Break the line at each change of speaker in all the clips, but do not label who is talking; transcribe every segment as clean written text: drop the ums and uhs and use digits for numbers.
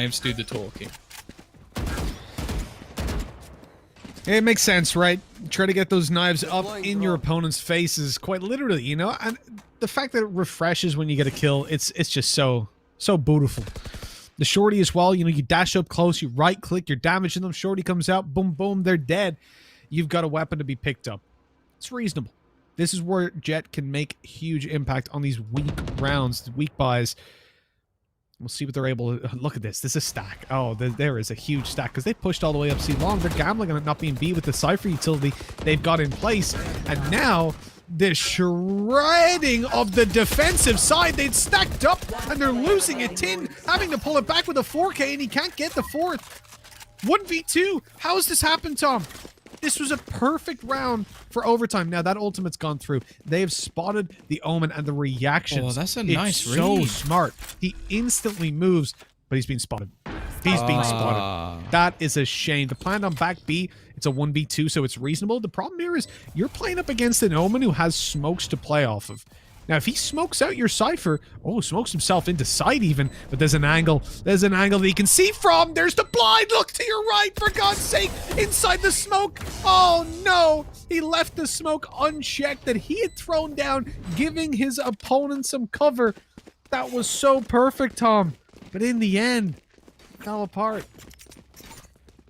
knives do the talking.
It makes sense, right? Try to get those knives up in your opponent's faces, quite literally, you know? And the fact that it refreshes when you get a kill, it's just so beautiful. The shorty as well, you know, you dash up close, you right-click, you're damaging them, shorty comes out, boom, boom, they're dead. You've got a weapon to be picked up. It's reasonable. This is where Jet can make huge impact on these weak rounds, weak buys. We'll see what they're able to... Look at this. This is a stack. Oh, there is a huge stack because they pushed all the way up C long. They're gambling on it not being B with the Cypher utility they've got in place. And now, the shredding of the defensive side. They'd stacked up and they're losing it. Tin having to pull it back with a 4K and he can't get the fourth. 1v2. How has this happened, Tom? This was a perfect round for overtime. Now, that ultimate's gone through. They've spotted the Omen and the reactions.
Oh, that's a nice read.
So smart. He instantly moves, but he's being spotted. He's being spotted. That is a shame. The plan on back B, it's a 1v2, so it's reasonable. The problem here is you're playing up against an Omen who has smokes to play off of. Now, if he smokes out your Cypher, smokes himself into sight even, but there's an angle that he can see from. There's the blind. Look to your right, for God's sake, inside the smoke. Oh, no. He left the smoke unchecked that he had thrown down, giving his opponent some cover. That was so perfect, Tom. But in the end, it fell apart.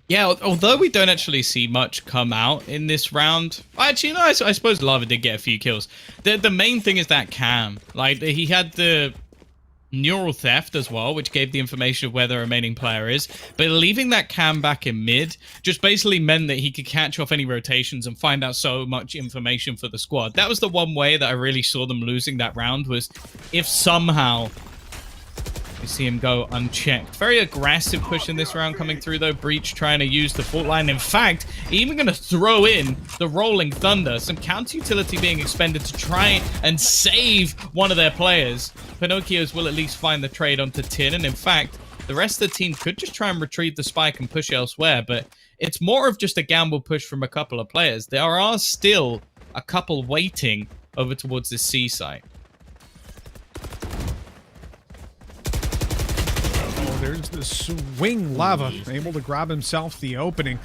Yeah, although we don't actually see much come out in this round. Actually, no, I suppose Lava did get a few kills. The main thing is that cam. Like, he had the neural theft as well, which gave the information of where the remaining player is. But leaving that cam back in mid just basically meant that he could catch off any rotations and find out so much information for the squad. That was the one way that I really saw them losing that round, was if somehow... You see him go unchecked. Very aggressive push in this round coming through, though. Breach trying to use the fault line. In fact, even going to throw in the Rolling Thunder. Some counter utility being expended to try and save one of their players. Pinocchios will at least find the trade onto Tin. And in fact, the rest of the team could just try and retrieve the spike and push elsewhere. But it's more of just a gamble push from a couple of players. There are still a couple waiting over towards the C site.
There's the swing Lava, able to grab himself the opening.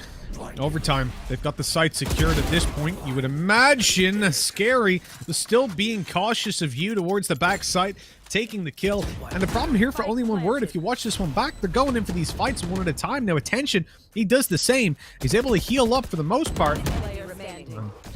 Overtime, they've got the site secured at this point. You would imagine Scary was still being cautious of you towards the back site, taking the kill. And the problem here, for only one word, if you watch this one back, they're going in for these fights one at a time. Now, Attention, he does the same. He's able to heal up for the most part.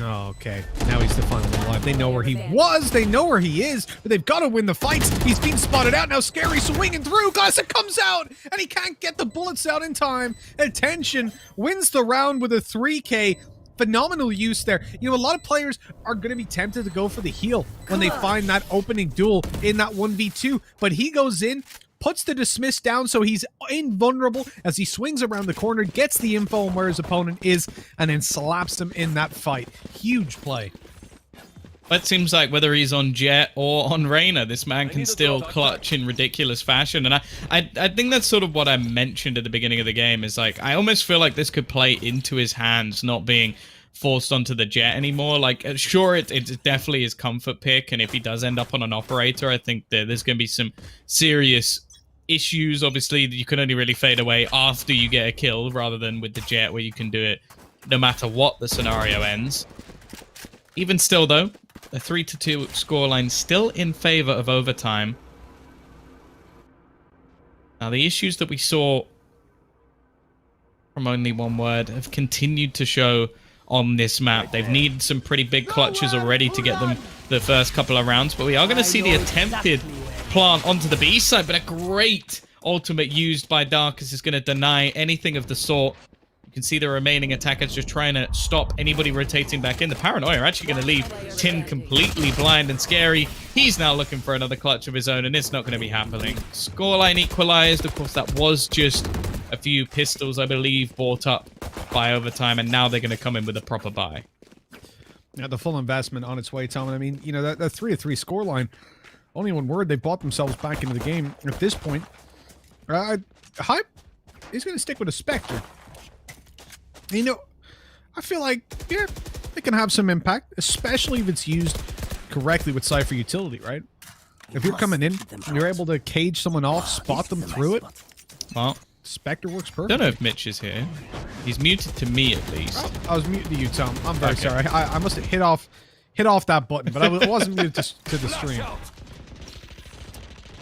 Oh, okay. Now he's the final one alive. They know where he was. They know where he is. But they've got to win the fights. He's being spotted out. Now Scary swinging through. Classic comes out. And he can't get the bullets out in time. Attention wins the round with a 3K. Phenomenal use there. You know, a lot of players are going to be tempted to go for the heal when they find that opening duel in that 1v2. But he goes in, puts the dismiss down so he's invulnerable as he swings around the corner, gets the info on where his opponent is, and then slaps him in that fight. Huge play.
But it seems like whether he's on Jet or on Reyna, this man can still clutch in ridiculous fashion. And I think that's sort of what I mentioned at the beginning of the game, is like, I almost feel like this could play into his hands, not being forced onto the Jet anymore. Like, sure, it definitely his comfort pick, and if he does end up on an operator, I think that there's going to be some serious issues. Obviously, you can only really fade away after you get a kill, rather than with the Jet where you can do it no matter what the scenario ends. Even still, though, a 3-2 scoreline still in favor of overtime. Now, the issues that we saw from only one word have continued to show on this map. They've needed some pretty big clutches already to get them the first couple of rounds, but we are going to see the attempted plant onto the B side, but a great ultimate used by Darkus is going to deny anything of the sort. You can see the remaining attackers just trying to stop anybody rotating back in. The Paranoia are actually going to leave Tin completely blind and Scary. He's now looking for another clutch of his own, and it's not going to be happening. Scoreline equalized. Of course, that was just a few pistols, I believe, bought up by overtime, and now they're going to come in with a proper buy.
Yeah, the full investment on its way, Tom. I mean, you know, that 3-3 scoreline, only one word, they bought themselves back into the game. At this point, Hype is going to stick with a Spectre. You know, I feel like, yeah, it can have some impact, especially if it's used correctly with Cypher utility, right? If you're coming in and you're able to cage someone off, spot them through it,
Well,
Spectre works perfect.
don't know if Mitch is here. He's muted to me at least.
Oh, I was muted to you, Tom. I'm very sorry. I must have hit off that button, but I wasn't muted to the stream.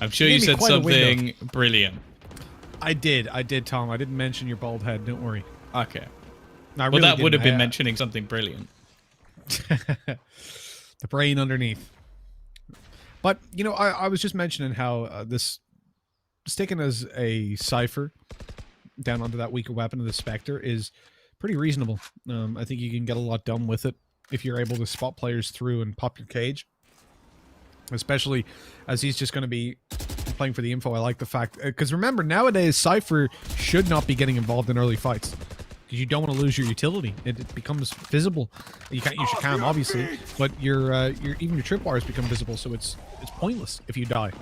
I'm sure you said something brilliant.
I did, Tom. I didn't mention your bald head. Don't worry.
Okay.
No,
Well, that would have been mentioning something brilliant.
The brain underneath. But, you know, I was just mentioning how this sticking as a cipher down onto that weaker weapon of the Spectre is pretty reasonable. I think you can get a lot done with it if you're able to spot players through and pop your cage. Especially as he's just going to be playing for the info. I like the fact... Because remember, nowadays, Cypher should not be getting involved in early fights. Because you don't want to lose your utility. It becomes visible. You can't use your cam, obviously, but your even your tripwires become visible, so it's pointless if you die.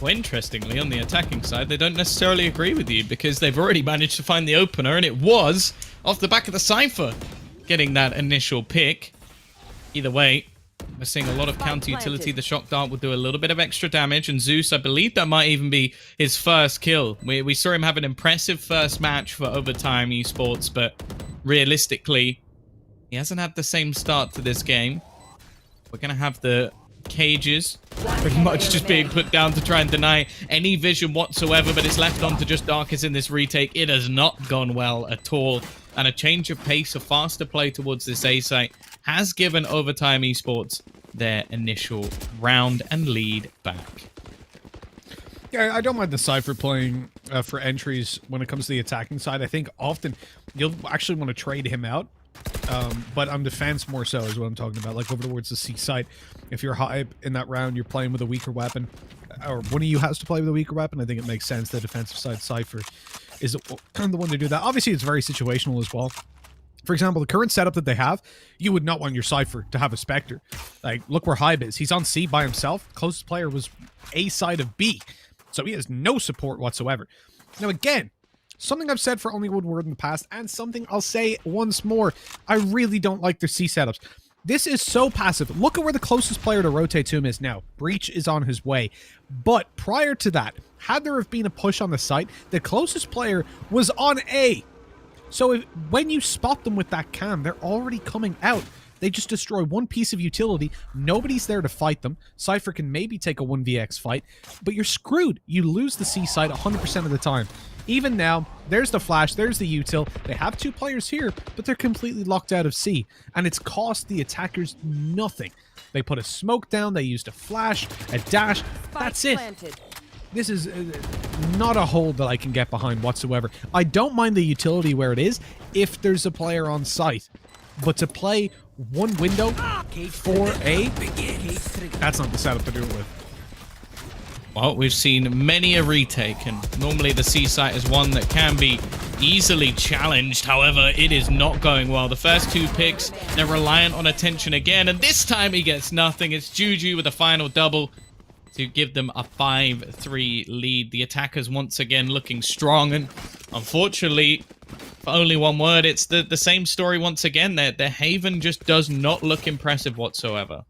Well, interestingly, on the attacking side, they don't necessarily agree with you because they've already managed to find the opener, and it was off the back of the Cypher getting that initial pick. Either way, we're seeing a lot of counter utility. The shock dart will do a little bit of extra damage, and Zeus, I believe that might even be his first kill. We saw him have an impressive first match for Overtime Esports, but realistically, he hasn't had the same start to this game. We're going to have the cages pretty much just being put down to try and deny any vision whatsoever, but it's left on to just Darkest in this retake. It has not gone well at all, and a change of pace, a faster play towards this A site has given Overtime Esports their initial round and lead back.
Yeah, I don't mind the Cypher playing for entries when it comes to the attacking side. I think often you'll actually want to trade him out. But on defense more so is what I'm talking about. Like over towards the C site, if you're high in that round, you're playing with a weaker weapon, or one of you has to play with a weaker weapon. I think it makes sense. The defensive side Cypher is the one to do that. Obviously, it's very situational as well. For example, the current setup that they have, you would not want your Cypher to have a Spectre. Like, look where Hybe is. He's on C by himself. Closest player was A side of B. So he has no support whatsoever. Now, again, something I've said for Only Woodward in the past, and something I'll say once more, I really don't like their C setups. This is so passive. Look at where the closest player to rotate to him is now. Breach is on his way. But prior to that, had there have been a push on the site, the closest player was on A. So when you spot them with that cam, they're already coming out. They just destroy one piece of utility. Nobody's there to fight them. Cypher can maybe take a 1vx fight, but you're screwed. You lose the C site 100% of the time. Even now, there's the flash, there's the util. They have two players here, but they're completely locked out of C, and it's cost the attackers nothing. They put a smoke down, they used a flash, a dash, that's it. This is not a hold that I can get behind whatsoever. I don't mind the utility where it is if there's a player on site, but to play one window for A, that's not the setup to do it with.
Well, we've seen many a retake, and normally the C site is one that can be easily challenged. However, it is not going well. The first two picks, they're reliant on attention again, and this time he gets nothing. It's Juju with a final double to give them a 5-3 lead. The attackers once again looking strong, and unfortunately, for only one word, it's the same story once again. Their Haven just does not look impressive whatsoever.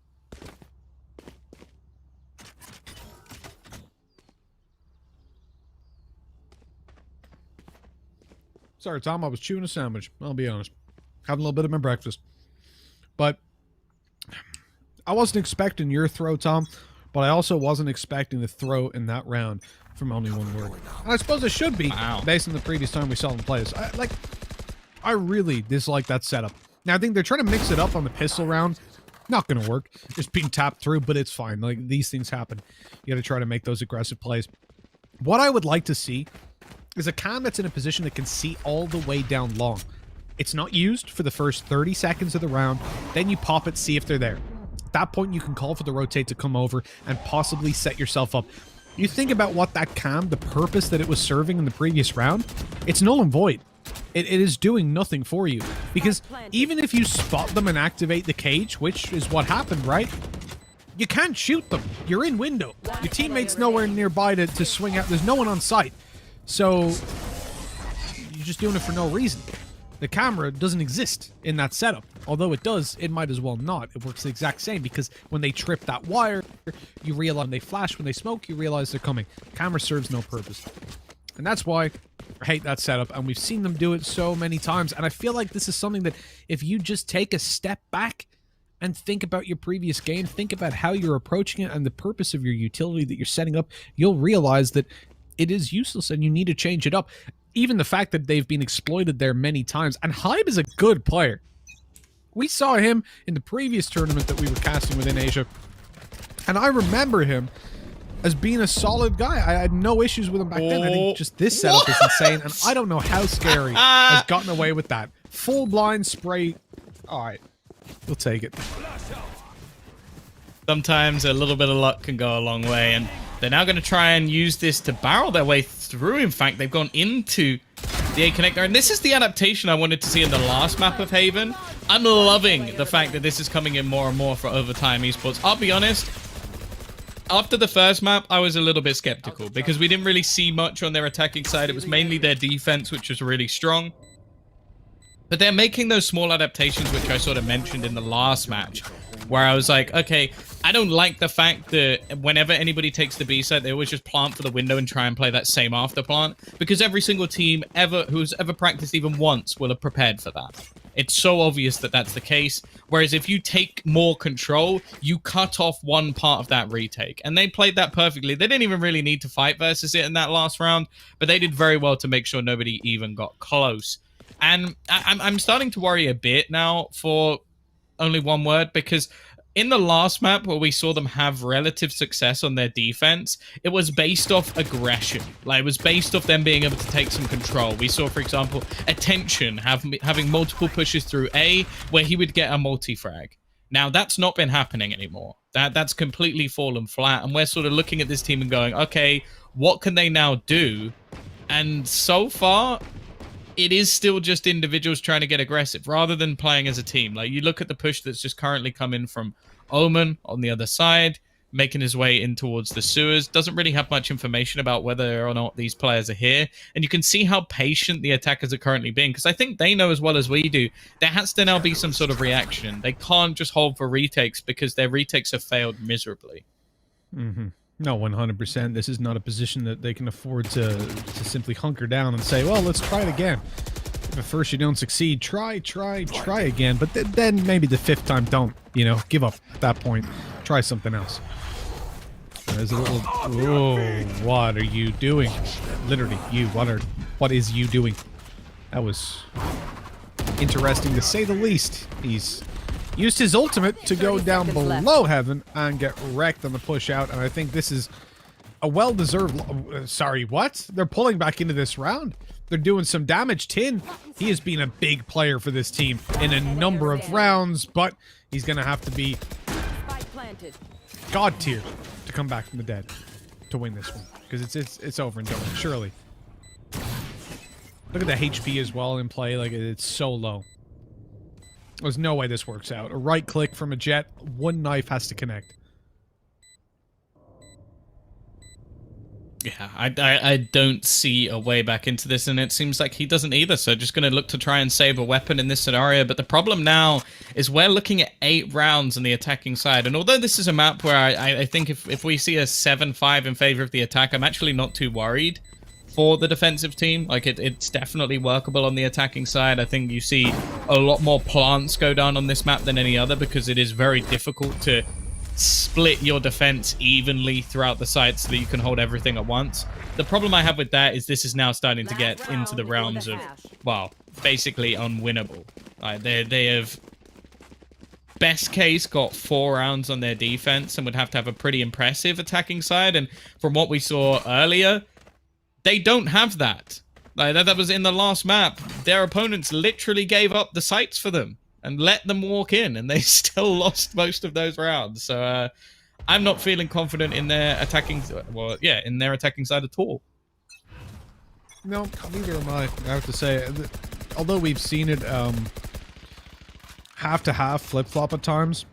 Sorry, Tom, I was chewing a sandwich. I'll be honest. Having a little bit of my breakfast. But I wasn't expecting your throw, Tom, but I also wasn't expecting the throw in that round from Only One Word. And I suppose it should be, based on the previous time we saw them play this. I really dislike that setup. Now, I think they're trying to mix it up on the pistol round. Not going to work. Just being tapped through, but it's fine. Like, these things happen. You got to try to make those aggressive plays. What I would like to see is a cam that's in a position that can see all the way down long. It's not used for the first 30 seconds of the round. Then you pop it, see if they're there. At that point, you can call for the rotate to come over and possibly set yourself up. You think about what that cam, the purpose that it was serving in the previous round, it's null and void. It is doing nothing for you. Because even if you spot them and activate the cage, which is what happened, right? You can't shoot them. You're in window. Your teammate's nowhere nearby to swing out. There's no one on site. So, you're just doing it for no reason. The camera doesn't exist in that setup. Although it does, it might as well not. It works the exact same because when they trip that wire, you realize when they flash, when they smoke, you realize they're coming. Camera serves no purpose. And that's why I hate that setup, and we've seen them do it so many times. And I feel like this is something that if you just take a step back and think about your previous game, think about how you're approaching it and the purpose of your utility that you're setting up, you'll realize that it is useless and you need to change it up. Even the fact that they've been exploited there many times. And Hybe is a good player. We saw him in the previous tournament that we were casting within Asia. And I remember him as being a solid guy. I had no issues with him back then. I think just this setup is insane. And I don't know how Scary has gotten away with that. Full blind spray. All right. We'll take it.
Sometimes a little bit of luck can go a long way, and they're now going to try and use this to barrel their way through. In fact, they've gone into the A connector, and this is the adaptation I wanted to see in the last map of Haven. I'm loving the fact that this is coming in more and more for Overtime Esports. I'll be honest, after the first map, I was a little bit skeptical because we didn't really see much on their attacking side. It was mainly their defense, which was really strong. But they're making those small adaptations, which I sort of mentioned in the last match, where I was like, okay, I don't like the fact that whenever anybody takes the B side, they always just plant for the window and try and play that same after plant, because every single team who's ever practiced even once will have prepared for that. It's so obvious that that's the case. Whereas if you take more control, you cut off one part of that retake. And they played that perfectly. They didn't even really need to fight versus it in that last round, but they did very well to make sure nobody even got close. And I'm starting to worry a bit now, for only one word, because in the last map where we saw them have relative success on their defense, it was based off aggression. Like, it was based off them being able to take some control. We saw, for example, Attention having multiple pushes through A where he would get a multi-frag. Now, that's not been happening anymore. That's completely fallen flat, and we're sort of looking at this team and going, okay, what can they now do? And so far, it is still just individuals trying to get aggressive rather than playing as a team. Like, you look at the push that's just currently come in from Omen on the other side, making his way in towards the sewers. Doesn't really have much information about whether or not these players are here. And you can see how patient the attackers are currently being, because I think they know as well as we do, there has to now be some sort of reaction. They can't just hold for retakes because their retakes have failed miserably.
Mm-hmm. No, 100%. This is not a position that they can afford to simply hunker down and say, well, let's try it again. If at first you don't succeed, try again. But then maybe the fifth time, don't, give up at that point. Try something else. There's a little, whoa, what are you doing? Literally, what is you doing? That was interesting to say the least. He's used his ultimate to go down below Heaven and get wrecked on the push out, and I think this is a well-deserved... sorry, what? They're pulling back into this round. They're doing some damage. Tin, he has been a big player for this team in a number of rounds, but he's going to have to be God tier to come back from the dead to win this one, because it's over and done, surely. Look at the HP as well in play. Like, it's so low. There's no way this works out. A right click from a jet, one knife has to connect.
Yeah, I don't see a way back into this, and it seems like he doesn't either, so just going to look to try and save a weapon in this scenario. But the problem now is we're looking at 8 rounds on the attacking side, and although this is a map where I think if we see a 7-5 in favor of the attack, I'm actually not too worried for the defensive team. Like, it's definitely workable on the attacking side. I think you see a lot more plants go down on this map than any other, because it is very difficult to split your defense evenly throughout the site so that you can hold everything at once. The problem I have with that is this is now starting to get into the realms of, well, basically unwinnable. They have, best case, got 4 rounds on their defense and would have to have a pretty impressive attacking side, and from what we saw earlier, they don't have that. That was in the last map. Their opponents literally gave up the sites for them and let them walk in, and they still lost most of those rounds. So I'm not feeling confident in their attacking, well, yeah, in their attacking side at all.
No, neither am I have to say. Although we've seen it half to half flip-flop at times,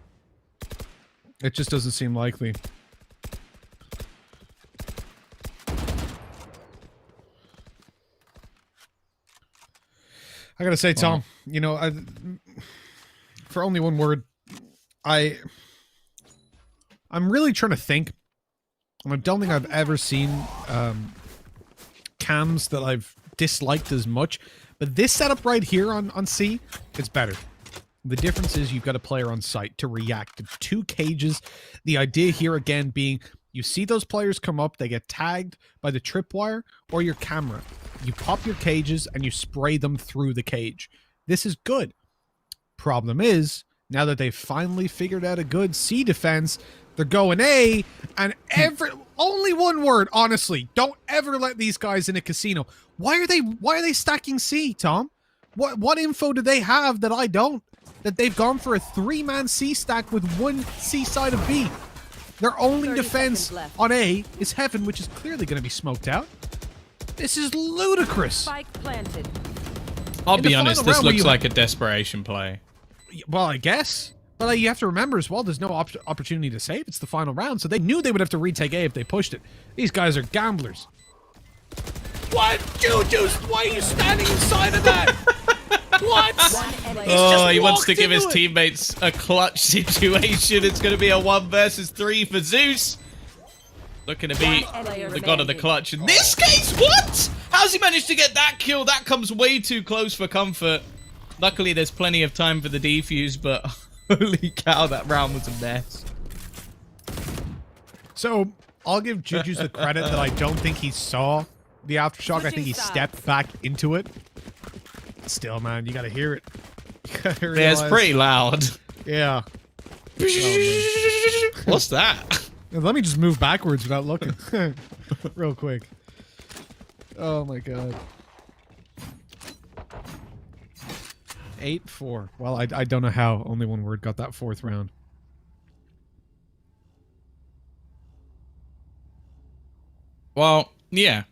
it just doesn't seem likely. I gotta say, Tom, you know, for only one word, I'm really trying to think. And I don't think I've ever seen cams that I've disliked as much. But this setup right here on C, it's better. The difference is you've got a player on site to react to 2 cages. The idea here again being you see those players come up, they get tagged by the tripwire or your camera. You pop your cages and you spray them through the cage. This is good. Problem is, now that they've finally figured out a good C defense, they're going A, and only one word, honestly, don't ever let these guys in a casino. Why are they stacking C, Tom? What info do they have that I don't? That they've gone for a 3-man C stack with 1 C side of B. Their only defense on A is Heaven, which is clearly going to be smoked out. This is ludicrous.
Spike planted.
I'll be honest, this looks like a desperation play.
Well, I guess. But you have to remember as well, there's no opportunity to save. It's the final round, so they knew they would have to retake A if they pushed it. These guys are gamblers. What? Juju's, why are you standing inside of that? What?
Oh, he wants to give his teammates a clutch situation. It's going to be a 1 versus 3 for Zeus. Looking to be the god of the clutch. In this case, what? How's he managed to get that kill? That comes way too close for comfort. Luckily, there's plenty of time for the defuse, but holy cow, that round was a mess.
So, I'll give Juju's the credit that I don't think he saw the aftershock. I think he stepped back into it. Still, man, you gotta hear it.
Yeah, it's pretty loud.
Yeah.
Oh, what's that?
Let me just move backwards without looking. Real quick. Oh my god. 8-4. Well, I don't know how only one word got that 4th round.
Well, yeah.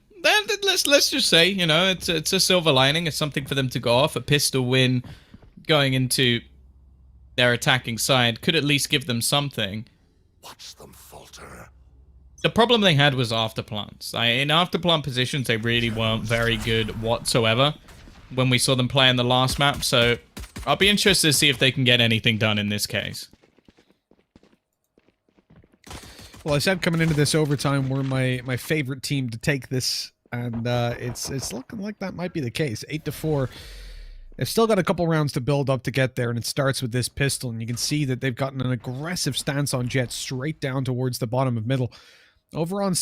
Let's just say, you know, it's a silver lining. It's something for them to go off. A pistol win going into their attacking side could at least give them something.
Watch them falter.
The problem they had was afterplants. In afterplant positions, they really weren't very good whatsoever when we saw them play in the last map. So I'll be interested to see if they can get anything done in this case.
Well, I said coming into this overtime, we're my favorite team to take this, and it's looking like that might be the case. 8-4. They've still got a couple rounds to build up to get there, and it starts with this pistol, and you can see that they've gotten an aggressive stance on Jet straight down towards the bottom of middle. Over on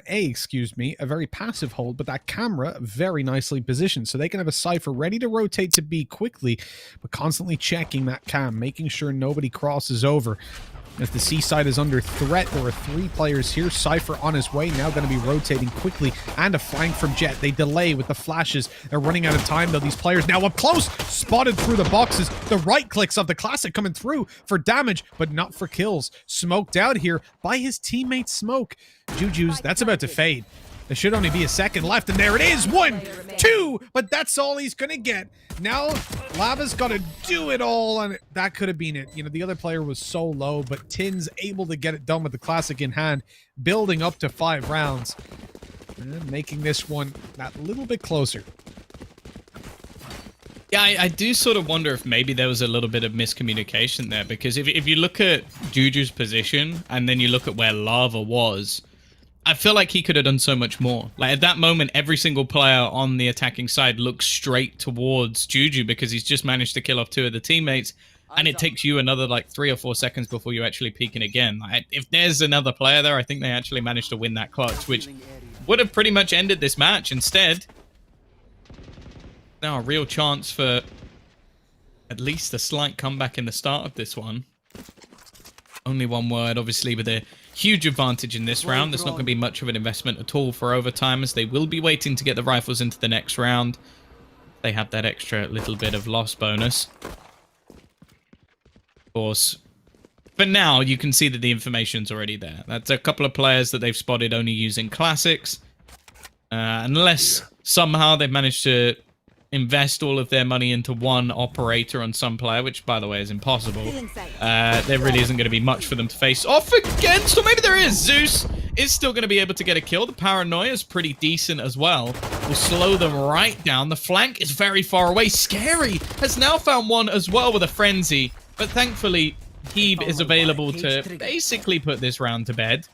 A, excuse me, a very passive hold, but that camera very nicely positioned, so they can have a Cypher ready to rotate to B quickly, but constantly checking that cam, making sure nobody crosses over. As the C side is under threat, there are 3 players here. Cypher on his way, now going to be rotating quickly, and a flank from Jet. They delay with the flashes. They're running out of time, though. These players now up close, spotted through the boxes. The right clicks of the Classic coming through for damage, but not for kills. Smoked out here by his teammate Smoke. Juju's, that's about to fade. There should only be a second left, and there it is. 1, 2, but that's all he's gonna get. Now, Lava's gotta do it all, and that could have been it. You know, the other player was so low, but Tin's able to get it done with the Classic in hand, building up to 5 rounds, and making this one that little bit closer.
Yeah, I do sort of wonder if maybe there was a little bit of miscommunication there, because if you look at Juju's position, and then you look at where Lava was, I feel like he could have done so much more. Like, at that moment, every single player on the attacking side looks straight towards Juju because he's just managed to kill off 2 of the teammates, and it takes you another, like, 3 or 4 seconds before you actually peek in again. Like, if there's another player there, I think they actually managed to win that clutch, which would have pretty much ended this match. Instead, now a real chance for at least a slight comeback in the start of this one. Only one word, obviously, with a huge advantage in this round. There's not going to be much of an investment at all for overtimers. They will be waiting to get the rifles into the next round. They have that extra little bit of loss bonus. Of course, for now, you can see that the information's already there. That's a couple of players that they've spotted only using classics. Unless somehow they've managed to invest all of their money into one operator on some player, which, by the way, is impossible. There really isn't going to be much for them to face off against, or maybe there is. Zeus is still going to be able to get a kill. The paranoia is pretty decent as well. Will slow them right down. The flank is very far away. Scary has now found one as well with a frenzy. But thankfully, Hebe is available to basically put this round to bed.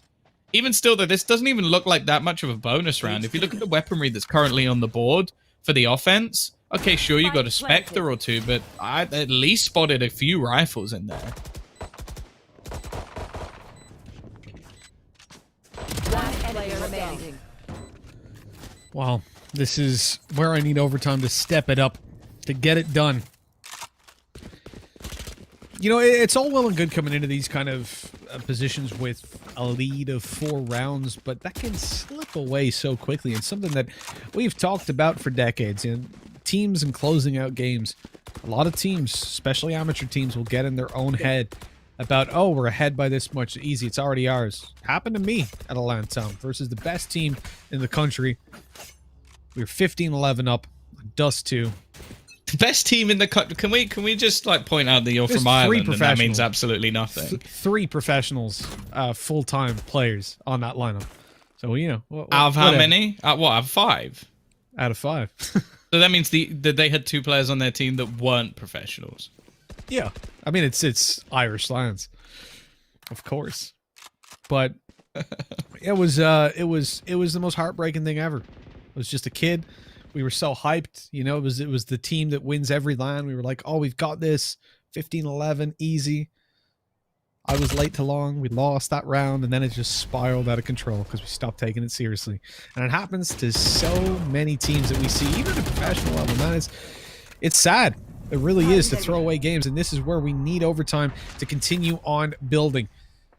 Even still, though, this doesn't even look like that much of a bonus round. If you look at the weaponry that's currently on the board for the offense, okay, sure, you got a Spectre or two, but I at least spotted a few rifles in there.
Wow, this is where I need overtime to step it up, to get it done. You know, it's all well and good coming into these kind of positions with a lead of 4 rounds, but that can slip away so quickly. And something that we've talked about for decades, you know, teams and closing out games. A lot of teams, especially amateur teams, will get in their own head about, oh, we're ahead by this much, easy, it's already ours. Happened to me at Atlanta versus the best team in the country. We were 15-11 up, Dust 2.
The best team in the country. Can we just like point out that you're from Ireland and that means absolutely nothing?
3 professionals, full-time players on that lineup. So, you know.
Out of how many? What, out of 5?
Out of 5.
So that means that they had 2 players on their team that weren't professionals.
Yeah. I mean, it's Irish Lions. Of course. But it was the most heartbreaking thing ever. It was just a kid. We were so hyped, you know, it was the team that wins every LAN. We were like, oh, we've got this. 15-11, easy. I was late to long. We lost that round, and then it just spiraled out of control because we stopped taking it seriously. And it happens to so many teams that we see, even at the professional level, man. It's sad. It really is, to throw away games, and this is where we need overtime to continue on building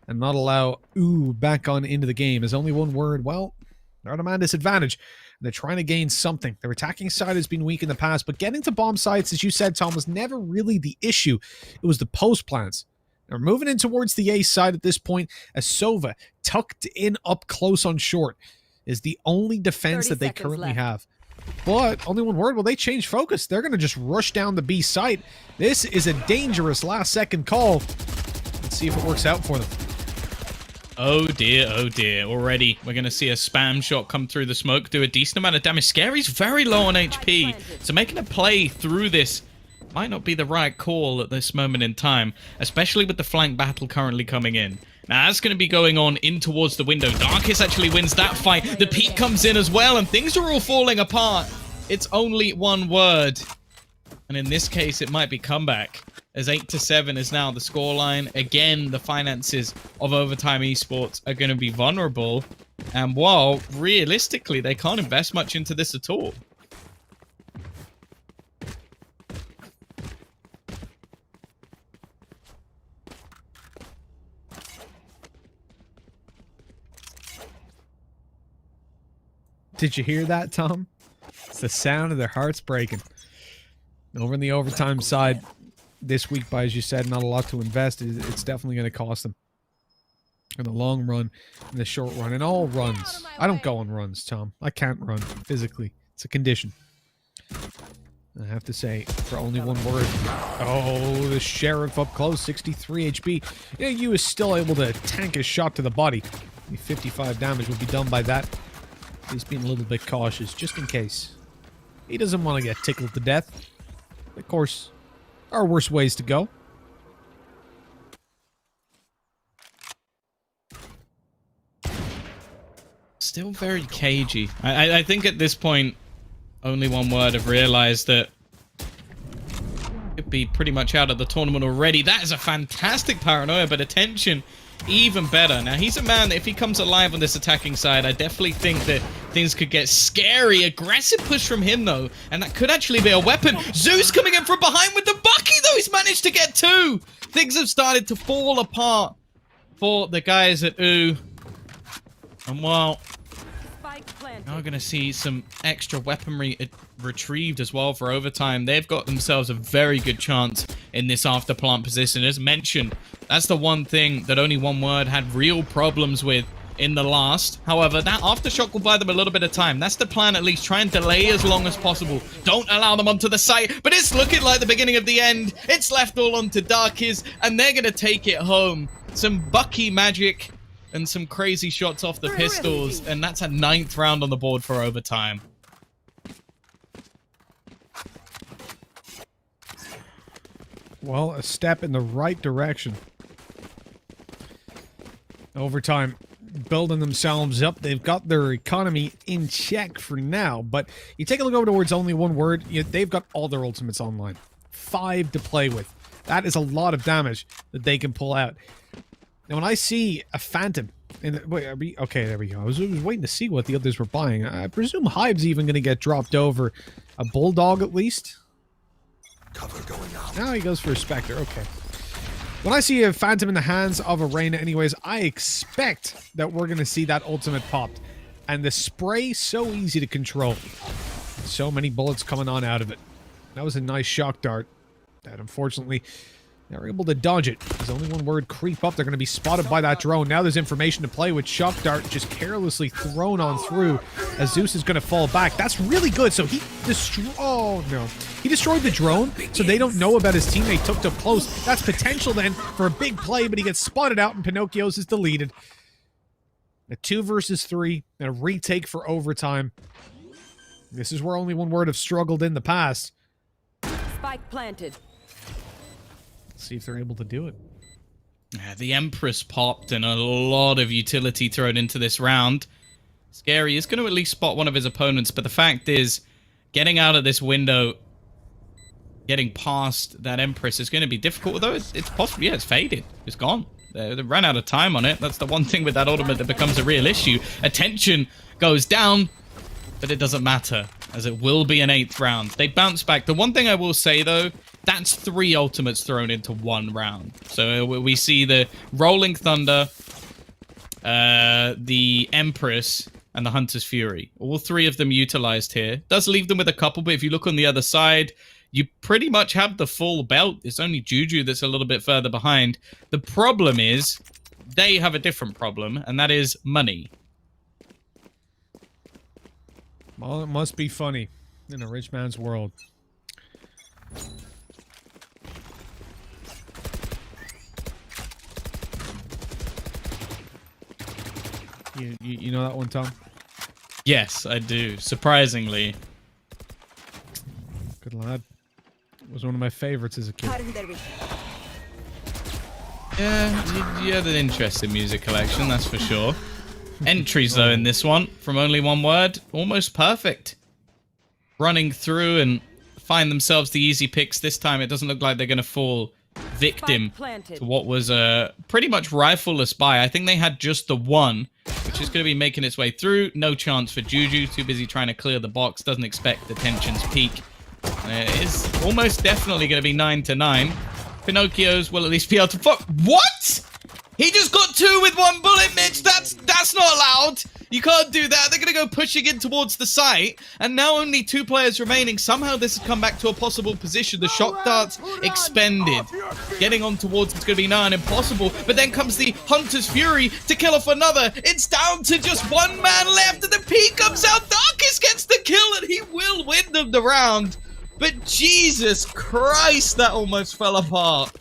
and not allow back on into the game. There's only one word. Well, they're at a man disadvantage. They're trying to gain something. Their attacking side has been weak in the past, but getting to bomb sites, as you said, Tom, was never really the issue. It was the post plans. They're moving in towards the A side at this point, as Sova, tucked in up close on short, is the only defense that they currently have. But, only one word, will they change focus? They're going to just rush down the B site. This is a dangerous last-second call. Let's see if it works out for them.
Oh dear, oh dear. Already, we're going to see a spam shot come through the smoke, do a decent amount of damage. Scary's very low on HP, so making a play through this might not be the right call at this moment in time, especially with the flank battle currently coming in. Now, that's going to be going on in towards the window. Darkest actually wins that fight. The peak comes in as well, and things are all falling apart. It's only one word. And in this case, it might be comeback, as 8-7 is now the scoreline. Again, the finances of Overtime Esports are going to be vulnerable. And while, realistically, they can't invest much into this at all.
Did you hear that, Tom? It's the sound of their hearts breaking. Over in the overtime side this week, as you said, not a lot to invest. It's definitely going to cost them in the long run, in the short run, in all runs. I don't go on runs, Tom. I can't run physically. It's a condition. I have to say, for only one word. Oh, the Sheriff up close, 63 HP. Yeah, you is still able to tank a shot to the body. 55 damage will be done by that. He's being a little bit cautious, just in case. He doesn't want to get tickled to death. Of course, there are worse ways to go.
Still very cagey. I think at this point, only one word, I've realized that could be pretty much out of the tournament already. That is a fantastic paranoia, but attention, even better. Now, he's a man that if he comes alive on this attacking side, I definitely think that things could get scary. Aggressive push from him, though, and that could actually be a weapon. Zeus coming in from behind with the Bucky, though. He's managed to get 2. Things have started to fall apart for the guys at OO. And while now we're going to see some extra weaponry retrieved as well for overtime, they've got themselves a very good chance in this after plant position. As mentioned, that's the one thing that only one word had real problems with in the last. However, that aftershock will buy them a little bit of time. That's the plan, at least. Try and delay as long as possible. Don't allow them onto the site. But it's looking like the beginning of the end. It's left all onto Darkies, and they're going to take it home. Some Bucky magic and some crazy shots off the pistols, and that's a 9th round on the board for overtime.
Well, a step in the right direction. Overtime, building themselves up. They've got their economy in check for now, but you take a look over towards only one word, they've got all their ultimates online. 5 to play with. That is a lot of damage that they can pull out. Now, when I see a Phantom, and wait, okay, there we go. I was waiting to see what the others were buying. I presume Hive's even going to get dropped over. A Bulldog, at least?
Cover going out.
Now he goes for a Spectre, okay. When I see a Phantom in the hands of a Reyna anyways, I expect that we're going to see that ultimate popped. And the spray, so easy to control. So many bullets coming on out of it. That was a nice shock dart. That, unfortunately, they were able to dodge it. There's only one word, creep up. They're going to be spotted by that drone. Now there's information to play with. Shock dart just carelessly thrown on through as Zeus is going to fall back. That's really good. So he destroyed... Oh, no. He destroyed the drone, so they don't know about his teammate tucked up close. That's potential then for a big play, but he gets spotted out and Pinocchio's is deleted. A 2 versus 3 and a retake for overtime. This is where only one word have struggled in the past.
Spike planted.
Let's see if they're able to do it.
Yeah, the Empress popped and a lot of utility thrown into this round. Scary is going to at least spot one of his opponents, but the fact is, getting out of this window, getting past that Empress is going to be difficult, although it's possible. Yeah, it's faded. It's gone. They ran out of time on it. That's the one thing with that ultimate that becomes a real issue. Attention goes down, but it doesn't matter, as it will be an 8th round. They bounce back. The one thing I will say, though, that's 3 ultimates thrown into 1 round. So we see the Rolling Thunder, the Empress, and the Hunter's Fury. All 3 of them utilized here. Does leave them with a couple, but if you look on the other side, you pretty much have the full belt. It's only Juju that's a little bit further behind. The problem is, they have a different problem, and that is money.
Well, it must be funny in a rich man's world. You know that one, Tom?
Yes, I do. Surprisingly.
Good lad. It was one of my favorites as a kid.
Yeah, you had an interesting music collection, that's for sure. Entries, though, in this one, from only one word, almost perfect. Running through and find themselves the easy picks. This time, it doesn't look like they're going to fall victim to what was a pretty much rifle-less buy. I think they had just the one, which is going to be making its way through. No chance for Juju. Too busy trying to clear the box. Doesn't expect the tensions peak. It is almost definitely going to be 9-9. Pinocchio's will at least be able to... What? He just got 2 with 1 bullet, Mitch. That's not allowed. You can't do that. They're going to go pushing in towards the site. And now only 2 players remaining. Somehow this has come back to a possible position. The shock darts expended. Getting on towards it's going to be nigh on impossible. But then comes the Hunter's Fury to kill off another. It's down to just 1 man left. And the P comes out. Darkest gets the kill. And he will win them the round. But Jesus Christ, that almost fell apart.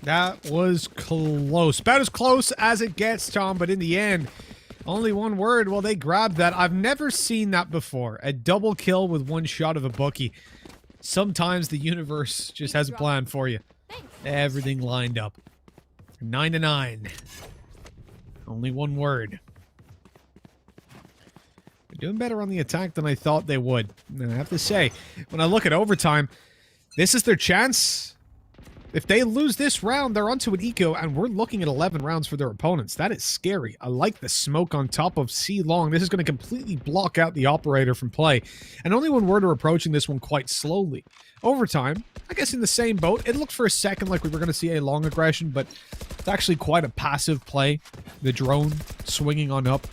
That was close. About as close as it gets, Tom, but in the end, only one word. Well, they grabbed that. I've never seen that before. A double kill with 1 shot of a bookie. Sometimes the universe just has a plan for you. Everything lined up. 9-9. Only one word. They're doing better on the attack than I thought they would. And I have to say, when I look at overtime, this is their chance. If they lose this round, they're onto an eco, and we're looking at 11 rounds for their opponents. That is scary. I like the smoke on top of C Long. This is going to completely block out the operator from play. And only one word are approaching this one quite slowly. Overtime, I guess in the same boat. It looked for a second like we were going to see a long aggression, but it's actually quite a passive play. The drone swinging on up,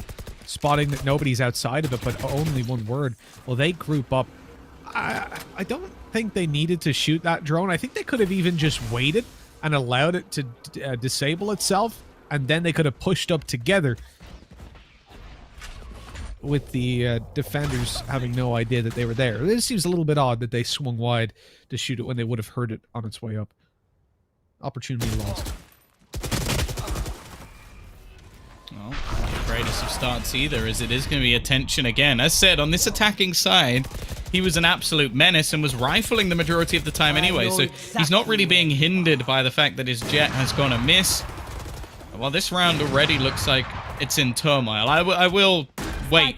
spotting that nobody's outside of it, but only one word. Well, they group up. I don't think they needed to shoot that drone. I think they could have even just waited and allowed it to disable itself, and then they could have pushed up together with the defenders having no idea that they were there. It seems a little bit odd that they swung wide to shoot it when they would have heard it on its way up. Opportunity lost.
Well, not the greatest of starts either, as it is going to be attention again. As said, on this attacking side, he was an absolute menace and was rifling the majority of the time anyway, so he's not really being hindered by the fact that his jet has gone amiss. Well, this round already looks like it's in turmoil. I will wait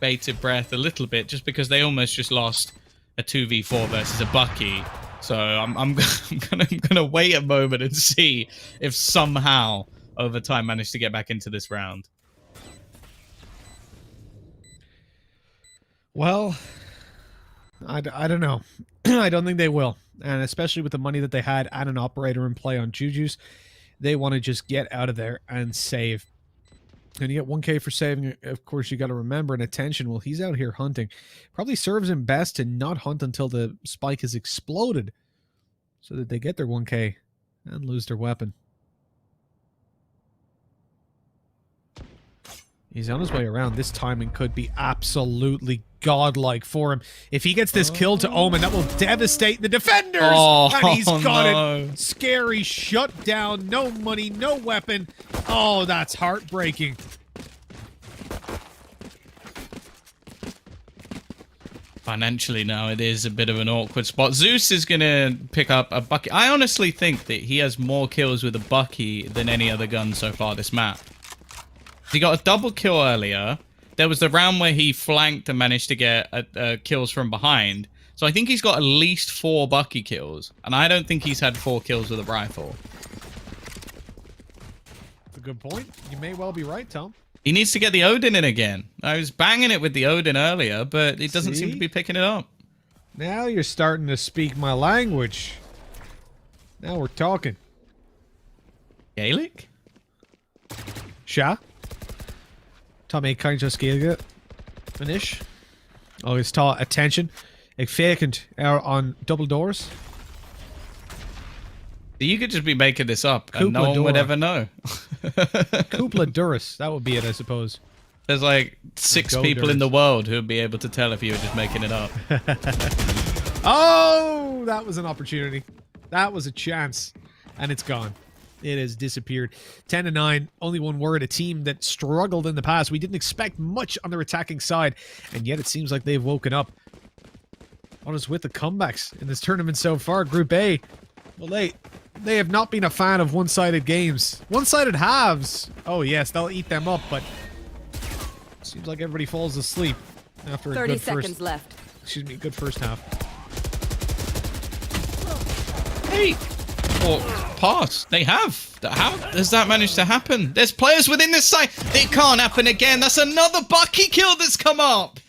bated breath a little bit, just because they almost just lost a 2v4 versus a Bucky. So I'm gonna wait a moment and see if somehow Overtime managed to get back into this round.
Well, I don't know. I don't think they will. And especially with the money that they had and an operator in play on Juju's, they want to just get out of there and save. And you get 1K for saving. Of course, you got to remember, and attention, well, he's out here hunting. Probably serves him best to not hunt until the spike has exploded so that they get their 1K and lose their weapon. He's on his way around. This timing could be absolutely godlike for him. If he gets this kill to Omen, that will devastate the defenders. And he's got it. Scary shut down. No money, no weapon. Oh, that's heartbreaking.
Financially now, it is a bit of an awkward spot. Zeus is going to pick up a Bucky. I honestly think that he has more kills with a Bucky than any other gun so far this map. He got a double kill earlier. There was the round where he flanked and managed to get kills from behind. So I think he's got at least 4 Bucky kills. And I don't think he's had 4 kills with a rifle.
That's a good point. You may well be right, Tom.
He needs to get the Odin in again. I was banging it with the Odin earlier, but it doesn't seem to be picking it up.
Now you're starting to speak my language. Now we're talking.
Gaelic?
Sha? Tommy kancah scéalga inis. Agus tá attention ag fécant on double doors.
You could just be making this up and no one would ever know.
Kupla Duras, that would be it, I suppose.
There's like 6 people in the world who would be able to tell if you were just making it up.
Oh, that was an opportunity. That was a chance. And it's gone. It has disappeared. 10-9, only one word. A team that struggled in the past. We didn't expect much on their attacking side, and yet it seems like they've woken up. On us with the comebacks in this tournament so far. Group A, well, they have not been a fan of one-sided games. One-sided halves. Oh yes, they'll eat them up, but seems like everybody falls asleep after a
30
good
seconds left.
Excuse me, good first half.
Hey! Or pass. They have. How does that manage to happen? There's players within this site. It can't happen again. That's another Bucky kill that's come up.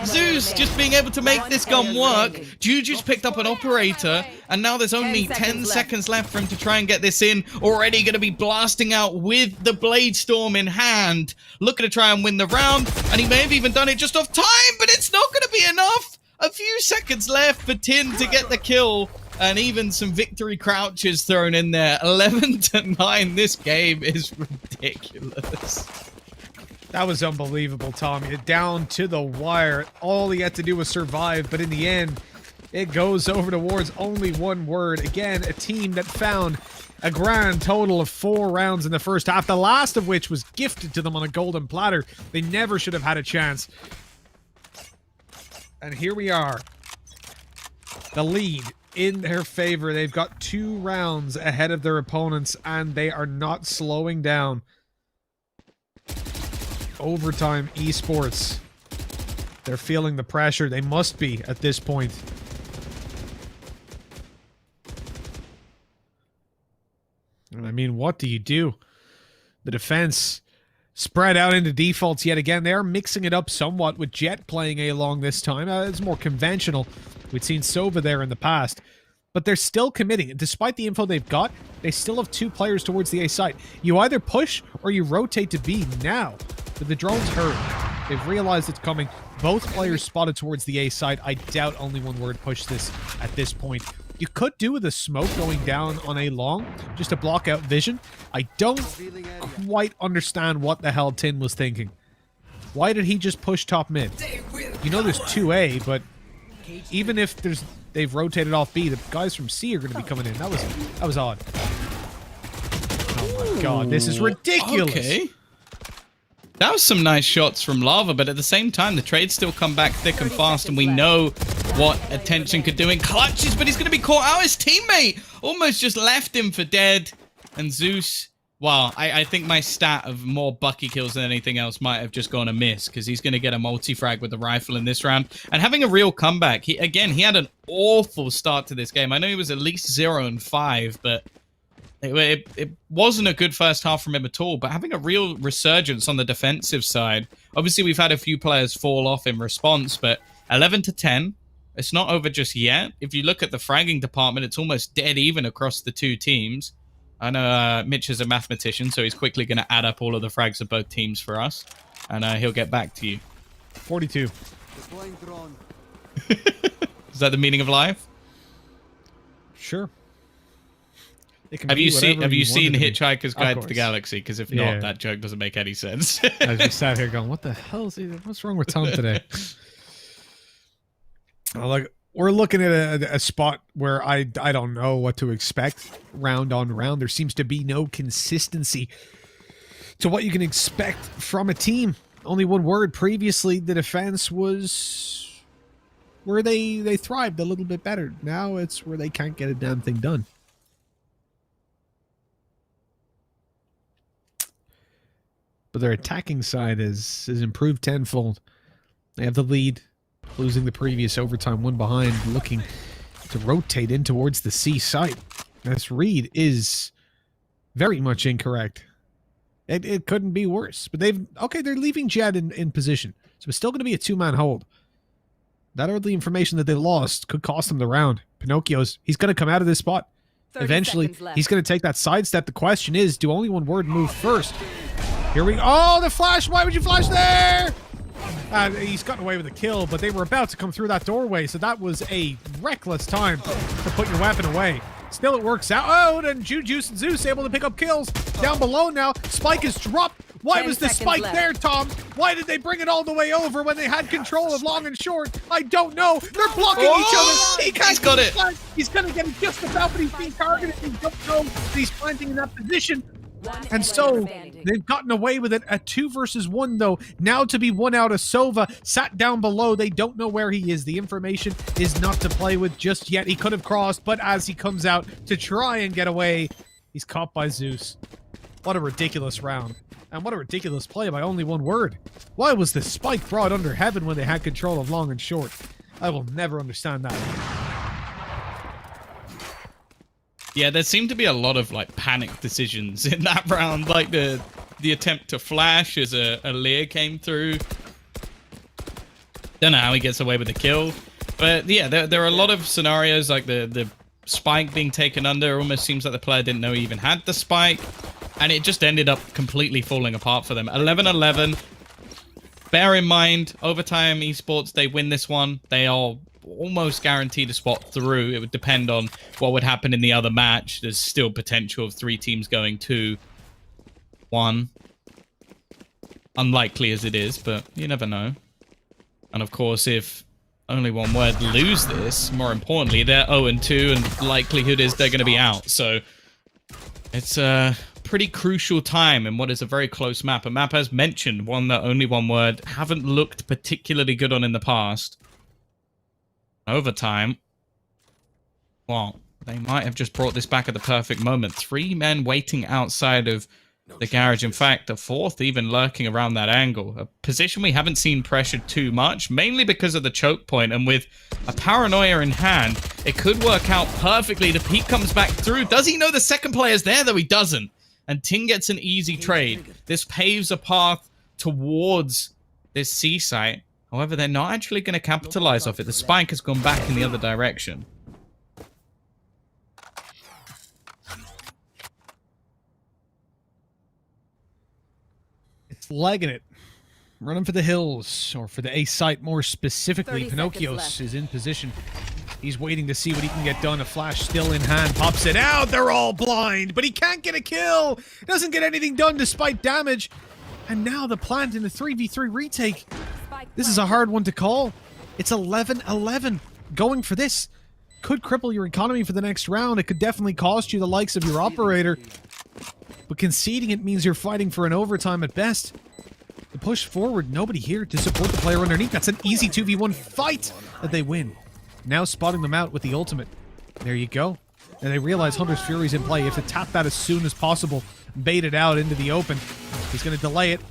Zeus just being able to make this gun work. Juju's picked up an operator, and now there's only 10 seconds left for him to try and get this in. Already going to be blasting out with the Blade Storm in hand. Looking to try and win the round, and he may have even done it just off time, but it's not going to be enough. A few seconds left for Tin to get the kill. And even some victory crouches thrown in there. 11-9. This game is ridiculous.
That was unbelievable, Tom. You're down to the wire. All he had to do was survive. But in the end, it goes over towards only one word. Again, a team that found a grand total of 4 rounds in the first half. The last of which was gifted to them on a golden platter. They never should have had a chance. And here we are. The lead in their favor. They've got 2 rounds ahead of their opponents, and they are not slowing down. Overtime esports. They're feeling the pressure. They must be at this point. And I mean, what do you do? The defense spread out into defaults yet again. They are mixing it up somewhat with Jet playing A-long this time. It's more conventional. We'd seen Sova there in the past. But they're still committing. Despite the info they've got, they still have 2 players towards the A site. You either push or you rotate to B now. But the drone's heard. They've realized it's coming. Both players spotted towards the A site. I doubt only one word push this at this point. You could do with a smoke going down on A long, just to block out vision. I don't quite understand what the hell Tin was thinking. Why did he just push top mid? You know there's 2A, but even if they've rotated off B, the guys from C are going to be coming in. That was odd. Oh my god, this is ridiculous.
Okay. That was some nice shots from Lava, but at the same time, the trades still come back thick and fast, and we know what attention could do in clutches, but he's going to be caught out. His teammate almost just left him for dead. And Zeus, well, I think my stat of more Bucky kills than anything else might have just gone amiss, because he's going to get a multi-frag with the rifle in this round. And having a real comeback, he had an awful start to this game. I know he was at least 0-5, but it wasn't a good first half from him at all, but having a real resurgence on the defensive side. Obviously, we've had a few players fall off in response, but 11-10, it's not over just yet. If you look at the fragging department, it's almost dead even across the two teams. I know Mitch is a mathematician, so he's quickly going to add up all of the frags of both teams for us, and he'll get back to you.
42.
Is that the meaning of life?
Sure.
Have you seen Hitchhiker's Guide to the Galaxy? Because if not, that joke doesn't make any sense.
I just sat here going, what the hell is he? What's wrong with Tom today? Like, we're looking at a spot where I don't know what to expect round on round. There seems to be no consistency to what you can expect from a team. Only one word. Previously, the defense was where they thrived a little bit better. Now it's where they can't get a damn thing done. But their attacking side has improved tenfold. They have the lead, losing the previous overtime, one behind, looking to rotate in towards the C site. This read is very much incorrect. It couldn't be worse. But they're leaving Jed in position. So it's still going to be a two-man hold. That early information that they lost could cost them the round. He's going to come out of this spot. Eventually, he's going to take that sidestep. The question is, do only one word move first? Here we go. Oh, the flash. Why would you flash there? He's gotten away with a kill, but they were about to come through that doorway, so that was a reckless time to put your weapon away. Still, it works out. Oh, and Juice and Zeus able to pick up kills. Down below now. Spike is dropped. Why was the spike there, Tom? Why did they bring it all the way over when they had control of long and short? I don't know. They're blocking each other.
He's got it.
He's going to get it just about, but he's being targeted. He don't know that he's planting in that position. And so they've gotten away with it at 2 versus 1, though. Now to be one out of Sova, sat down below. They don't know where he is. The information is not to play with just yet. He could have crossed, but as he comes out to try and get away, he's caught by Zeus. What a ridiculous round. And what a ridiculous play by only one word. Why was the spike brought under heaven when they had control of long and short? I will never understand that.
Yeah, there seemed to be a lot of like panic decisions in that round, like the attempt to flash as a Lear came through. Don't know how he gets away with the kill, but yeah, there are a lot of scenarios like the spike being taken under. Almost seems like the player didn't know he even had the spike, and it just ended up completely falling apart for them. 11-11. Bear in mind, overtime esports, they win this one. They are almost guaranteed a spot through. It would depend on what would happen in the other match. There's still potential of 3 teams going 2-1. Unlikely as it is, but you never know. And of course, if only one word lose this, more importantly, they're 0-2, and likelihood is they're going to be out. So it's a pretty crucial time in what is a very close map. A map, as mentioned, one that only one word haven't looked particularly good on in the past. Overtime. Well, they might have just brought this back at the perfect moment. 3 men waiting outside of the garage. In fact, a 4th even lurking around that angle. A position we haven't seen pressured too much, mainly because of the choke point. And with a paranoia in hand, it could work out perfectly. The peak comes back through. Does he know the second player's there? Though he doesn't. And Ting gets an easy trade. This paves a path towards this C site. However, they're not actually going to capitalize off it. The spike has gone back in the other direction.
It's legging it. Running for the hills, or for the A site more specifically. Pinocchios is in position. He's waiting to see what he can get done. A flash still in hand. Pops it out. They're all blind, but he can't get a kill. Doesn't get anything done despite damage. And now the plant in the 3v3 retake. This is a hard one to call. It's 11-11. Going for this could cripple your economy for the next round. It could definitely cost you the likes of your operator. But conceding it means you're fighting for an overtime at best. The push forward, nobody here to support the player underneath. That's an easy 2v1 fight that they win. Now spotting them out with the ultimate. There you go. And they realize Hunter's Fury's in play. You have to tap that as soon as possible. Bait it out into the open. He's going to delay it,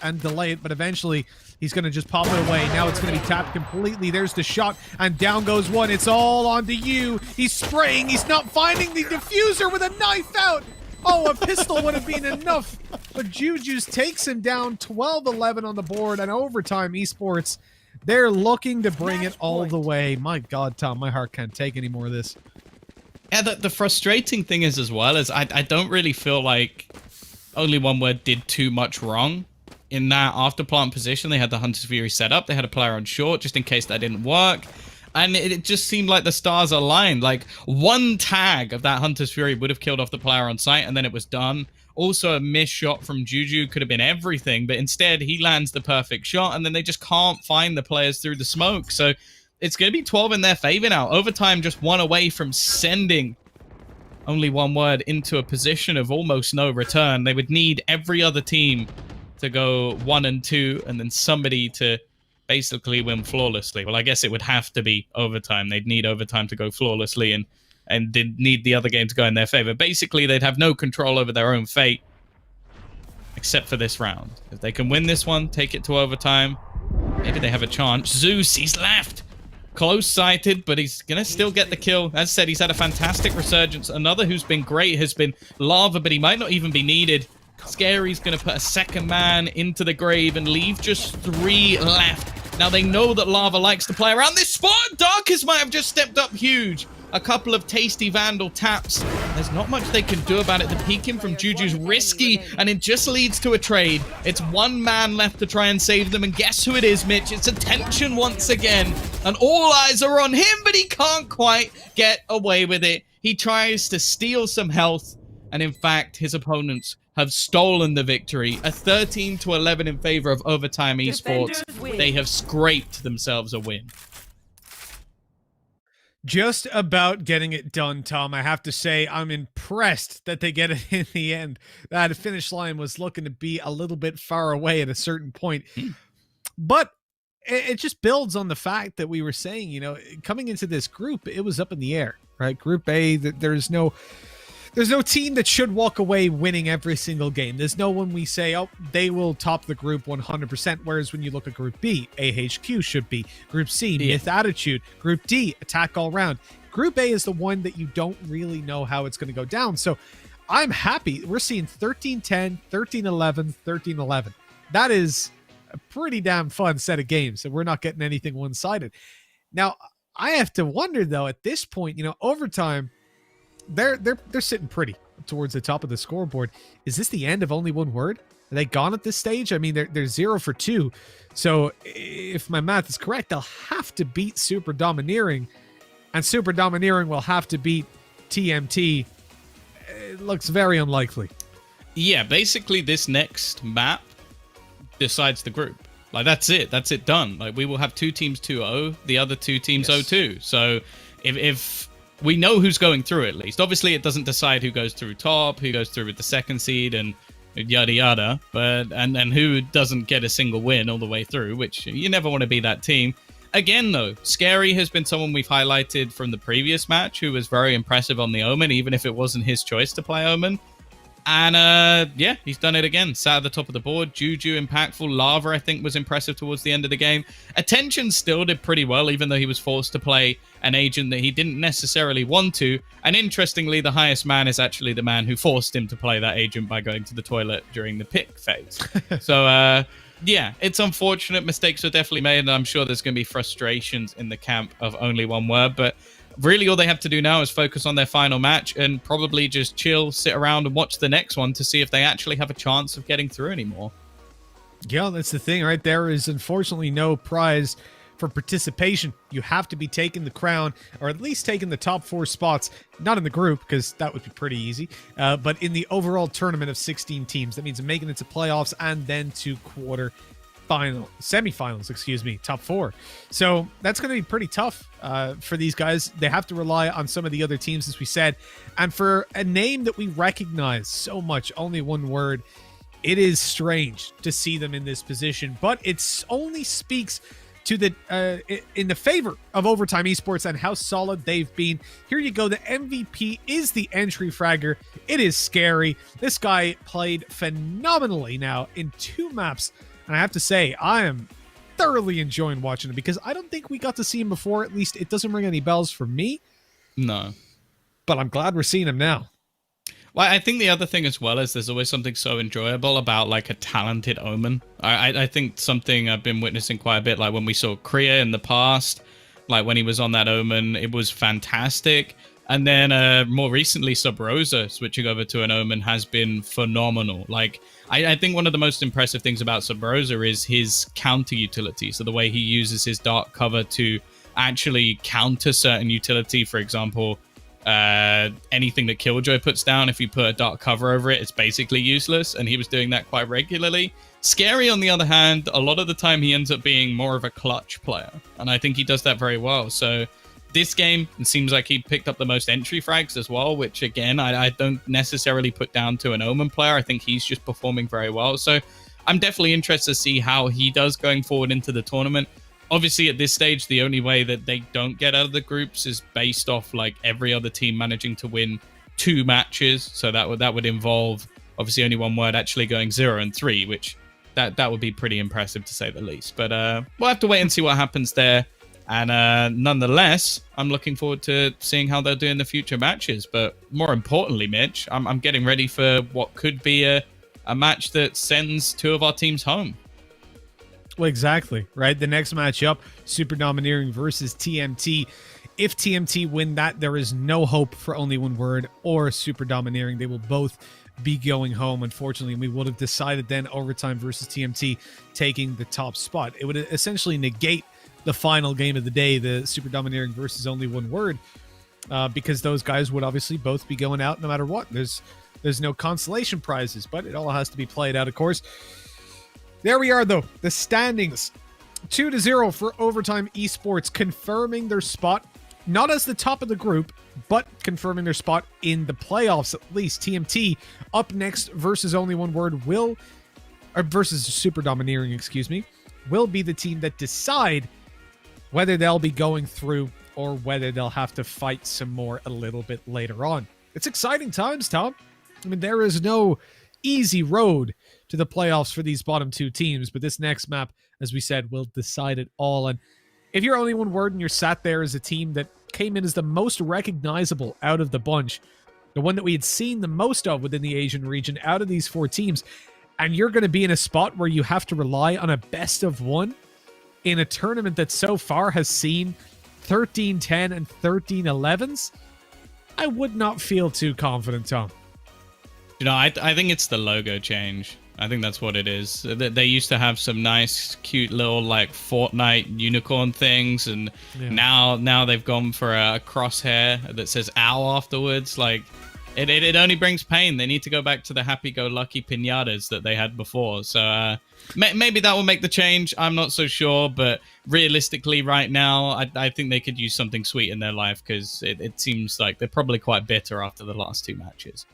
and delay it, but eventually he's going to just pop it away. Now it's going to be tapped completely. There's the shot, and down goes one. It's all onto you. He's spraying. He's not finding the diffuser with a knife out. Oh, a pistol would have been enough. But Juju's takes him down 12-11 on the board, and overtime esports. They're looking to bring it all the way. My God, Tom, my heart can't take any more of this.
Yeah, the frustrating thing is as well is I don't really feel like Only One Word did too much wrong in that after plant position. They had the Hunter's Fury set up. They had a player on short just in case that didn't work. And it just seemed like the stars aligned. Like, one tag of that Hunter's Fury would have killed off the player on site, and then it was done. Also, a missed shot from Juju could have been everything, but instead he lands the perfect shot, and then they just can't find the players through the smoke. So it's going to be 12 in their favor now. Overtime just one away from sending Only One Word into a position of almost no return. They would need every other team to go 1 and 2, and then somebody to basically win flawlessly. Well, I guess it would have to be overtime. They'd need overtime to go flawlessly, and they'd need the other game to go in their favor. Basically, they'd have no control over their own fate, except for this round. If they can win this one, take it to overtime, maybe they have a chance. Zeus, he's left. Close-sighted, but he's going to still get the kill. As said, he's had a fantastic resurgence. Another who's been great has been Lava, but he might not even be needed. Scary's going to put a second man into the grave and leave just 3 left. Now, they know that Lava likes to play around this spot. Darkest might have just stepped up huge. A couple of tasty Vandal taps. There's not much they can do about it. The peeking from Juju's risky, and it just leads to a trade. It's one man left to try and save them, and guess who it is, Mitch? It's Attention once again, and all eyes are on him, but he can't quite get away with it. He tries to steal some health, and in fact, his opponents have stolen the victory. A 13-11 in favor of Overtime Esports. They have scraped themselves a win.
Just about getting it done, Tom. I have to say, I'm impressed that they get it in the end. That finish line was looking to be a little bit far away at a certain point. But it just builds on the fact that we were saying, you know, coming into this group, it was up in the air, right? Group A, there's no team that should walk away winning every single game. There's no one we say, oh, they will top the group 100%. Whereas when you look at Group B, AHQ should be. Group C, Myth Attitude. Group D, Attack All Round. Group A is the one that you don't really know how it's going to go down. So I'm happy. We're seeing 13-10, 13-11, 13-11. That is a pretty damn fun set of games. So we're not getting anything one-sided. Now, I have to wonder, though, at this point, you know, overtime, they're sitting pretty towards the top of the scoreboard. Is this the end of Only One Word? Are they gone at this stage? I mean, they're 0 for 2. So if my math is correct, they'll have to beat Super Domineering, and Super Domineering will have to beat TMT. It looks very unlikely. Yeah,
basically this next map decides the group. Like, that's it. That's it done. Like, we will have 2 teams 2-0, the other 2 teams 0-2. So if we know who's going through at least. Obviously, it doesn't decide who goes through top, who goes through with the second seed, and yada yada. But and who doesn't get a single win all the way through, which you never want to be that team. Again, though, Scary has been someone we've highlighted from the previous match, who was very impressive on the Omen, even if it wasn't his choice to play Omen. And yeah, he's done it again. Sat at the top of the board. Juju, impactful. Lava, I think, was impressive towards the end of the game. Attention still did pretty well, even though he was forced to play an agent that he didn't necessarily want to. And interestingly, the highest man is actually the man who forced him to play that agent by going to the toilet during the pick phase. So, yeah, it's unfortunate. Mistakes were definitely made, and I'm sure there's going to be frustrations in the camp of Only One Word. But really, all they have to do now is focus on their final match and probably just chill, sit around and watch the next one to see if they actually have a chance of getting through anymore.
Yeah, that's the thing, right? There is unfortunately no prize for participation. You have to be taking the crown, or at least taking the top 4 spots, not in the group, because that would be pretty easy, but in the overall tournament of 16 teams. That means making it to playoffs and then to semifinals, excuse me, top 4. So that's going to be pretty tough for these guys. They have to rely on some of the other teams, as we said. And for a name that we recognize so much, Only One Word, it is strange to see them in this position, but it only speaks to the in the favor of Overtime Esports and how solid they've been. Here you go. The MVP is the entry fragger. It is scary. This guy played phenomenally now in 2 maps, and I have to say, I am thoroughly enjoying watching him because I don't think we got to see him before. At least it doesn't ring any bells for me.
No.
But I'm glad we're seeing him now.
Well, I think the other thing as well is there's always something so enjoyable about like a talented Omen. I think something I've been witnessing quite a bit, like when we saw Kriya in the past, like when he was on that Omen, it was fantastic. And then more recently, Sub Rosa switching over to an Omen has been phenomenal. Like, I think one of the most impressive things about Sub Rosa is his counter utility. So the way he uses his dark cover to actually counter certain utility. For example, anything that Killjoy puts down, if you put a dark cover over it, it's basically useless. And he was doing that quite regularly. Scary, on the other hand, a lot of the time he ends up being more of a clutch player. And I think he does that very well. So this game, it seems like he picked up the most entry frags as well, which again, I don't necessarily put down to an Omen player. I think he's just performing very well. So I'm definitely interested to see how he does going forward into the tournament. Obviously, at this stage, the only way that they don't get out of the groups is based off like every other team managing to win 2 matches. So that would involve obviously only one word actually going 0-3, which that would be pretty impressive to say the least. But we'll have to wait and see what happens there. And nonetheless, I'm looking forward to seeing how they'll do in the future matches. But more importantly, Mitch, I'm getting ready for what could be a match that sends 2 of our teams home.
Well, exactly, right? The next matchup, Super Domineering versus TMT. If TMT win that, there is no hope for Only One Word or Super Domineering. They will both be going home, unfortunately. We would have decided then Overtime versus TMT taking the top spot. It would essentially negate the final game of the day, the Super Domineering versus Only One Word, because those guys would obviously both be going out no matter what. There's no consolation prizes, but it all has to be played out, of course. There we are, though. The standings. 2-0 for Overtime Esports, confirming their spot, not as the top of the group, but confirming their spot in the playoffs, at least. TMT up next versus Only One Word versus Super Domineering, excuse me, will be the team that decide whether they'll be going through or whether they'll have to fight some more a little bit later on. It's exciting times, Tom. I mean, there is no easy road to the playoffs for these bottom 2 teams, but this next map, as we said, will decide it all. And if you're Only One Word and you're sat there as a team that came in as the most recognizable out of the bunch, the one that we had seen the most of within the Asian region out of these 4 teams, and you're going to be in a spot where you have to rely on a best of 1 in a tournament that so far has seen 13-10 and 13-11s, I would not feel too confident, Tom.
You know, I think it's the logo change. I think that's what it is. They used to have some nice, cute little like Fortnite unicorn things, and now they've gone for a crosshair that says "ow" afterwards. Like, it only brings pain. They need to go back to the happy-go-lucky piñatas that they had before. So maybe that will make the change. I'm not so sure, but realistically, right now, I think they could use something sweet in their life, because it seems like they're probably quite bitter after the last 2 matches.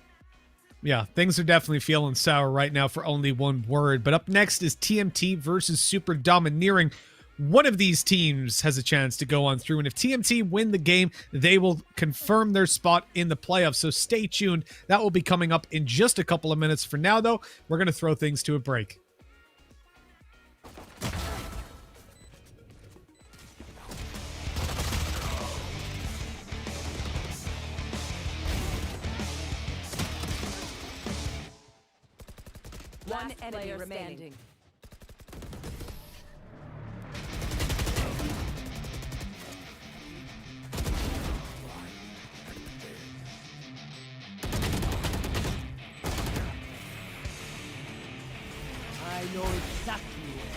Yeah, things are definitely feeling sour right now for Only One Word. But up next is TMT versus Super Domineering. One of these teams has a chance to go on through, and if TMT win the game, they will confirm their spot in the playoffs. So stay tuned. That will be coming up in just a couple of minutes. For now, though, we're going to throw things to a break.
One enemy remaining.
I know exactly where.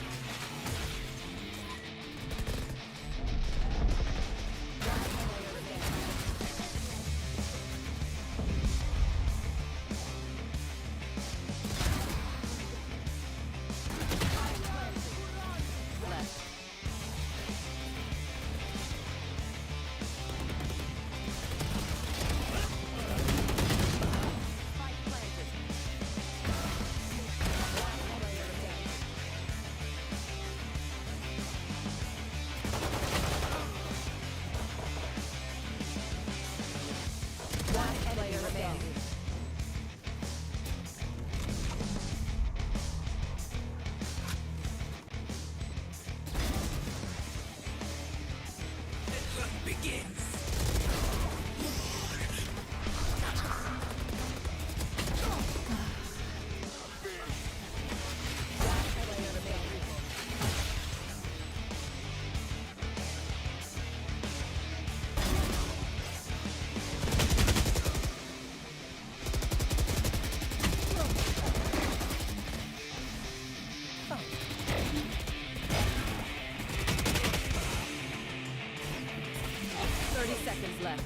Seconds left.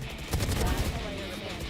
Last player remaining.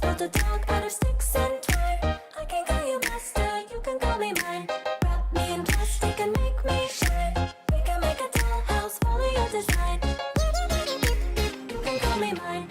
Build a dog out of sticks and twine. I can call you master, you can call me mine. Wrap me in plastic and make me shine. We can make a tall house, follow your design. You can call me mine.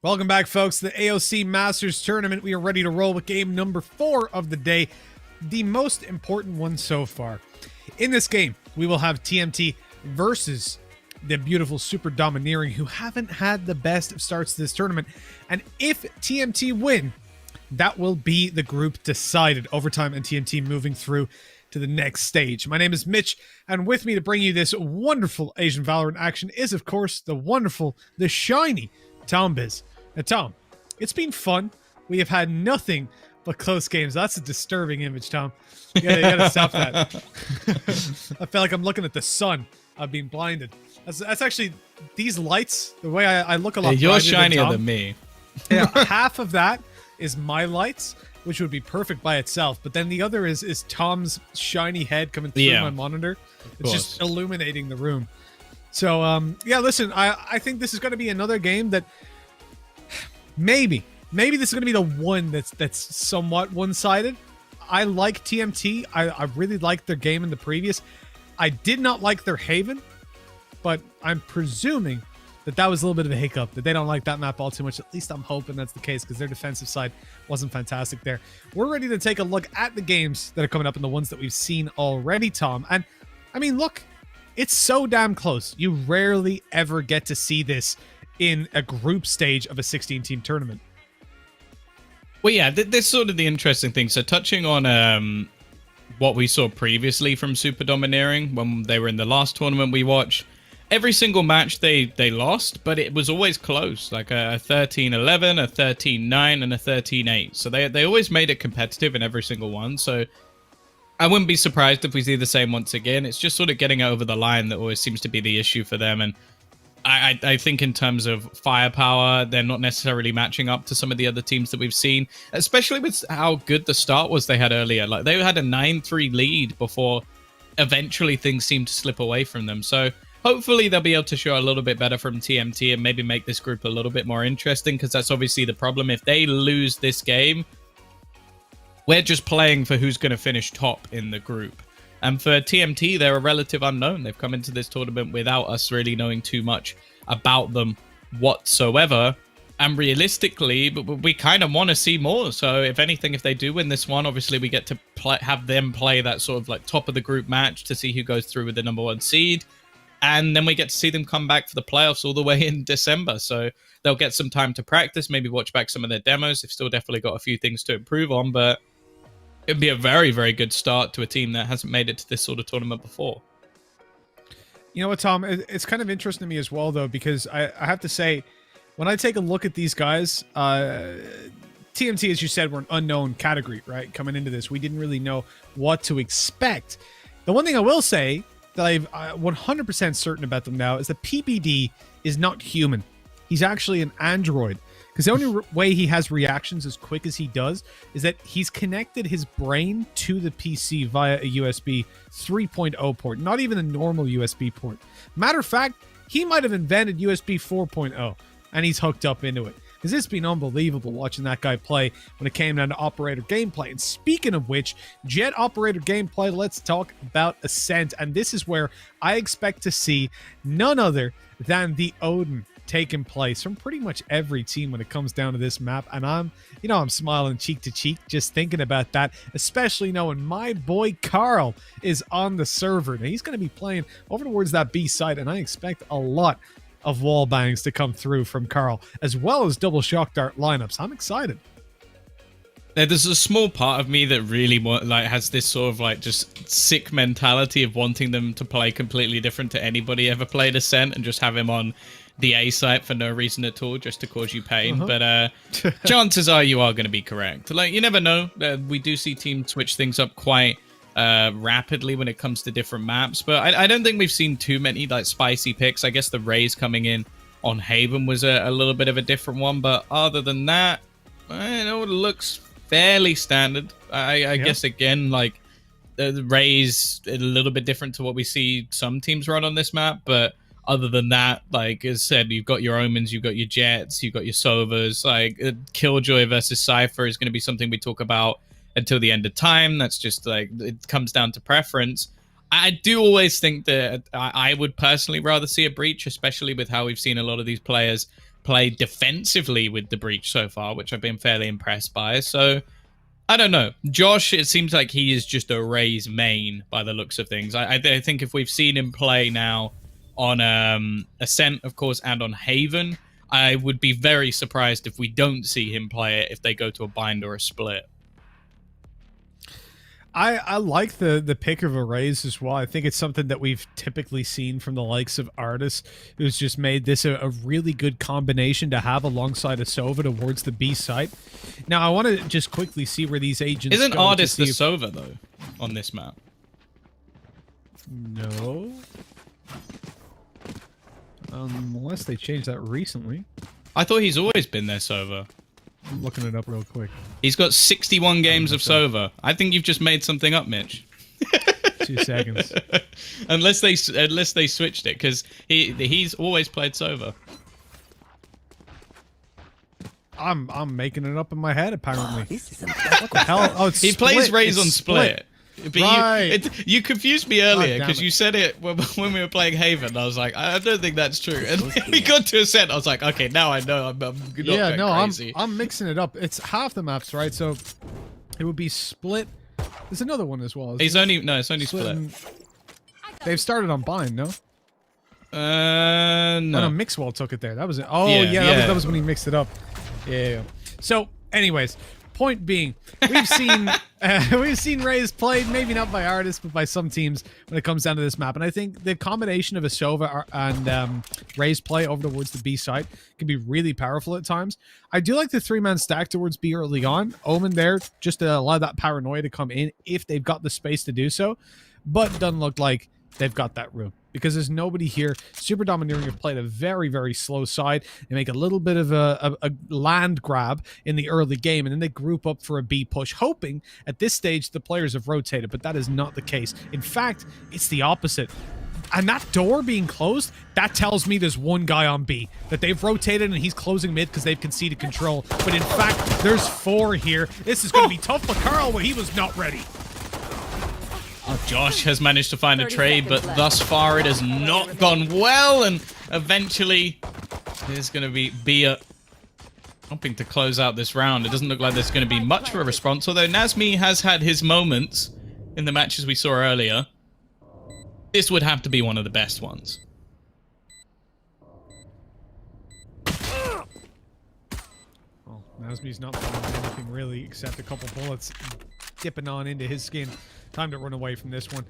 Welcome back, folks, to the AOC Masters Tournament. We are ready to roll with game number 4 of the day, the most important one so far. In this game, we will have TMT versus the beautiful Super Domineering, who haven't had the best of starts to this tournament. And if TMT win, that will be the group decided. Overtime and TMT moving through to the next stage. My name is Mitch, and with me to bring you this wonderful Asian Valorant action is, of course, the wonderful, the shiny Tom Biz. Now, Tom, it's been fun. We have had nothing but close games. That's a disturbing image, Tom. You gotta stop that. I feel like I'm looking at the sun. I've been blinded. That's actually, these lights, the way I look a lot
You're
brighter
shinier
Tom.
than me.
Yeah, half of that is my lights, which would be perfect by itself. But then the other is Tom's shiny head coming through my monitor. It's just illuminating the room. So, yeah, listen, I think this is going to be another game that maybe this is going to be the one that's somewhat one-sided. I like TMT. I really liked their game in the previous. I did not like their Haven, but I'm presuming that was a little bit of a hiccup, that they don't like that map all too much. At least I'm hoping that's the case, because their defensive side wasn't fantastic there. We're ready to take a look at the games that are coming up and the ones that we've seen already, Tom. And, I mean, look, it's so damn close. You rarely ever get to see this in a group stage of a 16-team tournament.
Well, yeah, this sort of the interesting thing. So touching on what we saw previously from Super Domineering when they were in the last tournament we watched, every single match they lost, but it was always close, like a 13-11, a 13-9, and a 13-8. So they always made it competitive in every single one. So I wouldn't be surprised if we see the same once again. It's just sort of getting it over the line that always seems to be the issue for them. And I think in terms of firepower, they're not necessarily matching up to some of the other teams that we've seen, especially with how good the start was they had earlier. Like, they had a 9-3 lead before eventually things seemed to slip away from them. So hopefully they'll be able to show a little bit better from TMT and maybe make this group a little bit more interesting, because that's obviously the problem. If they lose this game, we're just playing for who's going to finish top in the group. And for TMT, they're a relative unknown. They've come into this tournament without us really knowing too much about them whatsoever. And realistically, we kind of want to see more. So if anything, if they do win this one, obviously we get to have them play that sort of like top of the group match to see who goes through with the #1 seed. And then we get to see them come back for the playoffs all the way in December. So they'll get some time to practice, maybe watch back some of their demos. They've still definitely got a few things to improve on, but it'd be a very, very good start to a team that hasn't made it to this sort of tournament before.
You know what, Tom? It's kind of interesting to me as well, though, because I have to say, when I take a look at these guys, TMT, as you said, were an unknown category, right? Coming into this, we didn't really know what to expect. The one thing I will say that I'm 100% certain about them now is that PBD is not human. He's actually an android. Because the only way he has reactions as quick as he does is that he's connected his brain to the PC via a USB 3.0 port, not even a normal USB port. Matter of fact, he might have invented USB 4.0, and he's hooked up into it. Because it's been unbelievable watching that guy play when it came down to operator gameplay. And speaking of which, Jet operator gameplay, let's talk about Ascent. And this is where I expect to see none other than the Odin taking place from pretty much every team when it comes down to this map. And I'm smiling cheek to cheek just thinking about that, especially knowing my boy Carl is on the server. Now he's going to be playing over towards that B side, and I expect a lot of wall bangs to come through from Carl, as well as double shock dart lineups. I'm excited.
There's a small part of me that really has this sort of just sick mentality of wanting them to play completely different to anybody ever played Ascent, and just have him on the A site for no reason at all, just to cause you pain. But chances are you are going to be correct. You never know. We do see teams switch things up quite rapidly when it comes to different maps, but I don't think we've seen too many spicy picks. I guess the Rays coming in on Haven was a little bit of a different one, but other than that, it looks fairly standard. I guess again, the Rays a little bit different to what we see some teams run on this map, but other than that, as I said, you've got your Omens, you've got your Jets, you've got your Sovas. Killjoy versus Cypher is going to be something we talk about until the end of time. That's just it comes down to preference. I do always think that I would personally rather see a Breach, especially with how we've seen a lot of these players played defensively with the breach so far, which I've been fairly impressed by. So I don't know. Josh, it seems like he is just a Raze main by the looks of things. I think if we've seen him play now on Ascent, of course, and on Haven, I would be very surprised if we don't see him play it if they go to a bind or a split.
I like the pick of a Raze as well. I think it's something that we've typically seen from the likes of Artis, who's just made this a really good combination to have alongside a Sova towards the B site. Now, I want to just quickly see where these agents
Isn't
go
Artis
to
the
see if-
Sova, though, on this map?
No. Unless they changed that recently.
I thought he's always been their Sova.
I'm looking it up real quick.
He's got 61 games of Sova. I think you've just made something up, Mitch.
2 seconds.
unless they switched it, because he's always played Sova.
I'm making it up in my head, apparently.
This is
What the hell? Oh, it's
He
Split.
plays Raze
It's
on Split. But
Right.
you confused me earlier
damn
because
it.
you said it when we were playing Haven. I was like, I don't think that's true. And then we got to Ascent. I was like, okay, now I know I'm not
Yeah,
going
no,
crazy.
I'm mixing it up. It's half the maps, right? So it would be Split. There's another one as well.
It's only Split.
and- They've started on Bind, no?
No.
Oh, no, Mixwell took it there. That was it. Oh,
Yeah,
yeah,
yeah.
that was when he mixed it up. Yeah. So, anyways, point being, we've seen Raze played, maybe not by artists, but by some teams when it comes down to this map. And I think the combination of a Sova and Raze play over towards the B side can be really powerful at times. I do like the 3-man stack towards B early on. Omen there, just to allow that paranoia to come in if they've got the space to do so. But doesn't look like they've got that room, because there's nobody here. Super Domineering have played a very, very slow side. They make a little bit of a land grab in the early game, and then they group up for a B push, hoping at this stage the players have rotated, but that is not the case. In fact, it's the opposite. And that door being closed, that tells me there's one guy on B, that they've rotated and he's closing mid because they've conceded control. But in fact, there's 4 here. This is going to be tough for Carl when he was not ready.
Josh has managed to find a
30
trade, but
seconds left.
thus far it has not gone well, and eventually there's going to be a hoping to close out this round. It doesn't look like there's going to be much of a response, although Nazmi has had his moments in the matches we saw earlier. This would have to be one of the best ones.
Well, Nazmi's not finding anything really except a couple bullets dipping on into his skin. Time to run away from this one.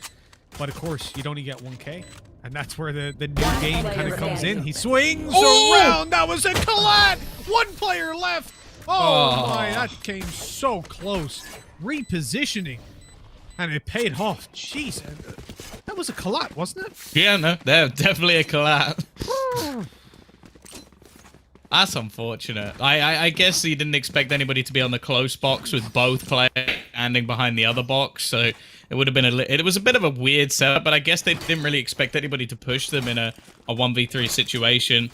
But of course, you'd only get 1K. And that's where the new game kind of comes in. He swings around. That was a collat. 1 player left. Oh my, that came so close. Repositioning. And it paid off. Jeez. That was a collat, wasn't it?
Yeah, no, they're definitely a collab. That's unfortunate. I guess he didn't expect anybody to be on the close box with both players standing behind the other box, so it would have been it was a bit of a weird setup, but I guess they didn't really expect anybody to push them in a 1v3 situation.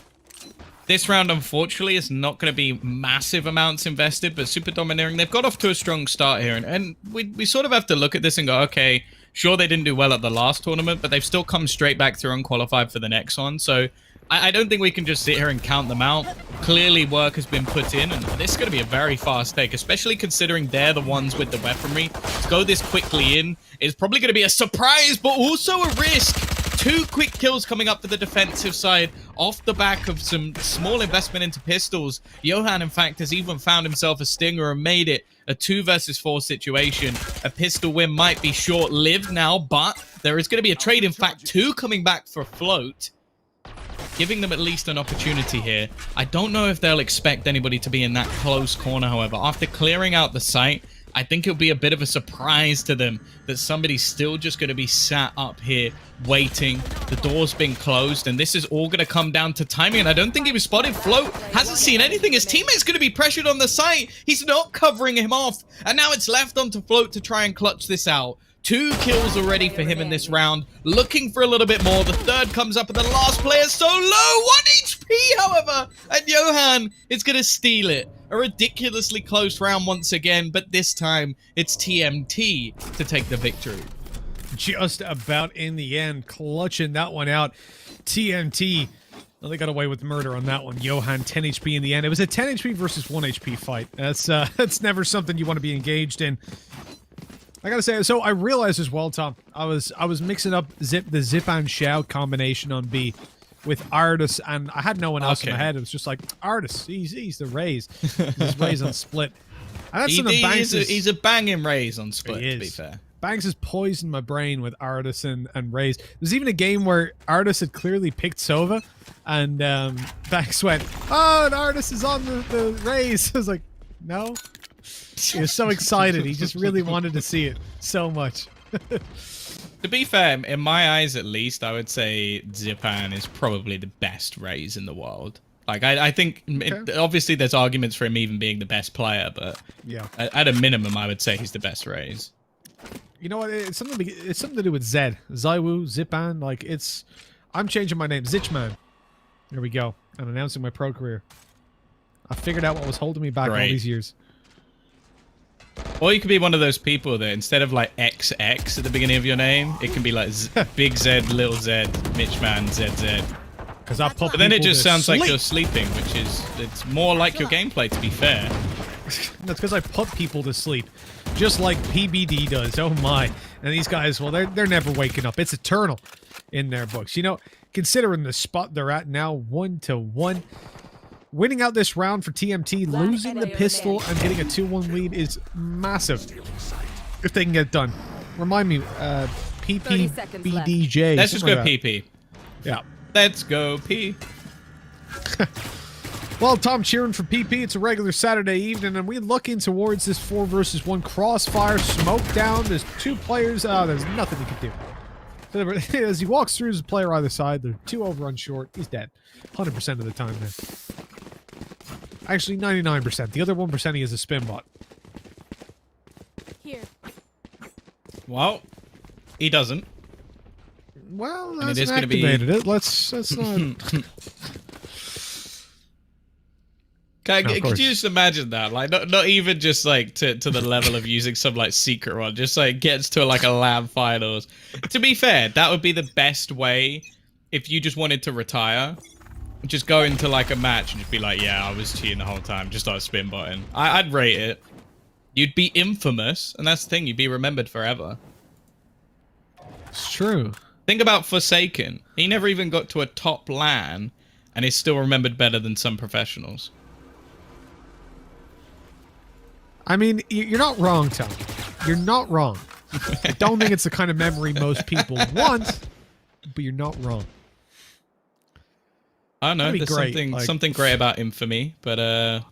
This round, unfortunately, is not going to be massive amounts invested, but Super Domineering, they've got off to a strong start here, and we sort of have to look at this and go, okay, sure, they didn't do well at the last tournament, but they've still come straight back through and qualified for the next one, so I don't think we can just sit here and count them out. Clearly, work has been put in, and this is going to be a very fast take, especially considering they're the ones with the weaponry. To go this quickly in is probably going to be a surprise, but also a risk. 2 quick kills coming up for the defensive side off the back of some small investment into pistols. Johan, in fact, has even found himself a stinger and made it a 2 versus 4 situation. A pistol win might be short-lived now, but there is going to be a trade. In fact, 2 coming back for float, giving them at least an opportunity here. I don't know if they'll expect anybody to be in that close corner, however. After clearing out the site, I think it'll be a bit of a surprise to them that somebody's still just going to be sat up here waiting. The door's been closed, and this is all going to come down to timing, and I don't think he was spotted. Float hasn't seen anything. His teammate's going to be pressured on the site. He's not covering him off, and now it's left onto Float to try and clutch this out. 2 kills already for him in this round. Looking for a little bit more. The 3rd comes up, and the last player's so low. 1 HP, however. And Johan is going to steal it. A ridiculously close round once again, but this time it's TMT to take the victory.
Just about in the end, clutching that one out. TMT Well, they got away with murder on that one. Johan, 10 HP in the end. It was a 10 HP versus 1 HP fight. That's never something you want to be engaged in. I gotta say, so I realized as well, Tom, I was mixing up the Zip and Shout combination on B with Artis, and I had no one else in my head. It was just like, Artis, he's the Raze. He's Raze on Split. And that's something Banks
he's a banging Raze on Split, to be fair.
Banks has poisoned my brain with Artis and Raze. There's even a game where Artis had clearly picked Sova, and Banks went, oh, and Artis is on the Raze. I was like, no. He was so excited. He just really wanted to see it so much.
To be fair, in my eyes at least, I would say Zipan is probably the best Raze in the world. Like, I think, obviously there's arguments for him even being the best player, but
yeah,
at a minimum, I would say he's the best Raze.
You know what? It's something to do with Zed. Zaiwu, Zipan, like, I'm changing my name. Zichman. There we go. I'm announcing my pro career. I figured out what was holding me back all these years.
Or you could be one of those people that instead of like XX at the beginning of your name, it can be like Big Z, Little Z, Mitchman, ZZ.
Because I put.
But then it just sounds like you're sleeping, which is it's more like your gameplay, to be fair.
That's because I put people to sleep, just like PBD does. Oh my! And these guys, well, they're never waking up. It's eternal in their books. You know, considering the spot they're at now, 1-1. Winning out this round for TMT, losing the pistol and getting a 2-1 lead is massive. If they can get it done. Remind me, PPBDJ.
Let's just go PP.
Yeah.
Let's go P.
Well, Tom, cheering for PP. It's a regular Saturday evening, and we're looking towards this 4 versus 1 crossfire. Smoke down. There's 2 players. There's nothing he can do. So as he walks through, there's a player either side. They're 2 over on short. He's dead. 100% of the time, man. Actually, 99%. The other 1% he is a spin bot.
Here.
Well, he doesn't.
Well,
And
that's
it is
activated it. Let's not...
Could you just imagine that? Like, not even just like to the level of using some like secret one, just like gets to like a lab finals. To be fair, that would be the best way if you just wanted to retire. Just go into like a match and just be like, yeah, I was cheating the whole time, just like spin button. I'd rate it. You'd be infamous, and that's the thing, you'd be remembered forever.
It's true.
Think about Forsaken. He never even got to a top LAN, and he's still remembered better than some professionals.
I mean, you're not wrong, Tom. You're not wrong. I don't think it's the kind of memory most people want, but you're not wrong.
I don't know, there's
great,
something great about infamy, but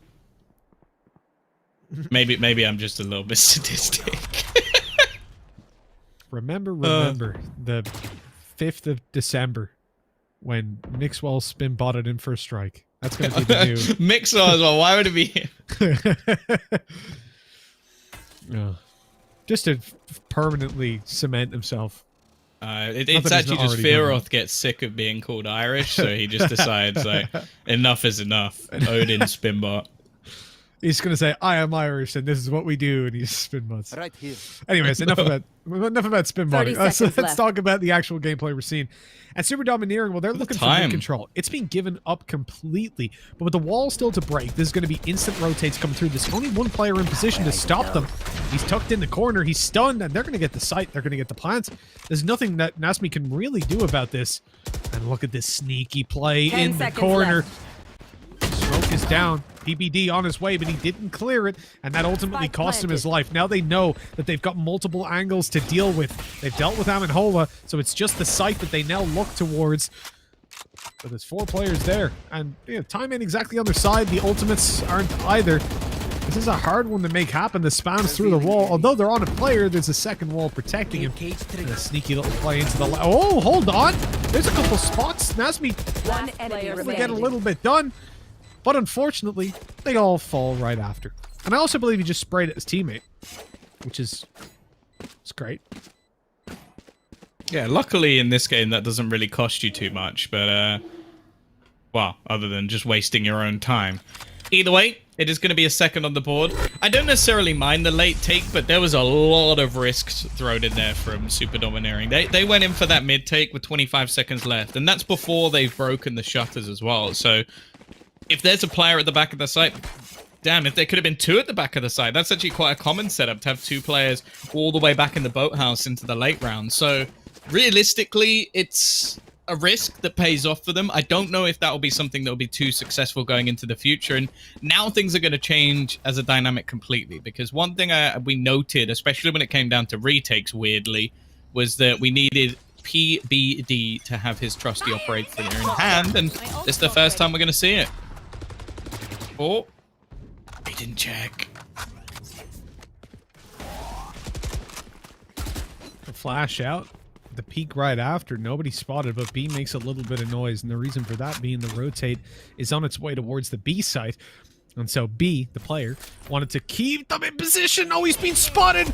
maybe I'm just a little bit sadistic.
Remember the 5th of December when Mixwell spin botted in for a strike. That's going to be the new...
Mixwell as well, why would it be him?
Just to permanently cement himself.
It's actually just Fearoth gets sick of being called Irish, so he just decides like enough is enough. Odin Spinbot.
He's gonna say, "I am Irish, and this is what we do," and he's spinbots.
Right here.
Anyways, enough about spinbotting. Let's talk about the actual gameplay we're seeing. And Super Domineering, well, they're looking for mid control. It's been given up completely, but with the wall still to break, this is going to be instant rotates coming through. There's only 1 player in position to stop them. He's tucked in the corner. He's stunned, and they're going to get the site. They're going to get the plants. There's nothing that Nasmi can really do about this. And look at this sneaky play in the corner. Smoke is down. PBD on his way, but he didn't clear it, and that ultimately cost him his life. Now they know that they've got multiple angles to deal with. They've dealt with Amenhola, so it's just the site that they now look towards. So there's 4 players there, and time ain't exactly on their side. The ultimates aren't either. This is a hard one to make happen. The spams through the wall. Although they're on a player, there's a second wall protecting him. And a sneaky little play into the... Oh, hold on! There's a couple spots. Nasmi get a little bit done. But unfortunately, they all fall right after. And I also believe he just sprayed at his teammate, which is it's great.
Yeah, luckily in this game that doesn't really cost you too much, but well, other than just wasting your own time. Either way, It is going to be a second on the board. I don't necessarily mind the late take, but there was a lot of risks thrown in there from Super Domineering. They went in for that mid take with 25 seconds left, and that's before they've broken the shutters as well. So if there's a player at the back of the site, damn, if there could have been two at the back of the site, that's actually quite a common setup to have two players all the way back in the boathouse into the late round. So realistically, it's a risk that pays off for them. I don't know if that will be something that will be too successful going into the future. And now things are going to change as a dynamic completely, because one thing we noted, especially when it came down to retakes, weirdly, was that we needed PBD to have his trusty operator in hand, and it's the first time we're going to see it. Oh, he didn't check.
The flash out. The peak right after, nobody spotted, but B makes a little bit of noise, and the reason for that being the rotate is on its way towards the B site, and so B, the player, wanted to keep them in position. Oh, he's being spotted.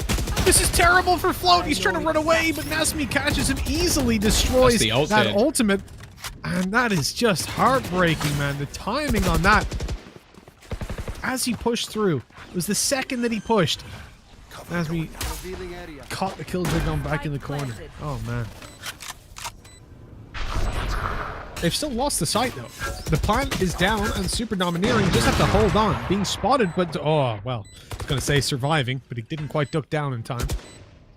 This is terrible for Float. He's trying to run away, but Nasmi catches him, easily destroys that ultimate, and that is just heartbreaking, man. The timing on that, as he pushed through, it was the second that he pushed. Nasmi caught the killjoy going back in the corner. Oh, man. They've still lost the site, though. The plant is down, and Super Domineering just have to hold on. Being spotted, but... Oh, well. I was going to say surviving, but he didn't quite duck down in time.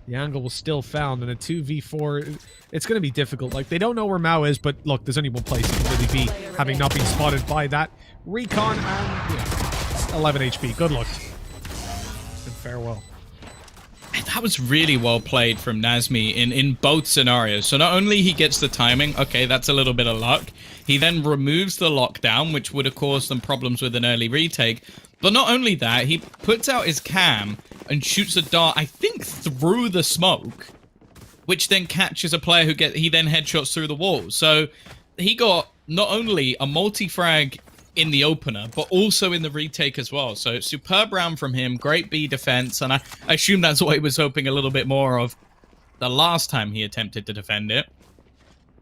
The angle was still found, and a 2v4... It's going to be difficult. Like, they don't know where Mao is, but look, there's only one place he can really be, having not been spotted by that recon, and, yeah, 11 HP. Good luck. And farewell.
That was really well played from Nasmi in both scenarios. So not only he gets the timing, okay, that's a little bit of luck. He then removes the lockdown, which would have caused them problems with an early retake. But not only that, he puts out his cam and shoots a dart, I think, through the smoke, which then catches a player he then headshots through the wall. So he got not only a multi-frag in the opener, but also in the retake as well. So superb round from him, great B defense, and I assume that's what he was hoping a little bit more of the last time he attempted to defend it.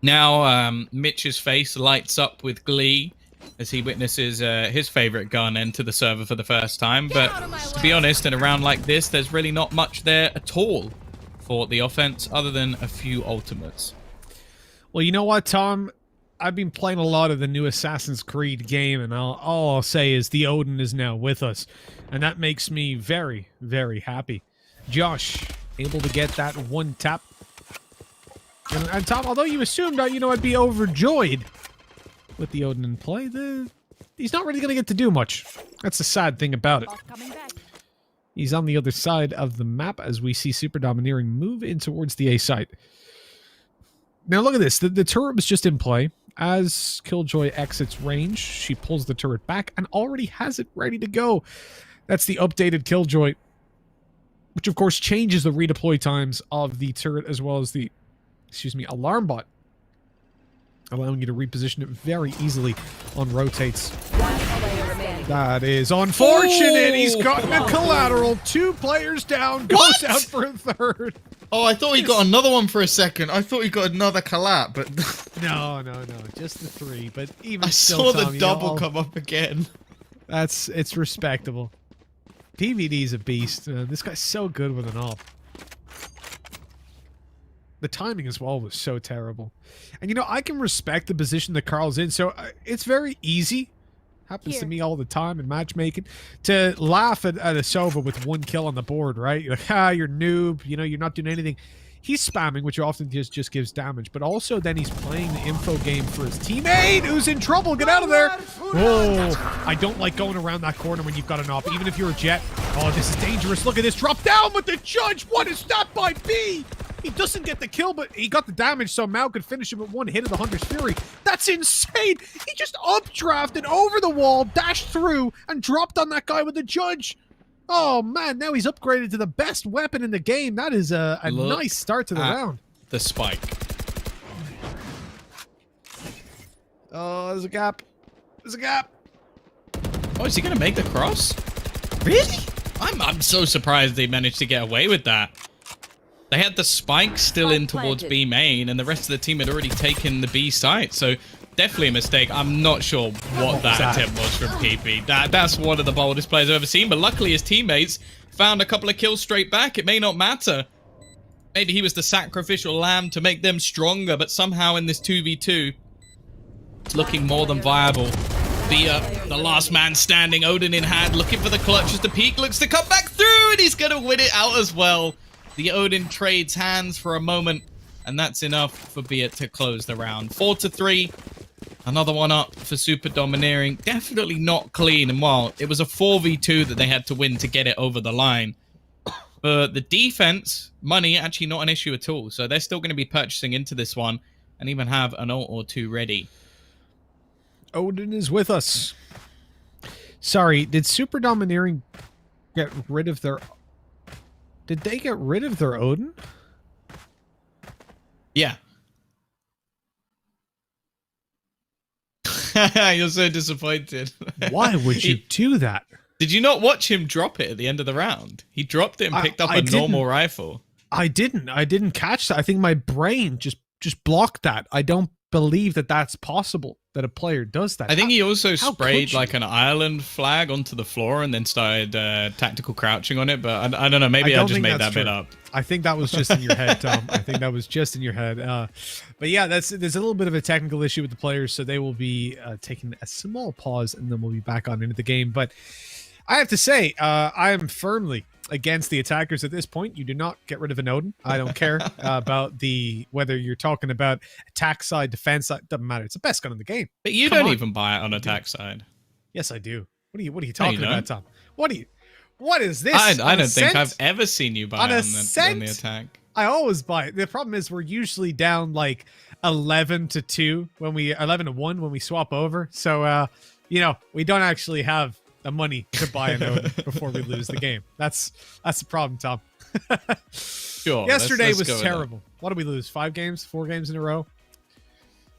Now, Mitch's face lights up with glee as he witnesses his favorite gun enter the server for the first time, but to be honest, in a round like this, there's really not much there at all for the offense, other than a few ultimates.
Well, you know what, Tom? I've been playing a lot of the new Assassin's Creed game, and all I'll say is the Odin is now with us, and that makes me very, very happy. Josh, able to get that one tap. And Tom, although you assumed, I'd be overjoyed with the Odin in play, he's not really going to get to do much. That's the sad thing about it. He's on the other side of the map as we see Super Domineering move in towards the A site. Now look at this. The turret was just in play. As Killjoy exits range, she pulls the turret back and already has it ready to go. That's the updated Killjoy, which of course changes the redeploy times of the turret as well as the, alarm bot, allowing you to reposition it very easily on rotates. That is unfortunate. He's gotten a collateral. 2 players down. Goes out for a third.
Oh, I thought he got another one for a second. I thought he got another collab, but...
No. Just the 3. But even
I
still,
saw
Tom,
the double come up again.
It's respectable. PVD's a beast. This guy's so good with an op. The timing as well was so terrible. And, I can respect the position that Carl's in. So it's very easy. Happens to me all the time in matchmaking, to laugh at a Sova with 1 kill on the board, right? You're like, you're noob, you're not doing anything. He's spamming, which often just gives damage, but also then he's playing the info game for his teammate who's in trouble. Get out of there. Oh, I don't like going around that corner when you've got an op, even if you're a jet. Oh, this is dangerous. Look at this. Drop down with the judge. What is that by B? He doesn't get the kill, but he got the damage, so Mao could finish him with 1 hit of the Hunter's Fury. That's insane! He just updrafted over the wall, dashed through, and dropped on that guy with the judge. Oh, man, now he's upgraded to the best weapon in the game. That is a nice start to the round.
The spike.
Oh, there's a gap. There's a gap.
Oh, is he going to make the cross? Really? I'm so surprised they managed to get away with that. They had the spike still in
Spike
towards
planted.
B main, and the rest of the team had already taken the B site. So definitely a mistake. I'm not sure what that attempt was from PP. That's one of the boldest players I've ever seen. But luckily his teammates found a couple of kills straight back. It may not matter. Maybe he was the sacrificial lamb to make them stronger, but somehow in this 2v2, it's looking more than viable. The last man standing, Odin in hand, looking for the clutch as the peak looks to come back through, and he's going to win it out as well. The Odin trades hands for a moment, and that's enough for Beat to close the round. 4-3. Another one up for Super Domineering. Definitely not clean, and while it was a 4v2 that they had to win to get it over the line. But the defense, money, actually not an issue at all. So they're still going to be purchasing into this one and even have an ult or two ready.
Odin is with us. Sorry, did Super Domineering get rid of their... Did they get rid of their Odin?
Yeah. You're so disappointed.
Why would you do that?
Did you not watch him drop it at the end of the round? He dropped it and picked up a normal rifle.
I didn't catch that. I think my brain just blocked that. I don't believe that that's possible, that a player does that.
I think he also
how
sprayed
could you?
like an Ireland flag onto the floor and then started tactical crouching on it. But I don't know. Maybe I just made that bit up.
I think that was just in your head, Tom. I think that was just in your head. But yeah, there's a little bit of a technical issue with the players, so they will be taking a small pause, and then we'll be back on into the game. But I have to say, I am firmly against the attackers at this point. You do not get rid of an Odin. I don't care about whether you're talking about attack side, defense side, doesn't matter. It's the best gun in the game.
But you
Come
don't
on.
even buy it on attack side.
Yes, I do. What are you talking
don't.
about, Tom? What is this?
I
On
don't
a
think
cent?
I've ever seen you buy
On
it
a
on the
cent?
attack.
I always buy it. The problem is we're usually down like 11-2 11-1 when we swap over. So we don't actually have the money to buy an Odin before we lose the game. That's the problem, Tom.
Sure.
Yesterday
let's
was
go with that.
terrible. What did we lose? 4 games in a row?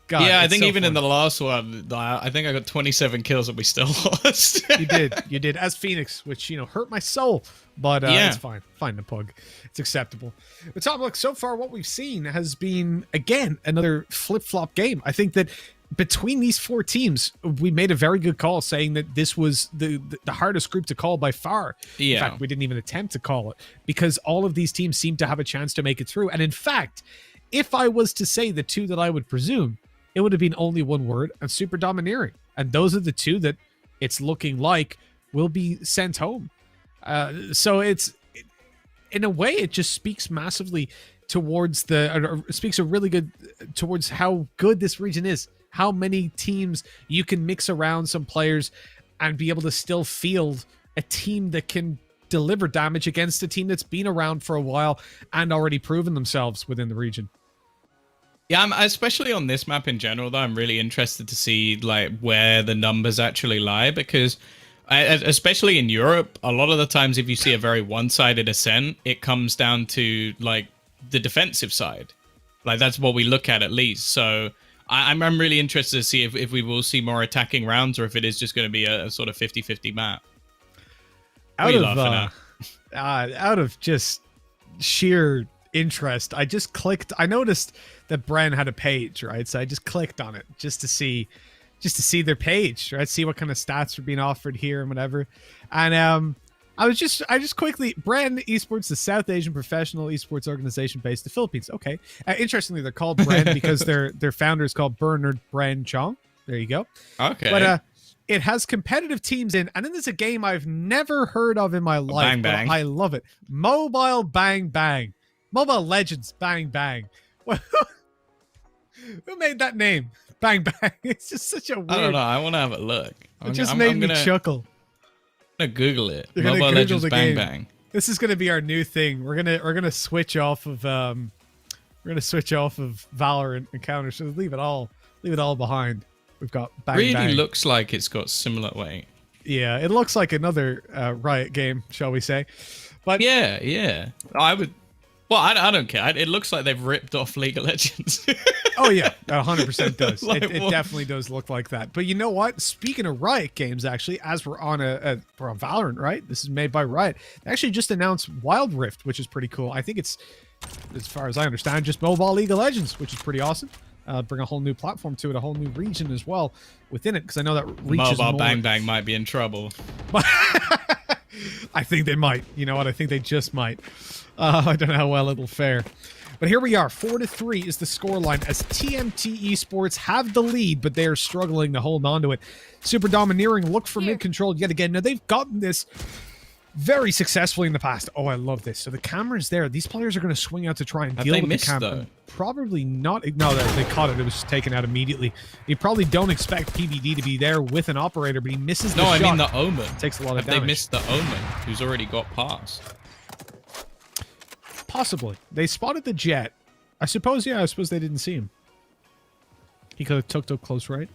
God,
Yeah, I
it's
think
so
even
fun.
in the last one, I think I got 27 kills and we still lost.
You did as Phoenix, which hurt my soul, but
Yeah.
it's fine. Fine, the pug, it's acceptable. But Tom, look, so far what we've seen has been again another flip-flop game. I think that between these 4 teams, we made a very good call saying that this was the hardest group to call by far.
Yeah.
In fact, we didn't even attempt to call it because all of these teams seem to have a chance to make it through. And in fact, if I was to say the 2 that I would presume, it would have been only one word, and Super Domineering. And those are the 2 that it's looking like will be sent home. So in a way, it just speaks massively towards speaks a really good towards how good this region is. How many teams you can mix around some players and be able to still field a team that can deliver damage against a team that's been around for a while and already proven themselves within the region.
Yeah, especially on this map in general, though, I'm really interested to see like where the numbers actually lie, because especially in Europe, a lot of the times if you see a very one-sided ascent, it comes down to like the defensive side. Like that's what we look at least. So I'm really interested to see if we will see more attacking rounds or if it is just going to be a sort of 50-50 map. What are you laughing at?
Out of just sheer interest, I just clicked. I noticed that Bren had a page, right? So I just clicked on it just to see their page, right? See what kind of stats are being offered here and whatever. And I just quickly, Bren Esports, the South Asian professional esports organization based in the Philippines. Okay, interestingly, they're called Bren because their founder is called Bernard Bren Chong. There you go.
Okay.
But it has competitive teams in, and then there's a game I've never heard of in my life.
Bang Bang.
I love it. Mobile Bang Bang. Mobile Legends Bang Bang. Who made that name? Bang Bang. It's just such a weird.
I don't know. I want to have a look.
It just made me chuckle.
I'm gonna Google it.
You're gonna
Mobile
Google
Legends
the
Bang
game.
Bang.
This is gonna be our new thing. We're gonna switch off of Valorant and Counter. So leave it all behind. We've got Bang
Really
Bang.
looks like it's got similar weight.
Yeah, it looks like another Riot game, shall we say? But
Yeah. I would. Well, I don't care. It looks like they've ripped off League of Legends.
oh yeah, 100% does.
Like,
it
what?
definitely does look like that. But you know what? Speaking of Riot games, actually, as we're on we're on Valorant, right? This is made by Riot. They actually just announced Wild Rift, which is pretty cool. I think it's as far as I understand, just Mobile League of Legends, which is pretty awesome. Bring a whole new platform to it, a whole new region as well within it, because I know that reaches
Mobile
more.
Bang Bang might be in trouble.
I think they might. You know what? I think they just might. I don't know how well it'll fare. But here we are. 4-3 is the scoreline as TMT Esports have the lead, but they are struggling to hold on to it. Super Domineering look for mid-control yet again. Now, they've gotten this very successfully in the past. Oh, I love this. So the camera's there. These players are going to swing out to try and deal with the camera. Probably not. No, they caught it. It was taken out immediately. You probably don't expect PBD to be there with an operator, but he misses the shot.
No, I mean the Omen.
Takes a lot of damage.
They missed the Omen, who's already got past.
Possibly. They spotted the jet. I suppose, yeah, I suppose they didn't see him. He could have took to close right.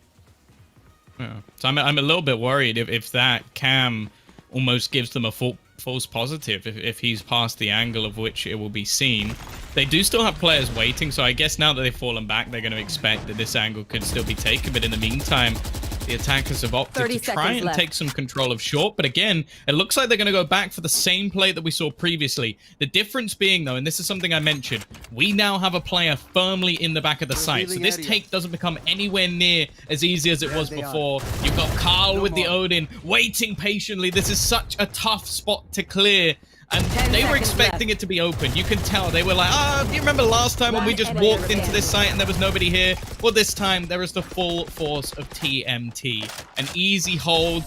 Yeah. So I'm a little bit worried if that cam almost gives them a false positive if he's past the angle of which it will be seen. They do still have players waiting, so I guess now that they've fallen back, they're going to expect that this angle could still be taken. But in the meantime, the attackers have opted to try and take some control of short. But again, it looks like they're going to go back for the same play that we saw previously. The difference being, though, and this is something I mentioned, we now have a player firmly in the back of the site. So this take doesn't become anywhere near as easy as it was before. You've got Carl with the Odin waiting patiently. This is such a tough spot to clear. And they were expecting it to be open. You can tell. They were like, do you remember last time when we just walked into this site and there was nobody here? Well, this time there is the full force of TMT. An easy hold,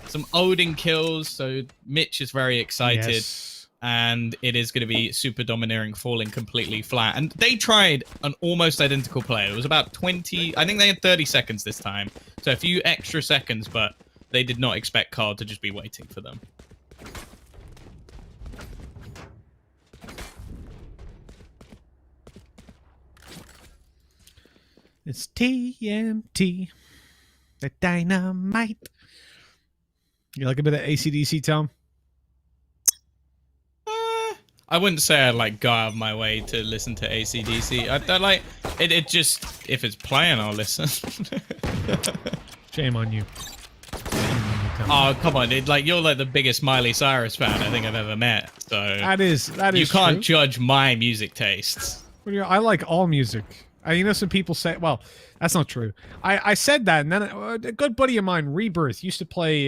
some Odin kills. So Mitch is very excited.
Yes.
And it is going to be Super Domineering falling completely flat. And they tried an almost identical play. It was about 20, I think they had 30 seconds this time. So a few extra seconds, but they did not expect Carl to just be waiting for them.
It's TMT, the dynamite. You like a bit of AC/DC, Tom?
I wouldn't say I like go out of my way to listen to AC/DC. I like it. It just if it's playing, I'll listen.
Shame on you.
Oh come on! You're like the biggest Miley Cyrus fan I think I've ever met. So
that is
you can't
true.
judge my music tastes.
Well, I like all music. You know, some people say, well, that's not true. I said that, and then a good buddy of mine, Rebirth, used to play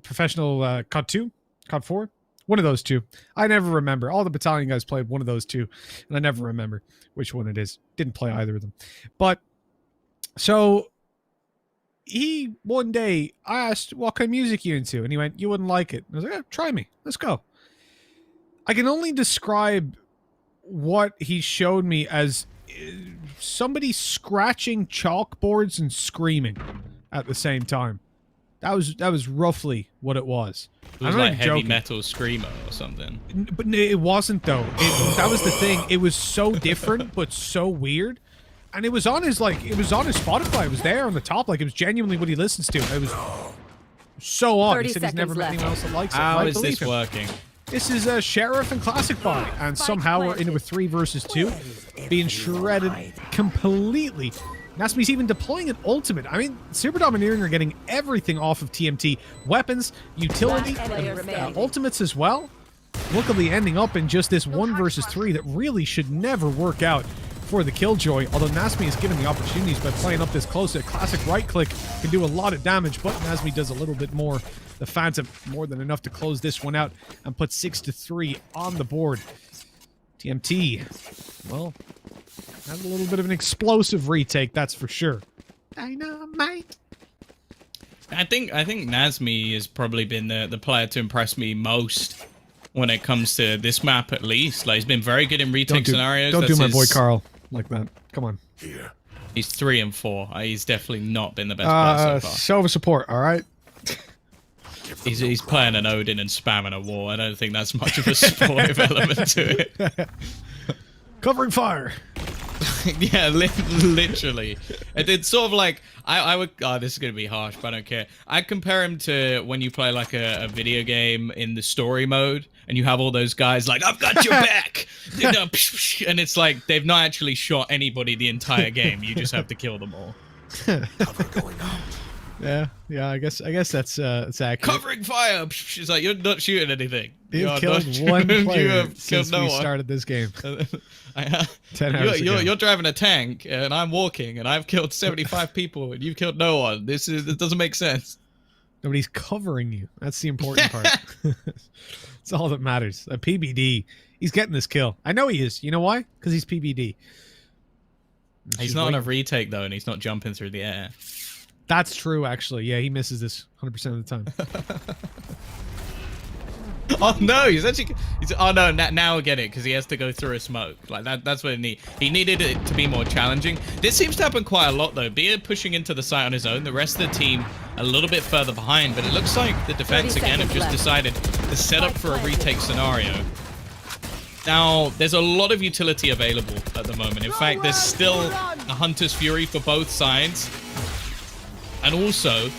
professional COD 2, COD 4. One of those two. I never remember. All the Battalion guys played one of those two, and I never remember which one it is. Didn't play either of them. But, so, he, one day, I asked, what kind of music you into? And he went, you wouldn't like it. And I was like, yeah, try me. Let's go. I can only describe what he showed me as somebody scratching chalkboards and screaming at the same time. That was roughly what it was.
It was like heavy metal screamer or something.
But it wasn't though. That was the thing. It was so different, but so weird. And it was on his Spotify. It was there on the top. Like it was genuinely what he listens to. It was so odd. He said he's never met anyone else that likes it.
How is this working?
This is Sheriff and Classic Buy, and somehow we're into a 3 versus 2, being shredded completely. Nasmi's even deploying an ultimate. I mean, Super Domineering are getting everything off of TMT. Weapons, utility, ultimates as well. Luckily ending up in just this 1 versus 3 that really should never work out for the Killjoy, although Nasmi is given the opportunities by playing up this close. A classic right click can do a lot of damage, but Nasmi does a little bit more. The Phantom more than enough to close this one out and put 6-3 on the board. TMT, well, has a little bit of an explosive retake, that's for sure. Dynamite.
I think Nasmi has probably been the player to impress me most when it comes to this map, at least. Like he's been very good in retake scenarios.
Don't do my boy Carl like that. Come on.
Here.
He's 3 and 4. He's definitely not been the best player so far.
Show of support, all right.
He's playing an Odin and spamming a wall. I don't think that's much of a supportive element to it.
Covering fire.
Yeah, literally. It's sort of like I would. Oh, this is gonna be harsh, but I don't care. I compare him to when you play like a video game in the story mode, and you have all those guys like, "I've got your back," and it's like they've not actually shot anybody the entire game. You just have to kill them all.
Cover going out.
Yeah, I guess that's accurate.
Covering fire. She's like, you're not shooting anything.
You've
You're
killed
not-
one
you
player
have
since
killed no
we
one.
started this game. 10
You're,
hours
you're,
ago.
you're driving a tank, and I'm walking, and I've killed 75 people, and you've killed no one. This doesn't make sense.
Nobody's covering you. That's the important part. That's all that matters. A PBD. He's getting this kill. I know he is. You know why? Because he's PBD.
He's not on a retake, though, and he's not jumping through the air.
That's true, actually. Yeah, he misses this 100% of the time.
Oh no, he's oh no, now I get it, because he has to go through a smoke. Like that's what he needed it to be more challenging. This seems to happen quite a lot though. Beer pushing into the site on his own, the rest of the team a little bit further behind, but it looks like the defense
30
again have just
seconds left.
decided to set up for a retake scenario. Now, there's a lot of utility available at the moment. In fact, there's still a Hunter's Fury for both sides. And also,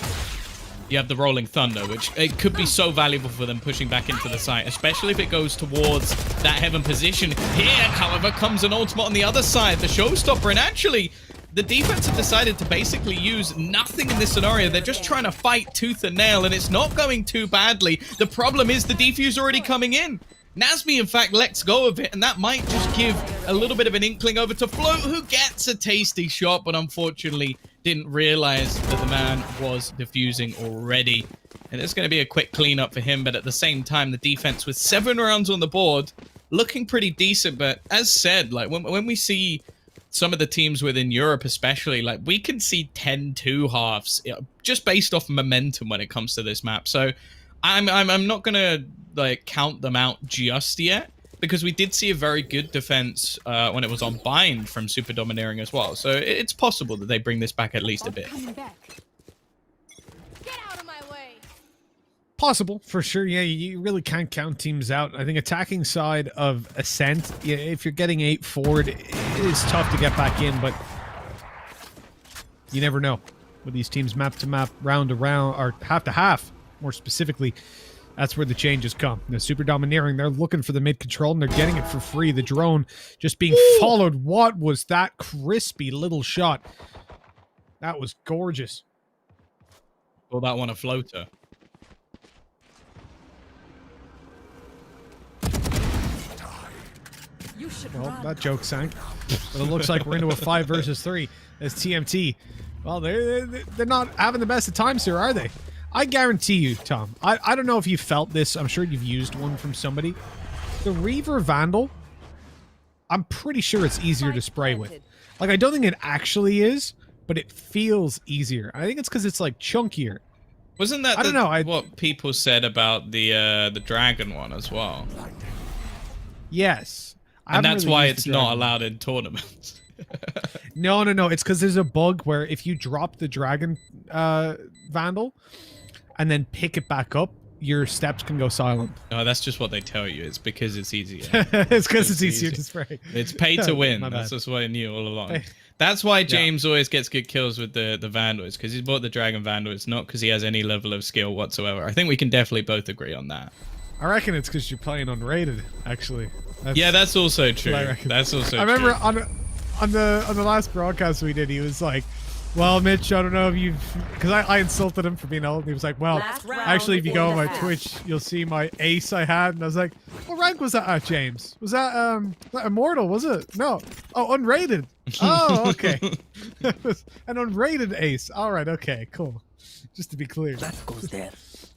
you have the Rolling Thunder, which it could be so valuable for them pushing back into the site, especially if it goes towards that heaven position. Here, however, comes an ultimate on the other side, the showstopper, and actually, the defense have decided to basically use nothing in this scenario. They're just trying to fight tooth and nail, and it's not going too badly. The problem is the defuse already coming in. Nasmi, in fact, lets go of it, and that might just give a little bit of an inkling over to Float, who gets a tasty shot, but unfortunately didn't realize that the man was defusing already. And it's going to be a quick cleanup for him, but at the same time, the defense with 7 rounds on the board, looking pretty decent. But as said, like when we see some of the teams within Europe especially, like we can see 10-2 halves, you know, just based off momentum when it comes to this map. So I'm not going to like count them out just yet, because we did see a very good defense when it was on bind from Super Domineering as well. So it's possible that they bring this back at least a bit.
Coming back. Get out of my way.
Possible, for sure. Yeah, you really can't count teams out. I think attacking side of Ascent, yeah, if you're getting 8 forward, it is tough to get back in, but you never know. With these teams map to map, round to round, or half to half, more specifically, that's where the changes come. The Super Domineering, they're looking for the mid control, and they're getting it for free. The drone just being followed. What was that crispy little shot? That was gorgeous.
Call that one a floater.
You should
Well,
run.
that joke sank. But it looks like we're into a 5 versus 3 as TMT. Well, they're not having the best of times here, are they? I guarantee you, Tom. I don't know if you felt this. I'm sure you've used one from somebody. The Reaver Vandal, I'm pretty sure it's easier to spray with. Like, I don't think it actually is, but it feels easier. I think it's because it's, like, chunkier.
Wasn't that
I don't know,
what people said about the dragon one as well?
Yes. I
And
haven't
that's
really
why
used
it's
the
not
dragon.
allowed in tournaments.
No. It's because there's a bug where if you drop the Dragon Vandal and then pick it back up, your steps can go silent.
No, that's just what they tell you. It's because it's easier.
It's because it's
It's
easier
easy.
to spray.
It's pay to win.
My bad.
That's just what I knew all along.
Hey.
That's why James always gets good kills with the Vandal. It's because he's bought the Dragon Vandal. It's not because he has any level of skill whatsoever. I think we can definitely both agree on that.
I reckon it's because you're playing unrated, actually.
Yeah, that's also true.
I reckon.
That's also
I remember
true.
on the last broadcast we did, he was like, well, Mitch, I don't know if you've... Because I insulted him for being old. And he was like, well,
Last round
actually, if you go on my
before the
Twitch, you'll see my ace I had. And I was like, what rank was that at, James? Was that Immortal, was it? No. Oh, unrated. Oh, okay. It was an unrated ace. All right, okay, cool. Just to be clear.
That goes there.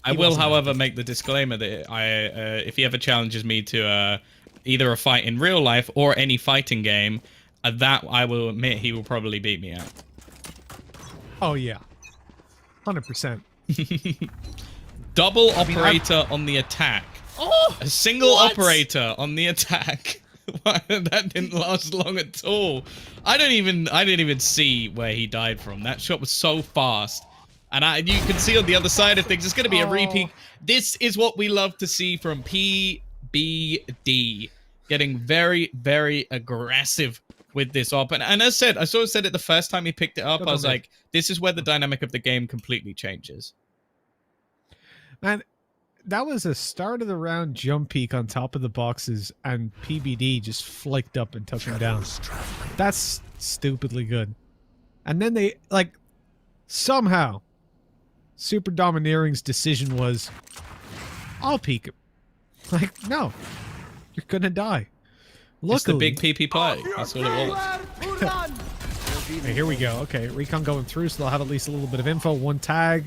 I will, however, make the disclaimer that if he ever challenges me to either a fight in real life or any fighting game, that I will admit he will probably beat me at.
Oh, yeah. 100%.
Double operator on the attack.
Oh!
A single operator on the attack. That didn't last long at all. I didn't even see where he died from. That shot was so fast. And you can see on the other side of things, it's going to be a repeat. This is what we love to see from PBD. Getting very, very aggressive with this op. And as I said, I sort of said it the first time he picked it up. I was like, this is where the dynamic of the game completely changes.
Man, that was a start of the round jump peak on top of the boxes, and PBD just flicked up and took him down. That's stupidly good. And then they, like, somehow Super Domineering's decision was, I'll peek him. Like, no, you're gonna die.
It's the
Luckily,
big PP play. That's what it was.
Hey, here we go. Okay, recon going through, so they'll have at least a little bit of info. 1 tag,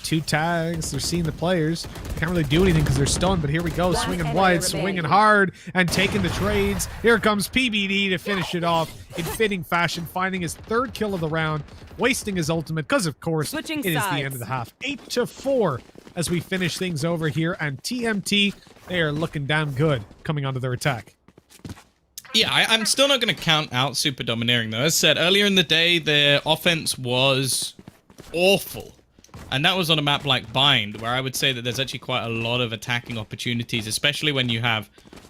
2 tags. They're seeing the players. Can't really do anything because they're stunned, but here we go. Swinging wide, swinging hard, and taking the trades. Here comes PBD to finish it off in fitting fashion, finding his 3rd kill of the round, wasting his ultimate, because of course,
Switching
it is the
sides.
end of the half. 8-4 as we finish things over here, and TMT, they are looking damn good coming onto their attack.
Yeah, I'm still not going to count out Super Domineering, though. As I said, earlier in the day, their offense was awful. And that was on a map like Bind, where I would say that there's actually quite a lot of attacking opportunities, especially when you have,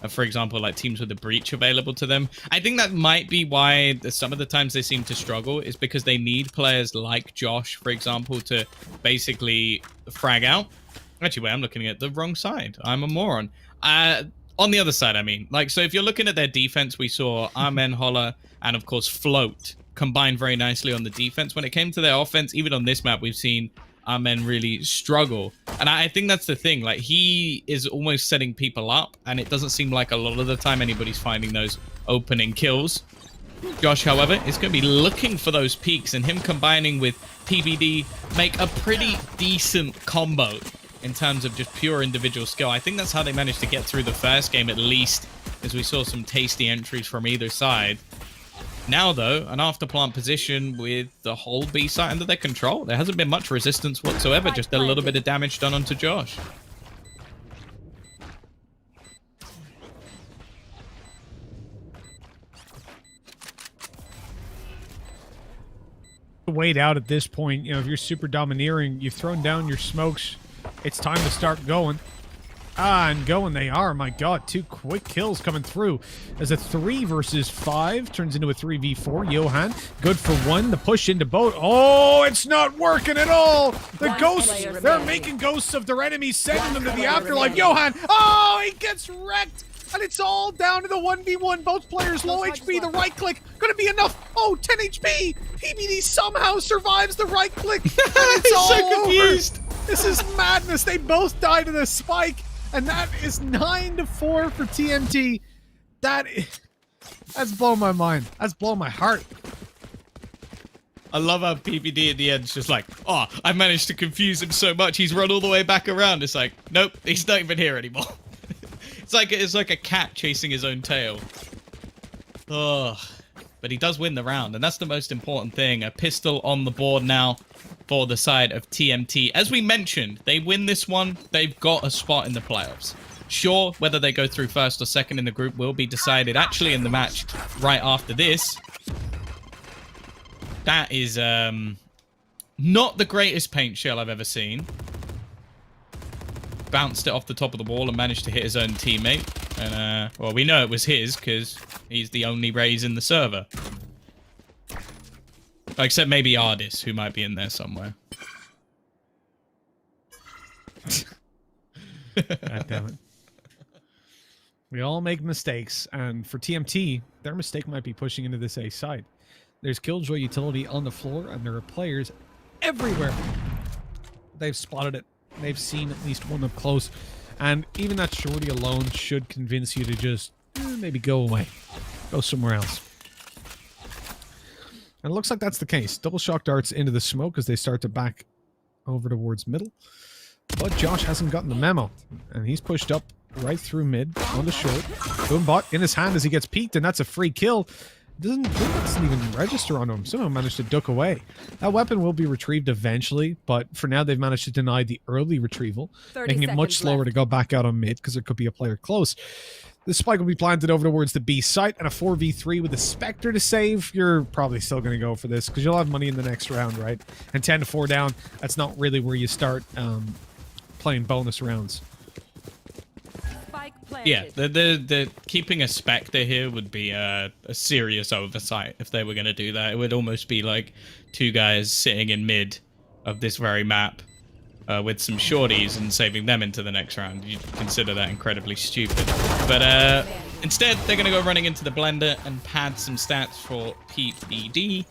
for example, like teams with a breach available to them. I think that might be why some of the times they seem to struggle, is because they need players like Josh, for example, to basically frag out. Actually, wait, I'm looking at the wrong side. I'm a moron. On the other side, I mean. Like, so if you're looking at their defense, we saw Amen, Holler, and of course Float combined very nicely on the defense. When it came to their offense, even on this map, we've seen Amen really struggle. And I think that's the thing. Like, he is almost setting people up, and it doesn't seem like a lot of the time anybody's finding those opening kills. Josh, however, is going to be looking for those peaks, and him combining with PBD make a pretty decent combo in terms of just pure individual skill. I think that's how they managed to get through the first game, at least, as we saw some tasty entries from either side. Now, though, an after-plant position with the whole B site under their control. There hasn't been much resistance whatsoever, just a little bit of damage done onto Josh.
Wait out at this point. You know, if you're Super Domineering, you've thrown down your smokes. It's time to start going. And going they are. My god, 2 quick kills coming through as a 3 versus 5 turns into a 3v4. Johan, good for 1. The push into boat. Oh, it's not working at all. The ghosts, they're making ghosts of their enemies, sending them to the afterlife. Johan, oh, he gets wrecked. And it's all down to the 1v1. Both players low HP. The right click gonna be enough. Oh, 10 HP. PBD somehow survives the right click. And it's all
so confused.
over. This is madness. They both died to the spike. And that is 9-4 for TMT. That's blown my mind. That's blown my heart.
I love how PBD at the end's just like, oh, I managed to confuse him so much, he's run all the way back around. It's like, nope, he's not even here anymore. It's like a cat chasing his own tail. Oh, but he does win the round, and that's the most important thing. A pistol on the board now for the side of TMT. As we mentioned, they win this one, they've got a spot in the playoffs. Sure, whether they go through first or second in the group will be decided actually in the match right after this. That is not the greatest paint shell I've ever seen. Bounced it off the top of the wall and managed to hit his own teammate. And, well, we know it was his because he's the only raise in the server. Except maybe Ardis, who might be in there somewhere.
God damn it. We all make mistakes, and for TMT, their mistake might be pushing into this A side. There's Killjoy utility on the floor, and there are players everywhere. They've spotted it. They've seen at least one up close, and even that shorty alone should convince you to just maybe go away. Go somewhere else. And it looks like that's the case. Double shock darts into the smoke as they start to back over towards middle. But Josh hasn't gotten the memo, and he's pushed up right through mid on the short. Boombot in his hand as he gets peeked, and that's a free kill. Doesn't even register on him. Somehow managed to duck away. That weapon will be retrieved eventually, but for now they've managed to deny the early retrieval, making it much slower to go back out on mid because there could be a player close. The spike will be planted over towards the B site, and a 4v3 with a Spectre to save. You're probably still going to go for this because you'll have money in the next round, right? And 10-4 down, that's not really where you start playing bonus rounds.
Yeah, the keeping a Spectre here would be a serious oversight if they were going to do that. It would almost be like 2 guys sitting in mid of this very map with some shorties and saving them into the next round. You'd consider that incredibly stupid. But Instead, they're going to go running into the blender and pad some stats for PBD.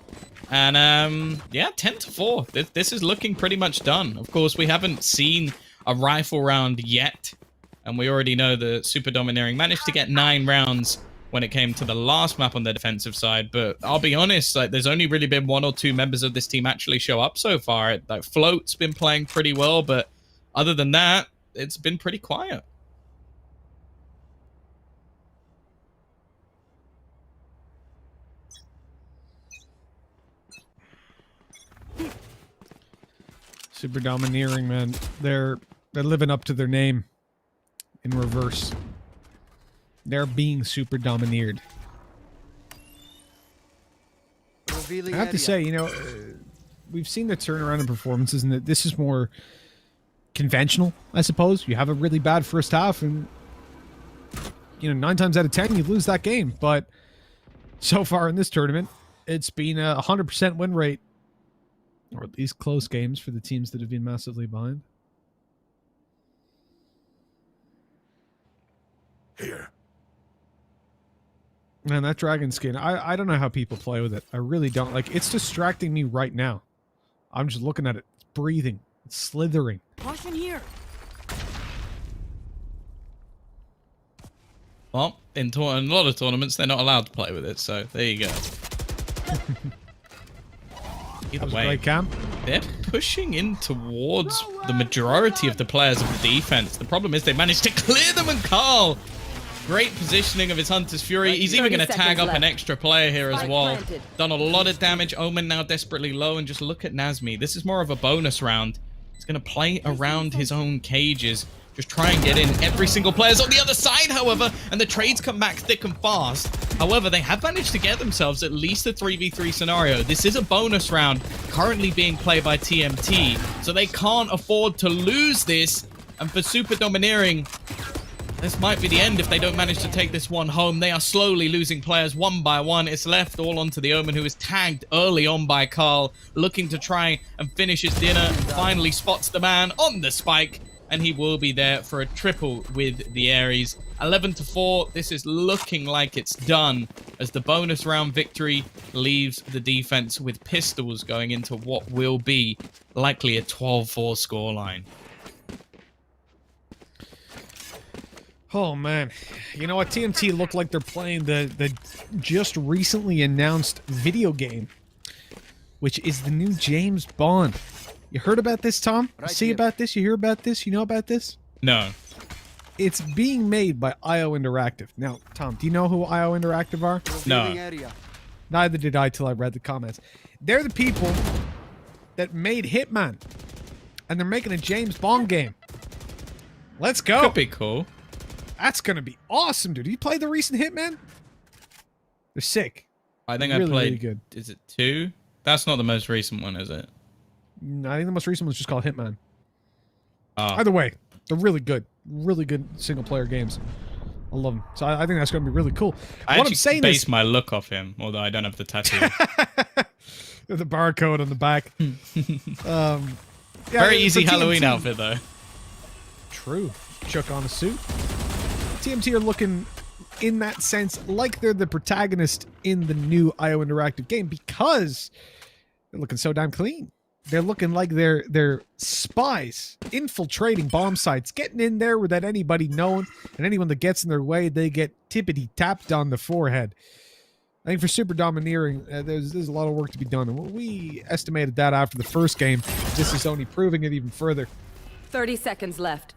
And yeah, 10-4. This is looking pretty much done. Of course, we haven't seen a rifle round yet. And we already know the Super Domineering managed to get 9 rounds when it came to the last map on the defensive side. But I'll be honest, like, there's only really been 1 or 2 members of this team actually show up so far. Like, Float's been playing pretty well, but other than that, it's been pretty quiet.
Super Domineering, man. They're living up to their name in reverse. They're being super domineered. I have to say, you know, we've seen the turnaround in performances, and that this is more conventional, I suppose. You have a really bad first half, and you know, 9 times out of 10 you lose that game. But so far in this tournament, it's been a 100% win rate, or at least close games for the teams that have been massively behind.
Here.
Man, that dragon skin, I don't know how people play with it. I really don't. Like, it's distracting me right now. I'm just looking at it. It's breathing. It's slithering.
Caution here.
Well, in a lot of tournaments, they're not allowed to play with it, so there you go. Either way,
Right, Cam?
they're pushing in towards the majority of the players of the defense. The problem is they managed to clear them, and Carl, great positioning of his Hunter's Fury. He's even going to tag up an extra player here as well. Done a lot of damage. Omen now desperately low, and just look at Nazmi. This is more of a bonus round. He's going to play around his own cages. Just try and get in. Every single player's on the other side, however, and the trades come back thick and fast. However, they have managed to get themselves at least a 3v3 scenario. This is a bonus round currently being played by TMT, so they can't afford to lose this. And for Super Domineering, this might be the end if they don't manage to take this one home. They are slowly losing players one by one. It's left all onto the Omen, who is tagged early on by Carl, looking to try and finish his dinner, and finally spots the man on the spike. And he will be there for a triple with the Ares. 11-4, this is looking like it's done, as the bonus round victory leaves the defense with pistols going into what will be likely a 12-4 scoreline.
Oh, man. You know what? TMT look like they're playing the just recently announced video game, which is the new James Bond. You heard about this, Tom? You see about this? You hear about this? You know about this?
No.
It's being made by IO Interactive. Now, Tom, do you know who IO Interactive are?
No.
Neither did I till I read the comments. They're the people that made Hitman, and they're making a James Bond game. Let's go.
Could be cool.
That's going to be awesome, dude. You played the recent Hitman? They're sick.
I think
Really,
I played,
really good.
Is it 2? That's not the most recent one, is it?
I think the most recent one's just called Hitman.
Oh.
Either way, they're really good. Really good single-player games. I love them. So I think that's going to be really cool.
I
what I'm
actually
saying
base
is...
my look off him, although I don't have the tattoo.
the barcode on the back. Yeah,
Very easy
for
Halloween
TMT,
outfit, though.
True. Chuck on a suit. TMT are looking, in that sense, like they're the protagonist in the new IO Interactive game, because they're looking so damn clean. They're looking like they're spies infiltrating bomb sites, getting in there without anybody knowing, and anyone that gets in their way, they get tippity tapped on the forehead. I think for Super Domineering, there's a lot of work to be done, and we estimated that after the first game. This is only proving it even further.
30 seconds left.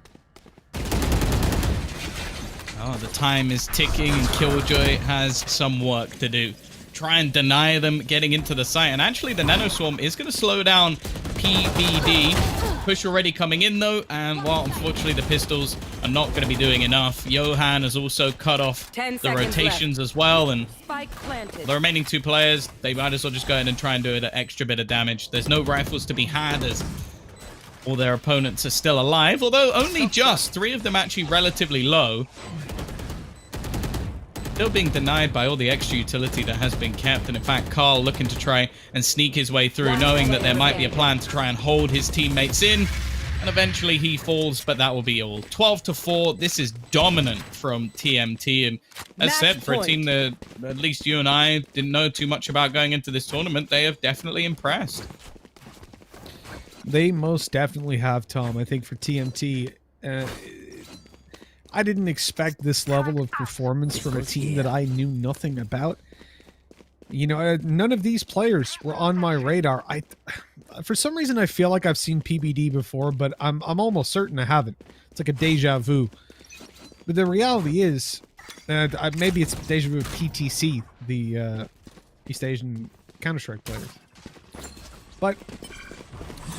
Oh, the time is ticking, and Killjoy has some work to do. Try and deny them getting into the site. And actually, the Nanoswarm is going to slow down PBD. Push already coming in, though. And, well, unfortunately, the pistols are not going to be doing enough. Johan has also cut off the rotations as well. And the remaining 2 players, they might as well just go ahead and try and do an extra bit of damage. There's no rifles to be had, as all their opponents are still alive. Although only just 3 of them actually relatively low. Still being denied by all the extra utility that has been kept. And in fact, Carl looking to try and sneak his way through, knowing that there might be a plan to try and hold his teammates in. And eventually he falls, but that will be all. 12-4. This is dominant from TMT. And as
Match
said, for a
point.
team that at least you and I didn't know too much about going into this tournament, they have definitely impressed.
They most definitely have, Tom. I think for TMT, I didn't expect this level of performance from a team that I knew nothing about. You know, none of these players were on my radar. For some reason, I feel like I've seen PBD before, but I'm almost certain I haven't. It's like a deja vu. But the reality is, maybe it's deja vu of PTC, the East Asian Counter-Strike players. But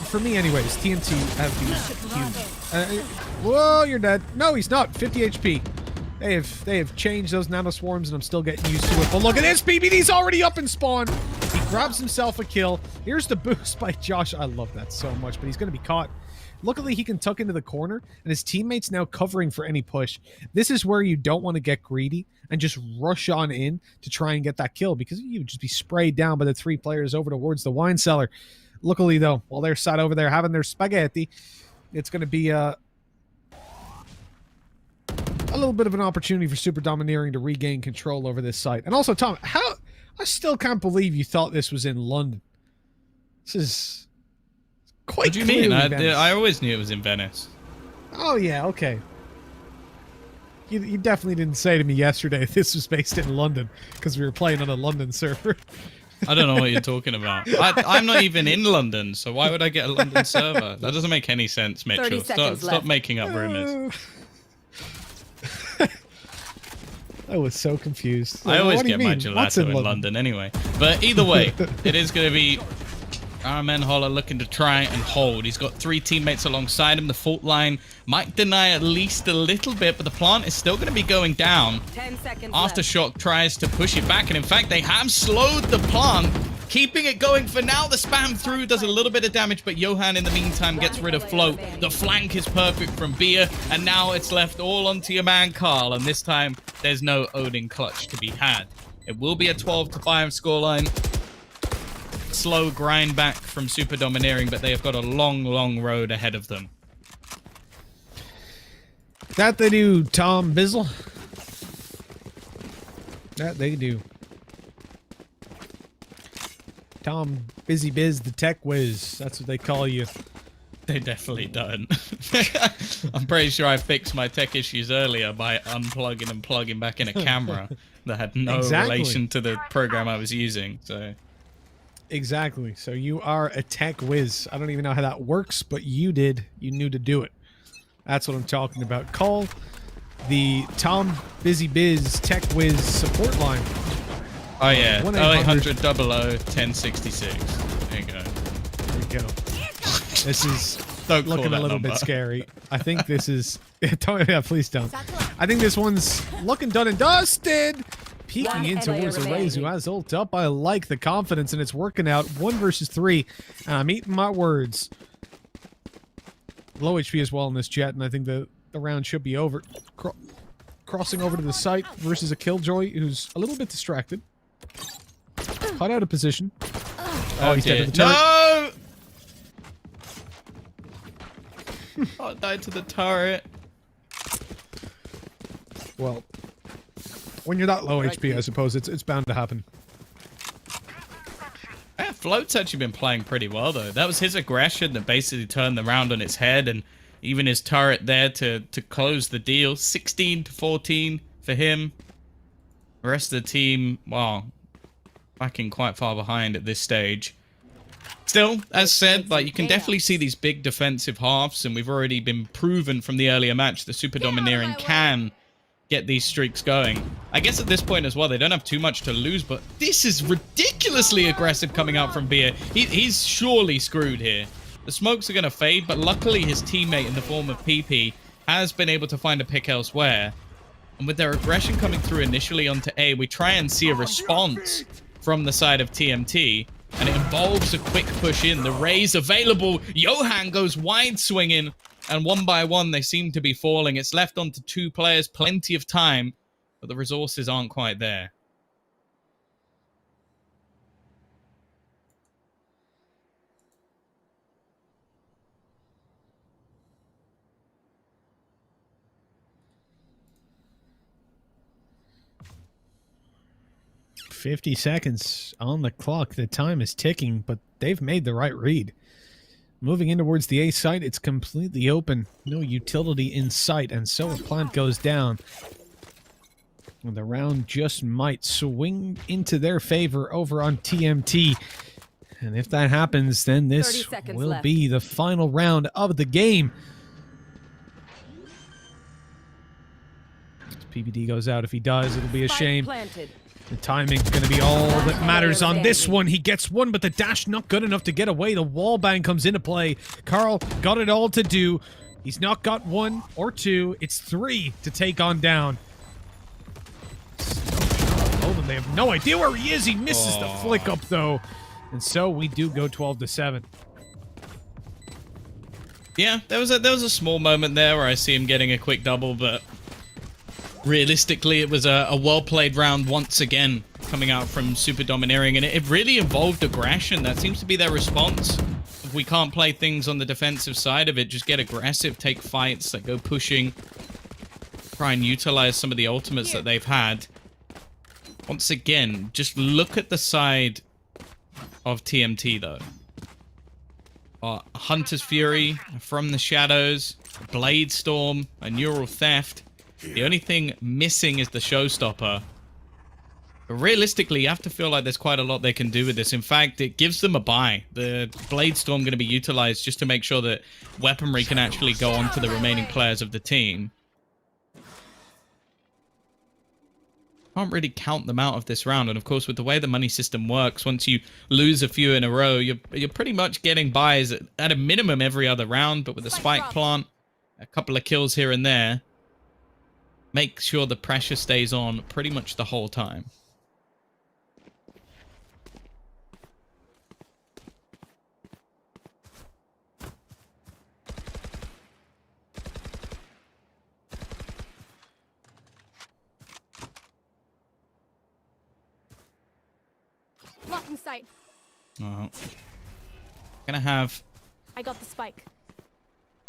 for me, anyways, TMT have been huge. Whoa, you're dead. No, he's not. 50 HP. They have changed those nano swarms, and I'm still getting used to it. But look at this, PBD's already up in spawn. He grabs himself a kill. Here's the boost by Josh. I love that so much, but he's going to be caught. Luckily, he can tuck into the corner, and his teammate's now covering for any push. This is where you don't want to get greedy and just rush on in to try and get that kill, because you would just be sprayed down by the 3 players over towards the wine cellar. Luckily, though, while they're sat over there having their spaghetti, it's going to be a little bit of an opportunity for Super Domineering to regain control over this site. And also, Tom, I still can't believe you thought this was in London. This is quite
What do you mean?
clearly
I always knew it was in Venice.
Oh, yeah, okay. You definitely didn't say to me yesterday this was based in London, because we were playing on a London server.
I don't know what you're talking about. I'm not even in London, so why would I get a London server? That doesn't make any sense, Mitchell.
30 seconds
Stop
left.
making up rumors.
I was so confused.
I always
What do you
get my
mean? What's
gelato in London anyway. But either way, it is going to be Armen Holler looking to try and hold. He's got 3 teammates alongside him. The fault line might deny at least a little bit, but the plant is still going to be going down.
10 seconds
Aftershock tries to push it back, and in fact, they have slowed the plant, keeping it going for now. The spam through does a little bit of damage, but Johan, in the meantime, gets rid of float. The flank is perfect from Beer, and now it's left all onto your man, Carl, and this time, there's no Odin clutch to be had. It will be a 12-5 scoreline. Slow grind back from Super Domineering, but they have got a long, long road ahead of them.
That they do, Tom Bizzle. That they do. Tom Busy Biz, the tech whiz. That's what they call you.
They definitely don't. I'm pretty sure I fixed my tech issues earlier by unplugging and plugging back in a camera that had no
Exactly.
relation to the program I was using. So
Exactly. So you are a tech whiz. I don't even know how that works, but you did. You knew to do it. That's what I'm talking about. Call the Tom Busy Biz Tech Whiz support line.
oh yeah,
1-800
0800 00 1066. There you go.
There you go. This is
Don't call
looking a
that
little
number.
bit scary. I think this is... yeah, please don't. I think this one's looking done and dusted. Peeking
One
in
player
towards the Raze, who
remaining.
has ult up. I like the confidence, and it's working out. 1 versus 3. And I'm eating my words. Low HP as well in this jet, and I think the round should be over. Crossing over to the site versus a Killjoy, who's a little bit distracted. Caught out of position. Oh, he's dead to the turret.
No! I died to the turret.
Well, when you're that low HP, I suppose it's bound to happen.
Yeah, Float's actually been playing pretty well, though. That was his aggression that basically turned the round on its head, and even his turret there to close the deal. 16-14 for him. The rest of the team, well, backing quite far behind at this stage. Still, as said, like, you can definitely see these big defensive halves, and we've already been proven from the earlier match that Super Domineering can get these streaks going. I guess at this point as well, they don't have too much to lose, but this is ridiculously aggressive coming out from Beer. He's surely screwed here. The smokes are going to fade, but luckily his teammate in the form of PP has been able to find a pick elsewhere. And with their aggression coming through initially onto A, we try and see a response from the side of TMT, and it involves a quick push in. The Raze available. Johan goes wide swinging, and 1 by 1 they seem to be falling. It's left onto 2 players, plenty of time, but the resources aren't quite there.
50 seconds on the clock. The time is ticking, but they've made the right read. Moving in towards the A site, it's completely open. No utility in sight, and so a plant goes down. And the round just might swing into their favor over on TMT. And if that happens, then this will
left.
be the final round of the game. PBD goes out. If he does, it'll be a
Spike
shame.
planted.
The timing's going to be all that matters on this one. He gets one, but the dash not good enough to get away. The wall bang comes into play. Carl got it all to do. He's not got one or two. It's three to take on down. They have no idea where he is. He misses the flick up, though. And so we do go 12-7.
Yeah, there was a small moment there where I see him getting a quick double, but realistically, it was a well-played round once again coming out from Super Domineering, and it really involved aggression. That seems to be their response. If we can't play things on the defensive side of it, just get aggressive, take fights, that go pushing, try and utilize some of the ultimates that they've had. Once again, just look at the side of TMT, though. Hunter's Fury, From the Shadows, Blade Storm, a Neural Theft. The only thing missing is the Showstopper. But realistically, you have to feel like there's quite a lot they can do with this. In fact, it gives them a buy. The Blade Storm going to be utilized just to make sure that weaponry can actually go on to the remaining players of the team. Can't really count them out of this round, and of course with the way the money system works, once you lose a few in a row, you're pretty much getting buys at a minimum every other round. But with the spike plant, a couple of kills here and there, make sure the pressure stays on pretty much the whole time.
Blocking sight.
Gonna have
I got the spike.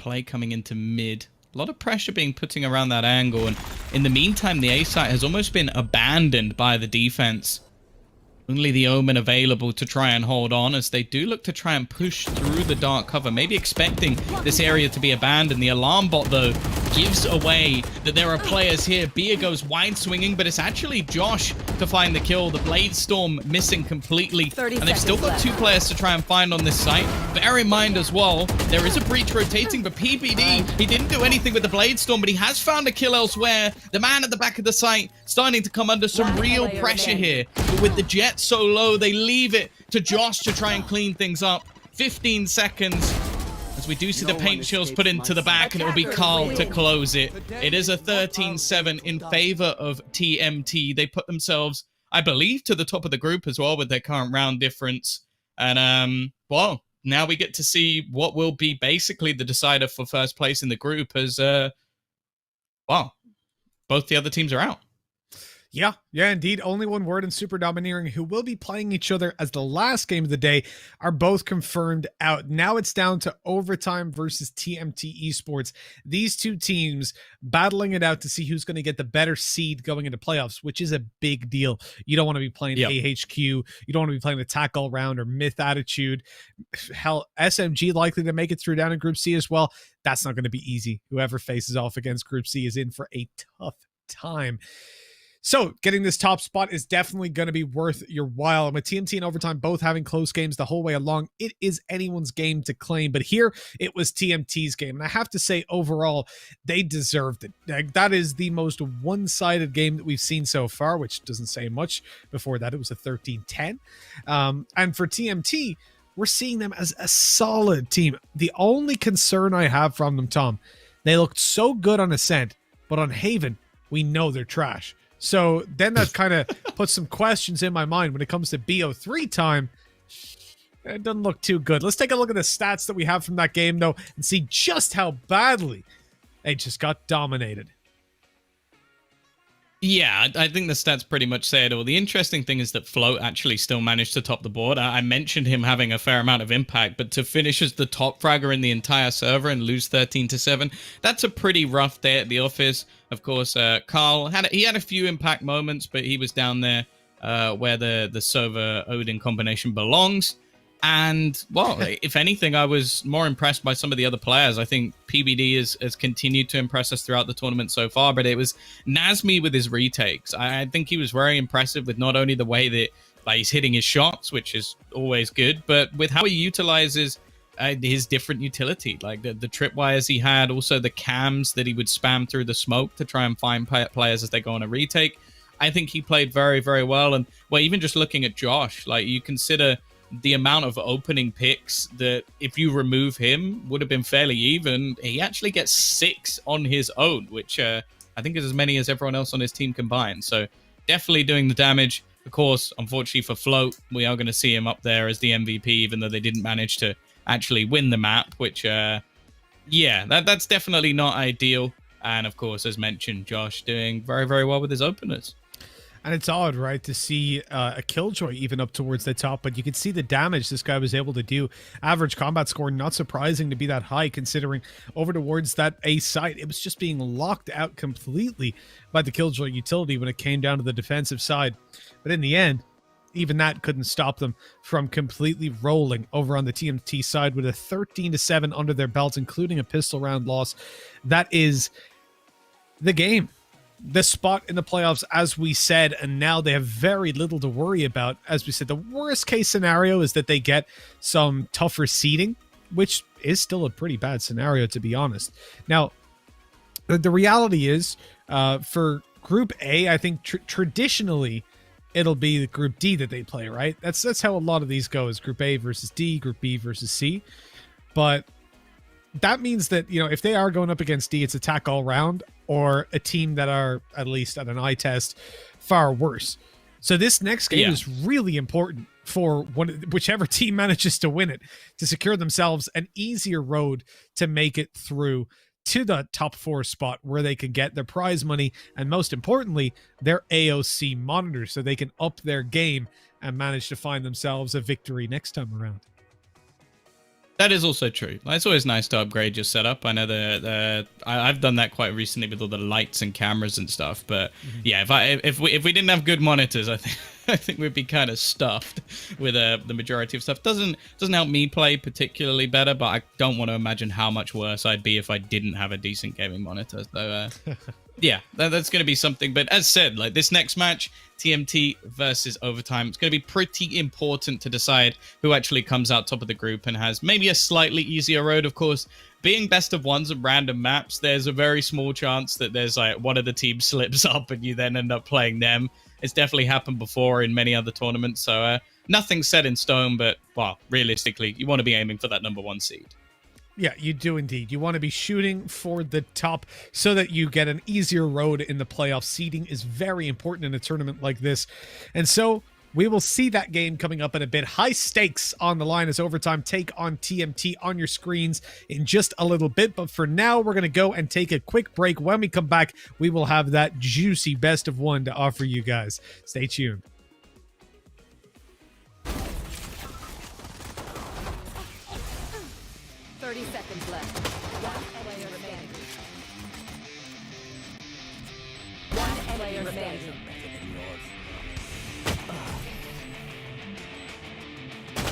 play coming into mid. A lot of pressure being putting around that angle, and in the meantime, the A site has almost been abandoned by the defense. Only the Omen available to try and hold on, as they do look to try and push through the dark cover, maybe expecting this area to be abandoned. The alarm bot, though, gives away that there are players here. Bia goes wide swinging, but it's actually Josh to find the kill. The Blade Storm missing completely, and they've still got two players to try and find on this site. Bear in mind as well, there is a breach rotating, but PPD, he didn't do anything with the Blade Storm, but he has found a kill elsewhere. The man at the back of the site starting to come under some real pressure here, but with the Jet so low, they leave it to Josh to try and clean things up. 15 seconds as we do see the paint shields put into the back, and it will be Carl to close it. It is a 13-7 in favor of TMT. They put themselves, I believe, to the top of the group as well with their current round difference. And well, now we get to see what will be basically the decider for first place in the group, as well, both the other teams are out.
Yeah, indeed. Only one word in Super Domineering, who will be playing each other as the last game of the day, are both confirmed out. Now it's down to Overtime versus TMT Esports. These two teams battling it out to see who's going to get the better seed going into playoffs, which is a big deal. You don't want to be playing AHQ. You don't want to be playing Attack All Round or Myth Attitude. Hell, SMG likely to make it through down in Group C as well. That's not going to be easy. Whoever faces off against Group C is in for a tough time. So getting this top spot is definitely going to be worth your while. And with TMT and Overtime both having close games the whole way along, it is anyone's game to claim. But here, it was TMT's game. And I have to say, overall, they deserved it. Like, that is the most one-sided game that we've seen so far, which doesn't say much. Before that, it was a 13-10. And for TMT, we're seeing them as a solid team. The only concern I have from them, Tom, they looked so good on Ascent, but on Haven, we know they're trash. So then that kind of puts some questions in my mind when it comes to BO3 time. It doesn't look too good. Let's take a look at the stats that we have from that game, though, and see just how badly they just got dominated.
Yeah, I think the stats pretty much say it all. The interesting thing is that Float actually still managed to top the board. I mentioned him having a fair amount of impact, but to finish as the top fragger in the entire server and lose 13-7, that's a pretty rough day at the office. Of course, Carl, he had a few impact moments, but he was down there where the Sova Odin combination belongs. And, well, if anything, I was more impressed by some of the other players. I think PBD has continued to impress us throughout the tournament so far, but it was Nazmi with his retakes. I think he was very impressive with not only the way that he's hitting his shots, which is always good, but with how he utilizes his different utility, like the tripwires he had, also the cams that he would spam through the smoke to try and find players as they go on a retake. I think he played very, very well. And, well, even just looking at Josh, like, you consider the amount of opening picks that if you remove him would have been fairly even. He actually gets 6 on his own, which I think is as many as everyone else on his team combined. So definitely doing the damage. Of course, unfortunately for Float, we are going to see him up there as the MVP, even though they didn't manage to actually win the map, which, yeah, that's definitely not ideal. And of course, as mentioned, Josh doing very, very well with his openers.
And it's odd, right, to see a Killjoy even up towards the top, but you can see the damage this guy was able to do. Average combat score, not surprising to be that high, considering over towards that A site, it was just being locked out completely by the Killjoy utility when it came down to the defensive side. But in the end, even that couldn't stop them from completely rolling over on the TMT side with a 13-7 under their belt, including a pistol round loss. That is the game. The spot in the playoffs, as we said, and now they have very little to worry about. As we said, the worst case scenario is that they get some tougher seeding, which is still a pretty bad scenario, to be honest. Now, the reality is, for Group A, I think traditionally it'll be the Group D that they play, right? That's how a lot of these go, is Group A versus D, Group B versus C. But that means that, you know, if they are going up against D, it's attack all round, or a team that are, at least at an eye test, far worse. So this next game is really important for whichever team manages to win it, to secure themselves an easier road to make it through to the top 4 spot, where they can get their prize money and, most importantly, their AOC monitors, so they can up their game and manage to find themselves a victory next time around.
That is also true. It's always nice to upgrade your setup. I know I've done that quite recently with all the lights and cameras and stuff. But yeah, if we didn't have good monitors, I think we'd be kind of stuffed with the majority of stuff. Doesn't help me play particularly better, but I don't want to imagine how much worse I'd be if I didn't have a decent gaming monitor. So yeah, that's going to be something. But as said, like, this next match, TMT versus Overtime, it's going to be pretty important to decide who actually comes out top of the group and has maybe a slightly easier road. Of course, being best of ones and random maps, there's a very small chance that there's like one of the teams slips up and you then end up playing them. It's definitely happened before in many other tournaments. So nothing's set in stone, but, well, realistically, you want to be aiming for that #1 seed.
Yeah, you do indeed. You want to be shooting for the top so that you get an easier road in the playoffs. Seeding is very important in a tournament like this. And so we will see that game coming up in a bit. High stakes on the line as Overtime take on TMT on your screens in just a little bit. But for now, we're going to go and take a quick break. When we come back, we will have that juicy best of 1 to offer you guys. Stay tuned.
30 seconds left. One player remaining. One player remaining.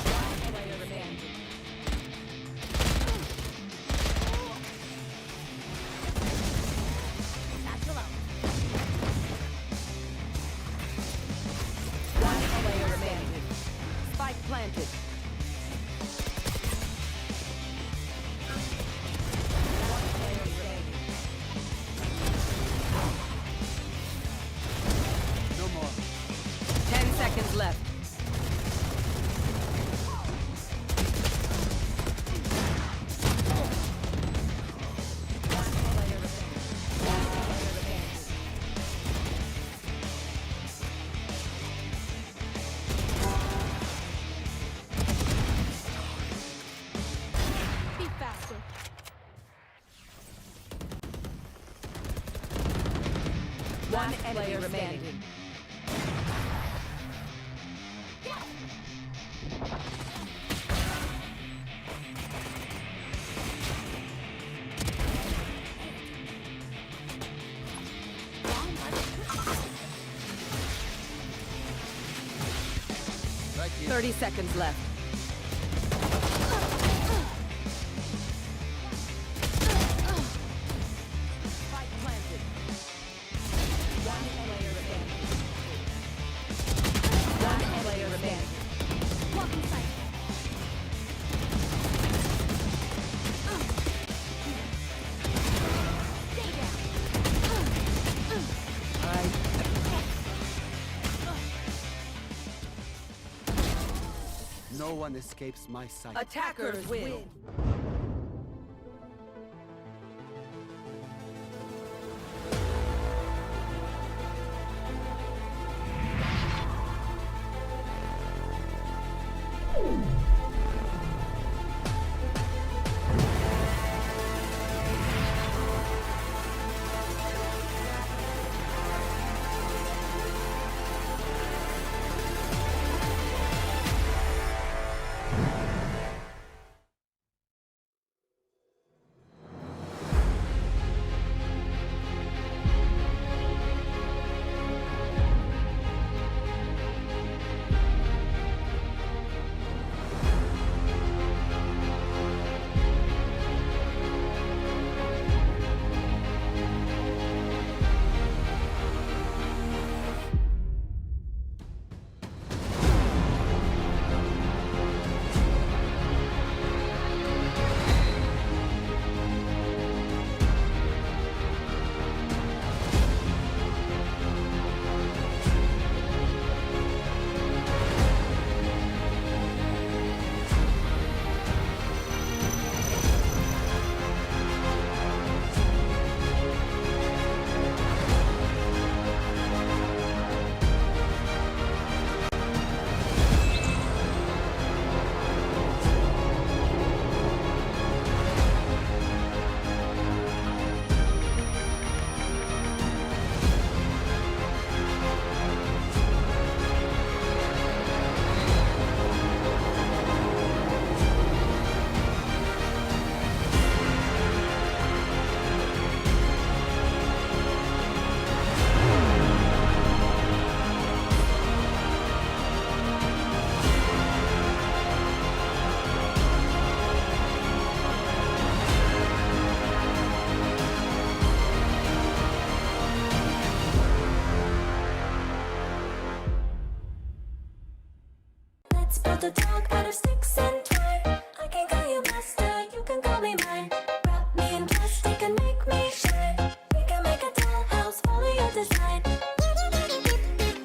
One player remaining. One player remaining. Spike planted. Seconds left.
Be faster.
One player remaining. 30 seconds left. Spike planted. One player remaining. One player remaining.
Blocking sight. Stay down.
No one escapes my sight.
Attackers win.
Let's build a dog out of sticks and twine. I can call you master, you can call me mine. Wrap me in plastic and make me shine. We can make a tall house, follow your design.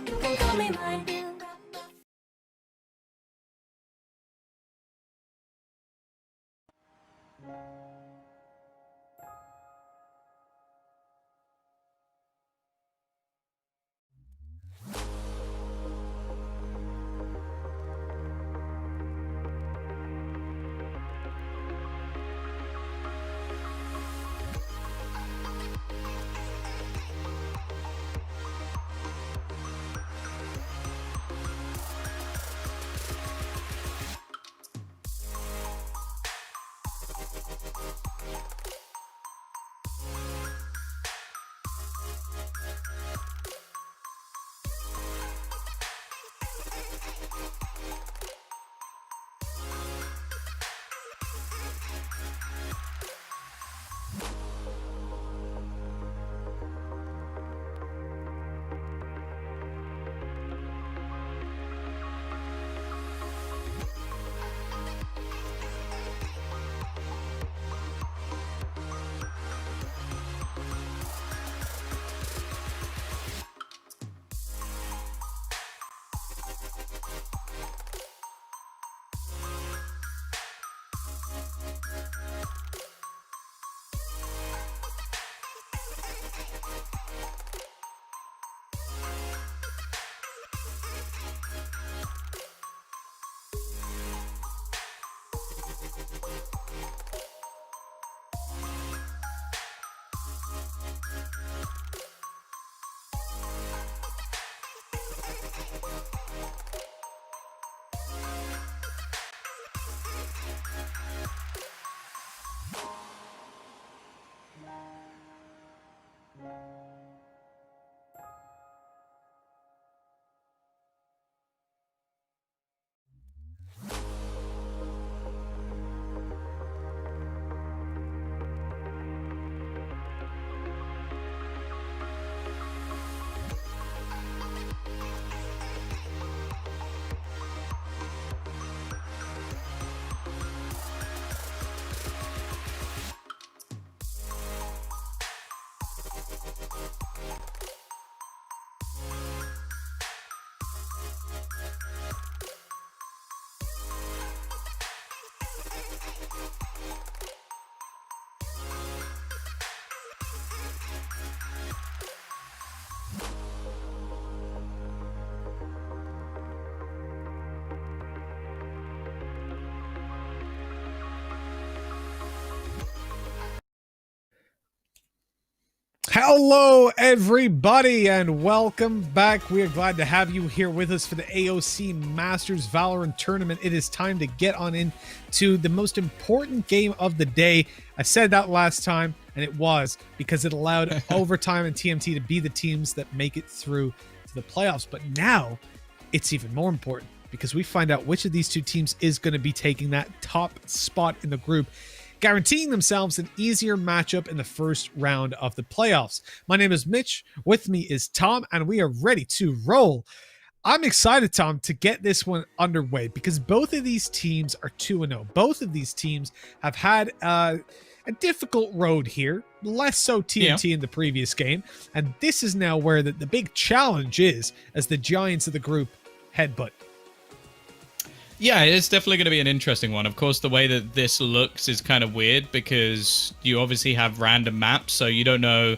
You can call me mine.
Hello, everybody, and welcome back. We are glad to have you here with us for the AOC Masters Valorant Tournament. It is time to get on into the most important game of the day. I said that last time, and it was because it allowed Overtime and TMT to be the teams that make it through to the playoffs. But now, it's even more important because we find out which of these two teams is going to be taking that top spot in the group, guaranteeing themselves an easier matchup in the first round of the playoffs. My name is Mitch. With me is Tom, and we are ready to roll. I'm excited, Tom, to get this one underway because both of these teams are 2-0. Both of these teams have had a difficult road here, less so TNT in the previous game, and this is now where the big challenge is as the giants of the group headbutt.
Yeah, it's definitely going to be an interesting one. Of course, the way that this looks is kind of weird because you obviously have random maps, so you don't know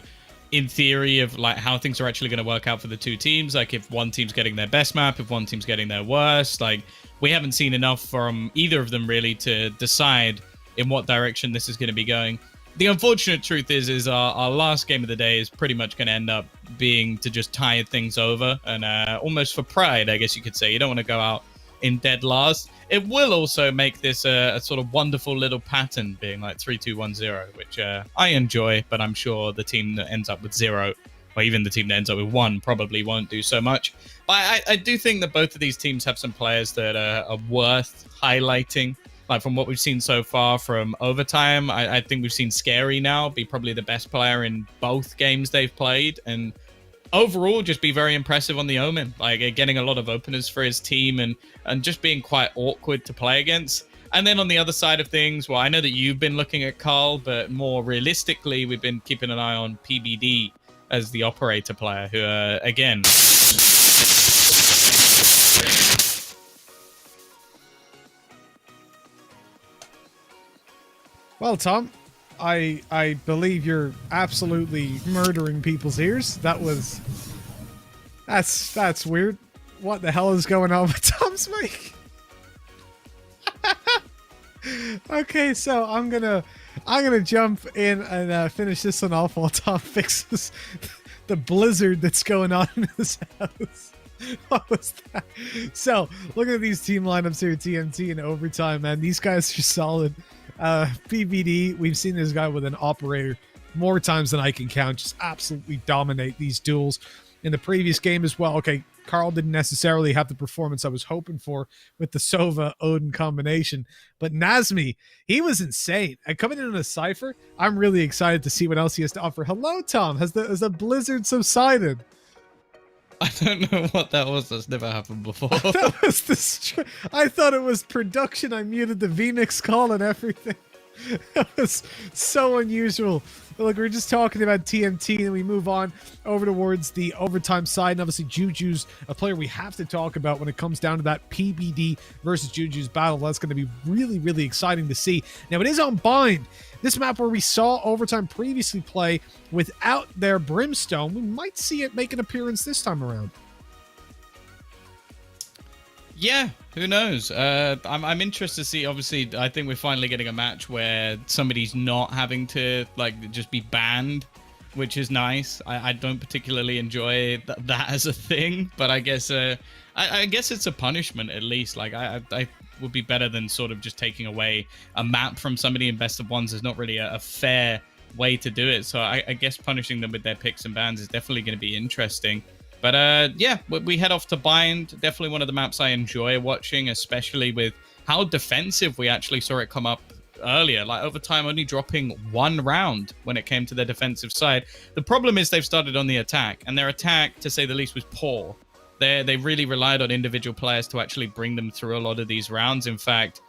in theory of like how things are actually going to work out for the two teams. Like if one team's getting their best map, if one team's getting their worst. Like we haven't seen enough from either of them really to decide in what direction this is going to be going. The unfortunate truth is our last game of the day is pretty much going to end up being to just tie things over, and almost for pride, I guess you could say. You don't want to go out in dead last. It will also make this a sort of wonderful little pattern being like 3-2-1-0, which I enjoy, but I'm sure the team that ends up with 0, or even the team that ends up with 1, probably won't do so much. But I do think that both of these teams have some players that are worth highlighting. Like from what we've seen so far from Overtime, I think we've seen Scary now be probably the best player in both games they've played, and overall just be very impressive on the Omen, like getting a lot of openers for his team and just being quite awkward to play against. And then on the other side of things, well, I know that you've been looking at Carl, but more realistically, we've been keeping an eye on PBD as the operator player, who again,
Well, Tom, I believe you're absolutely murdering people's ears. That's weird. What the hell is going on with Tom's mic? Okay, so I'm gonna jump in and finish this one off while Tom fixes the blizzard that's going on in his house. What was that? So, looking at these team lineups here, TMT and Overtime, man, these guys are solid. PBD, we've seen this guy with an operator more times than I can count, just absolutely dominate these duels. In the previous game as well, okay, Carl didn't necessarily have the performance I was hoping for with the Sova-Odin combination, but Nazmi, he was insane. And coming in a Cypher, I'm really excited to see what else he has to offer. Hello, Tom. Has the blizzard subsided?
I don't know what that was. That's never happened before.
That was the I thought it was production. I muted the VMix call and everything. That was so unusual. But look, we're just talking about TMT, and we move on over towards the Overtime side. And obviously, Juju's a player we have to talk about when it comes down to that PBD versus Juju's battle. That's going to be really, really exciting to see. Now, it is on Bind. This map where we saw Overtime previously play without their Brimstone. We might see it make an appearance this time around.
Yeah, who knows? I'm interested to see. Obviously, I think we're finally getting a match where somebody's not having to like just be banned, which is nice. I don't particularly enjoy that as a thing, but I guess I guess it's a punishment at least. Like I would be better than sort of just taking away a map from somebody in best of ones is not really a fair way to do it. So I guess punishing them with their picks and bans is definitely going to be interesting. But yeah, we head off to Bind. Definitely one of the maps I enjoy watching, especially with how defensive we actually saw it come up earlier. Like Overtime only dropping 1 round when it came to their defensive side. The problem is they've started on the attack, and their attack, to say the least, was poor. They really relied on individual players to actually bring them through a lot of these rounds. In fact,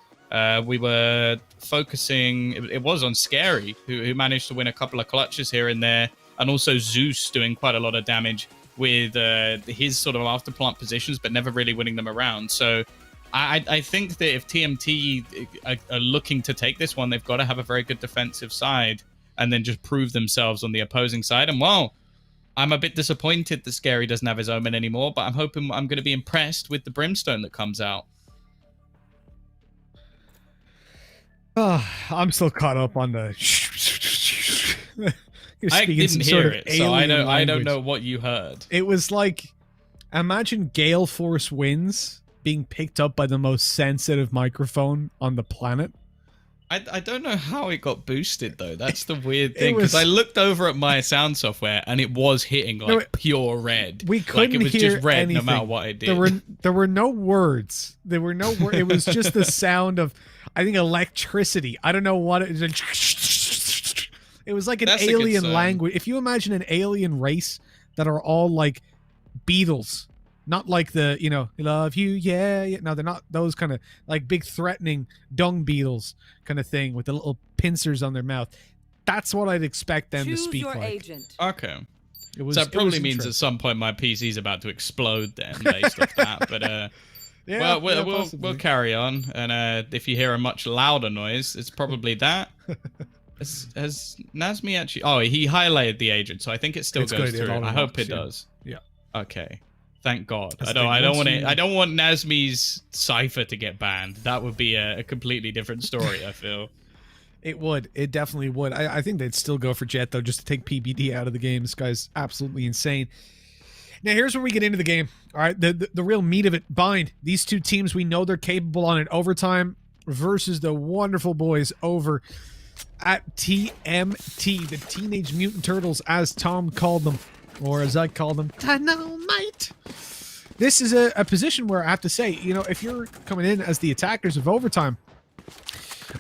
we were focusing, it was on Scary, who managed to win a couple of clutches here and there, and also Zeus doing quite a lot of damage with his sort of after plant positions, but never really winning them around. So I think that if TMT are looking to take this one, they've got to have a very good defensive side and then just prove themselves on the opposing side. And well, I'm a bit disappointed that Scary doesn't have his Omen anymore, but I'm hoping I'm going to be impressed with the Brimstone that comes out.
I'm still caught up on the You're
I
speaking
didn't
some sort
hear
of
it, so I
alien
don't
language.
know what you heard.
It was like, imagine gale force winds being picked up by the most sensitive microphone on the planet.
I don't know how it got boosted though. That's the weird
It
thing, because
was-
I looked over at my sound software and it was hitting like
No, it-
pure red.
We couldn't
like it was
hear
just red
anything.
no matter what I did.
There were no words. There were no words. It was just the sound of, I think, electricity. I don't know what it was. It was like an
That's a good
alien
sign.
language. If you imagine an alien race that are all like Beatles, not like the, you know, love you, yeah, yeah. No, they're not those kind of like big threatening dung beetles kind of thing with the little pincers on their mouth. That's what I'd expect them to
Choose
speak
your
like.
agent.
Okay.
It was,
So that
it
probably
was
means at
interesting.
some point my PC's about to explode then, based off that. But
Yeah,
well, we'll
possibly.
carry on. And if you hear a much louder noise, it's probably that. Has Nazmi actually? Oh, he highlighted the agent, so I think it still
It's
goes
good, it
through.
all
I hope
works,
it
yeah.
does.
Yeah.
Okay. Thank God.
That's
I
the
don't.
thing,
I don't
once
want
you-
it. I don't want Nazmi's cipher to get banned. That would be a completely different story. I feel.
It would. It definitely would. I think they'd still go for Jet, though, just to take PBD out of the game. This guy's absolutely insane. Now, here's where we get into the game. All right, the real meat of it. Bind. These two teams, we know they're capable on it. Overtime versus the wonderful boys over at TMT, the Teenage Mutant Turtles, as Tom called them, or as I call them, Dynamite. This is a position where I have to say, you know, if you're coming in as the attackers of Overtime,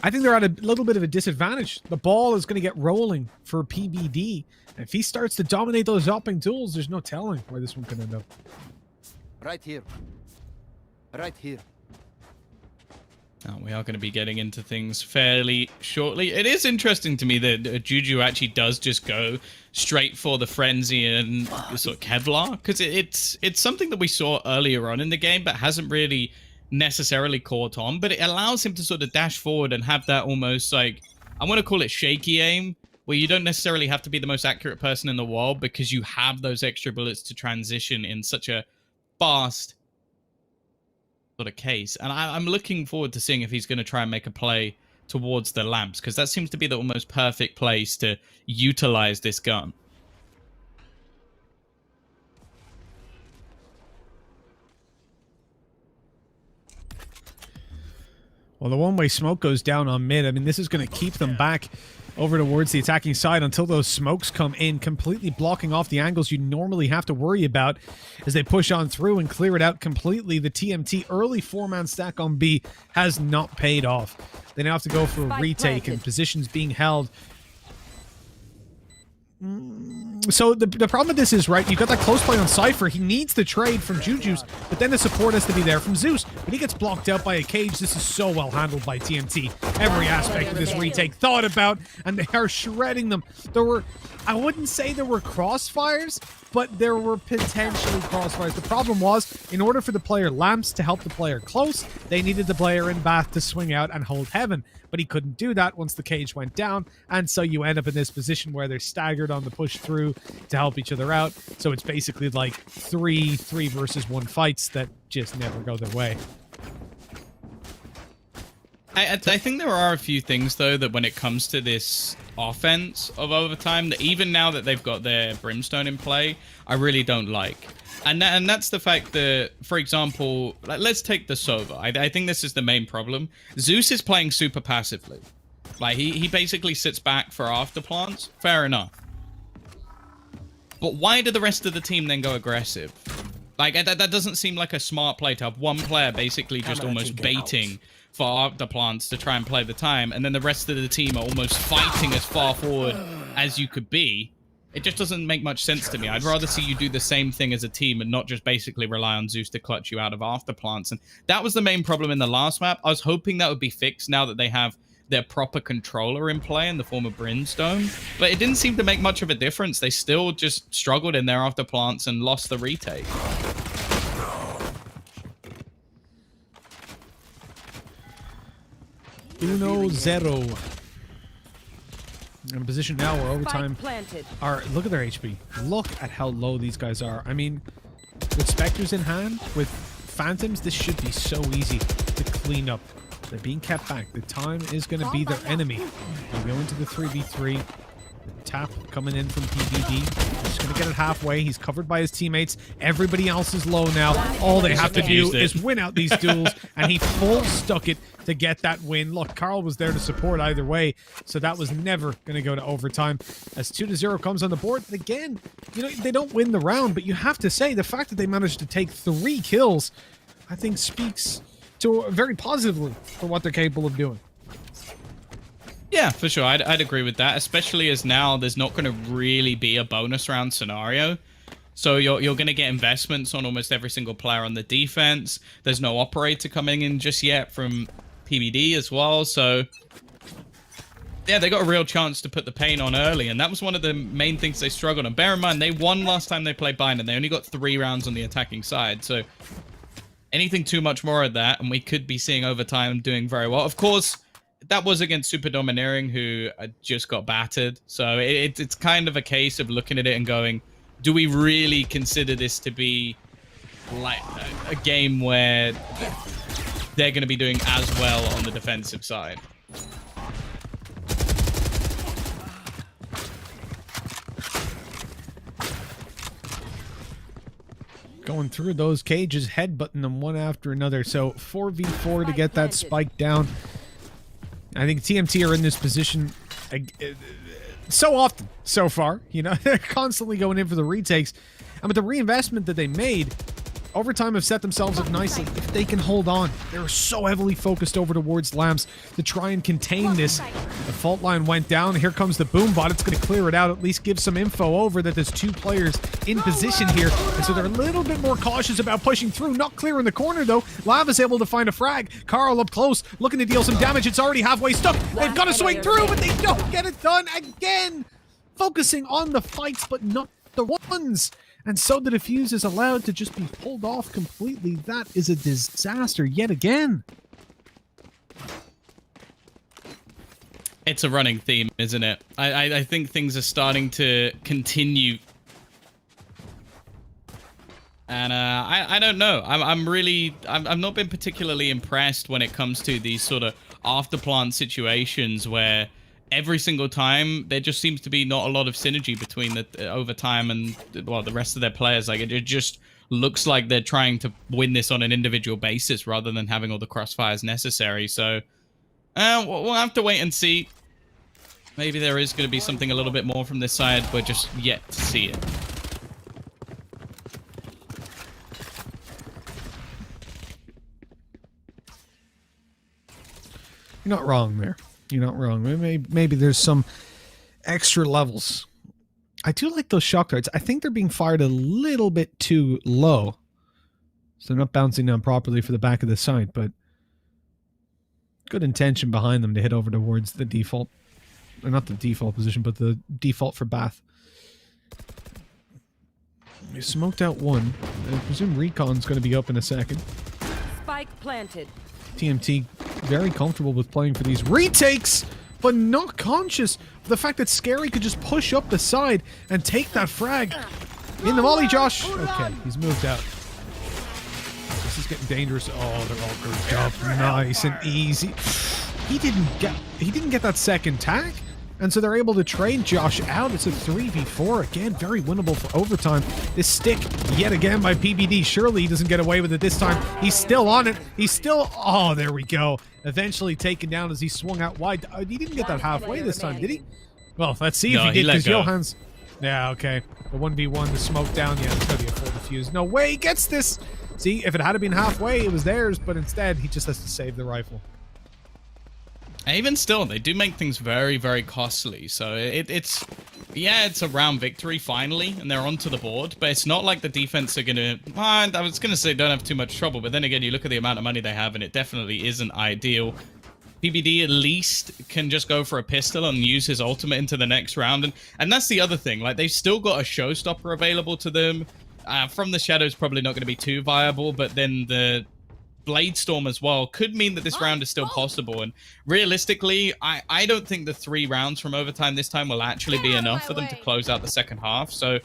I think they're at a little bit of a disadvantage. The ball is going to get rolling for PBD. And if he starts to dominate those upping tools, there's no telling where this one can end up.
Right here. Right here.
Now, we are going to be getting into things fairly shortly. It is interesting to me that Juju actually does just go straight for the frenzy and sort of Kevlar, because it's something that we saw earlier on in the game, but hasn't really necessarily caught on. But it allows him to sort of dash forward and have that almost like, I want to call it shaky aim, where you don't necessarily have to be the most accurate person in the world because you have those extra bullets to transition in such a fast sort of case. And I'm looking forward to seeing if he's going to try and make a play towards the lamps, because that seems to be the almost perfect place to utilize this gun.
Well, the one-way smoke goes down on mid. I mean, this is going to keep them back over towards the attacking side until those smokes come in, completely blocking off the angles you normally have to worry about as they push on through and clear it out completely. The TMT early four-man stack on B has not paid off. They now have to go for a
Spike
retake, and
planted.
positions being held. So the problem with this is, right, you got that close play on Cypher. He needs the trade from Juju's, but then the support has to be there from Zeus. But he gets blocked out by a cage. This is so well handled by TMT. Every aspect of this retake thought about, and they are shredding them. There were, I wouldn't say there were crossfires, but there were potentially crossfires. The problem was, in order for the player Lamps to help the player close, they needed the player in Bath to swing out and hold heaven. But he couldn't do that once the cage went down, and so you end up in this position where they're staggered on the push through to help each other out. So it's basically like three versus one fights that just never go their way.
I think there are a few things, though, that when it comes to this offense of Overtime, that even now that they've got their Brimstone in play, I really don't like. And that's the fact that, for example, let's take the Sova. I think this is the main problem. Zeus is playing super passively. Like, he basically sits back for afterplants. Fair enough. But why do the rest of the team then go aggressive? Like, that doesn't seem like a smart play to have one player basically just almost baiting for afterplants to try and play the time, and then the rest of the team are almost fighting as far forward as you could be. It just doesn't make much sense to me. I'd rather see you do the same thing as a team and not just basically rely on Zeus to clutch you out of afterplants. And that was the main problem in the last map. I was hoping that would be fixed now that they have their proper controller in play in the form of Brimstone. But it didn't seem to make much of a difference. They still just struggled in their afterplants and lost the retake.
1-0. In position now where Overtime
Spike planted.
are, look at their HP. Look at how low these guys are. I mean, with Spectres in hand, with Phantoms, this should be so easy to clean up. They're being kept back. The time is going to be their enemy. They go into the 3v3. Tap coming in from PBD. Just going to get it halfway. He's covered by his teammates. Everybody else is low now. All they have to do is win out these duels, and he full stuck it to get that win. Look, Carl was there to support either way, so that was never going to go to overtime. As 2-0 comes on the board, again, you know, they don't win the round, but you have to say the fact that they managed to take 3 kills, I think speaks to very positively for what they're capable of doing.
Yeah, for sure. I'd agree with that, especially as now there's not going to really be a bonus round scenario. So you're going to get investments on almost every single player on the defense. There's no operator coming in just yet from PBD as well. So yeah, they got a real chance to put the pain on early, and that was one of the main things they struggled on. Bear in mind, they won last time they played Bind, and they only got 3 rounds on the attacking side. So anything too much more of that, and we could be seeing overtime doing very well. Of course, that was against Super Domineering, who just got battered. So it's kind of a case of looking at it and going, do we really consider this to be like a game where they're going to be doing as well on the defensive side?
Going through those cages, headbutting them one after another. So 4v4 to get that spike down. I think TMT are in this position so often so far. You know, they're constantly going in for the retakes. And with the reinvestment that they made, Overtime have set themselves up nicely. If they can hold on, they're so heavily focused over towards Lambs to try and contain this. The fault line went down. Here comes the boom bot. It's going to clear it out, at least give some info over that there's 2 players in position here. And so they're a little bit more cautious about pushing through. Not clear in the corner, though. Lava's able to find a frag. Carl up close, looking to deal some damage. It's already halfway stuck. They've got to swing through, but they don't get it done again. Focusing on the fights, but not the ones. And so the defuse is allowed to just be pulled off completely. That is a disaster yet again.
It's a running theme, isn't it? I think things are starting to continue. And I don't know. I've not been particularly impressed when it comes to these sort of afterplant situations where every single time there just seems to be not a lot of synergy between the overtime and, well, the rest of their players. Like, it just looks like they're trying to win this on an individual basis rather than having all the crossfires necessary. So we'll have to wait and see. Maybe there is going to be something a little bit more from this side. We're just yet to see it.
You're not wrong there. You're not wrong. Maybe there's some extra levels. I do like those shock darts. I think they're being fired a little bit too low. So they're not bouncing down properly for the back of the site, but good intention behind them to hit over towards the default. Or not the default position, but the default for Bath. We smoked out one. I presume Recon's going to be up in a second.
Spike planted.
TMT very comfortable with playing for these retakes, but not conscious of the fact that Scary could just push up the side and take that frag. In the molly, Josh. Okay, he's moved out. This is getting dangerous. Oh, they're all grouped up. Nice and easy. He didn't get that second tag, and so they're able to trade Josh out. It's a 3v4. Again, very winnable for overtime. This stick, yet again, by PBD. Surely he doesn't get away with it this time. He's still on it. He's still... Oh, there we go. Eventually taken down as he swung out wide. He didn't get that halfway this time, did he? Well, let's see if he did, because Johans... Yeah, okay. The 1v1, the smoke down. Yeah, it's going to be a full defuse. No way he gets this! See, if it had been halfway, it was theirs, but instead, he just has to save the rifle.
Even still, they do make things very, very costly. So it's a round victory finally, and they're onto the board. But it's not like the defense are going to... I was going to say don't have too much trouble, but then again, you look at the amount of money they have, and it definitely isn't ideal. PBD at least can just go for a pistol and use his ultimate into the next round. And that's the other thing. Like, they've still got a showstopper available to them. From the Shadows, probably not going to be too viable, but then the Blade Storm as well could mean that this round is still possible. And realistically, I don't think the 3 rounds from overtime this time will actually be enough for them to close out the second half. So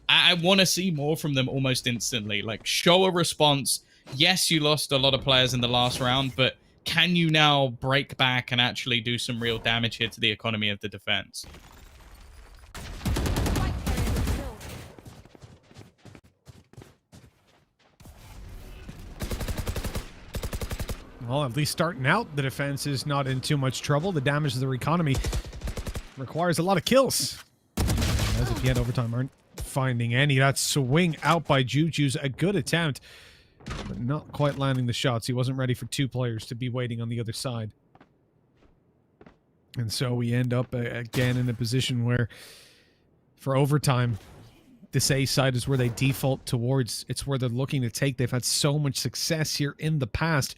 I want to see more from them almost instantly. Like, show a response. Yes, you lost a lot of players in the last round, but can you now break back and actually do some real damage here to the economy of the defense?
Well, at least starting out, the defense is not in too much trouble. The damage to their economy requires a lot of kills. As if yet, overtime aren't finding any. That swing out by Juju's a good attempt, but not quite landing the shots. He wasn't ready for two players to be waiting on the other side. And so we end up again in a position where, for overtime, this A side is where they default towards. It's where they're looking to take. They've had so much success here in the past.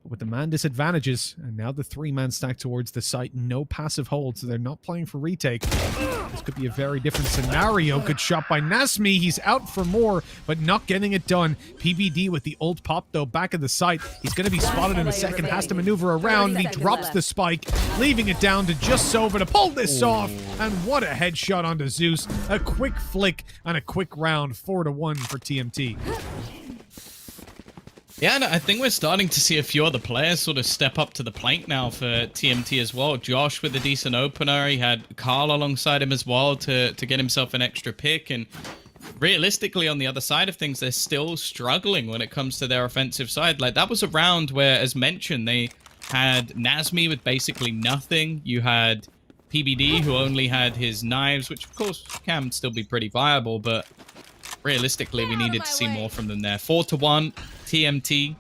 But with the man disadvantages, and now the three-man stack towards the site, no passive hold, so they're not playing for retake. This could be a very different scenario. Good shot by Nasmi. He's out for more, but not getting it done. PBD with the ult pop, though, back at the site. He's going to be spotted in a second, has to maneuver around, and he drops the spike, leaving it down to just Sova to pull this off. And what a headshot onto Zeus. A quick flick and a quick round, 4-1 for TMT.
Yeah, and I think we're starting to see a few other players sort of step up to the plate now for TMT as well. Josh with a decent opener. He had Carl alongside him as well to get himself an extra pick. And realistically, on the other side of things, they're still struggling when it comes to their offensive side. Like, that was a round where, as mentioned, they had Nasmi with basically nothing. You had PBD, who only had his knives, which, of course, can still be pretty viable, but realistically, we needed to see more from them there. 4-1. TMT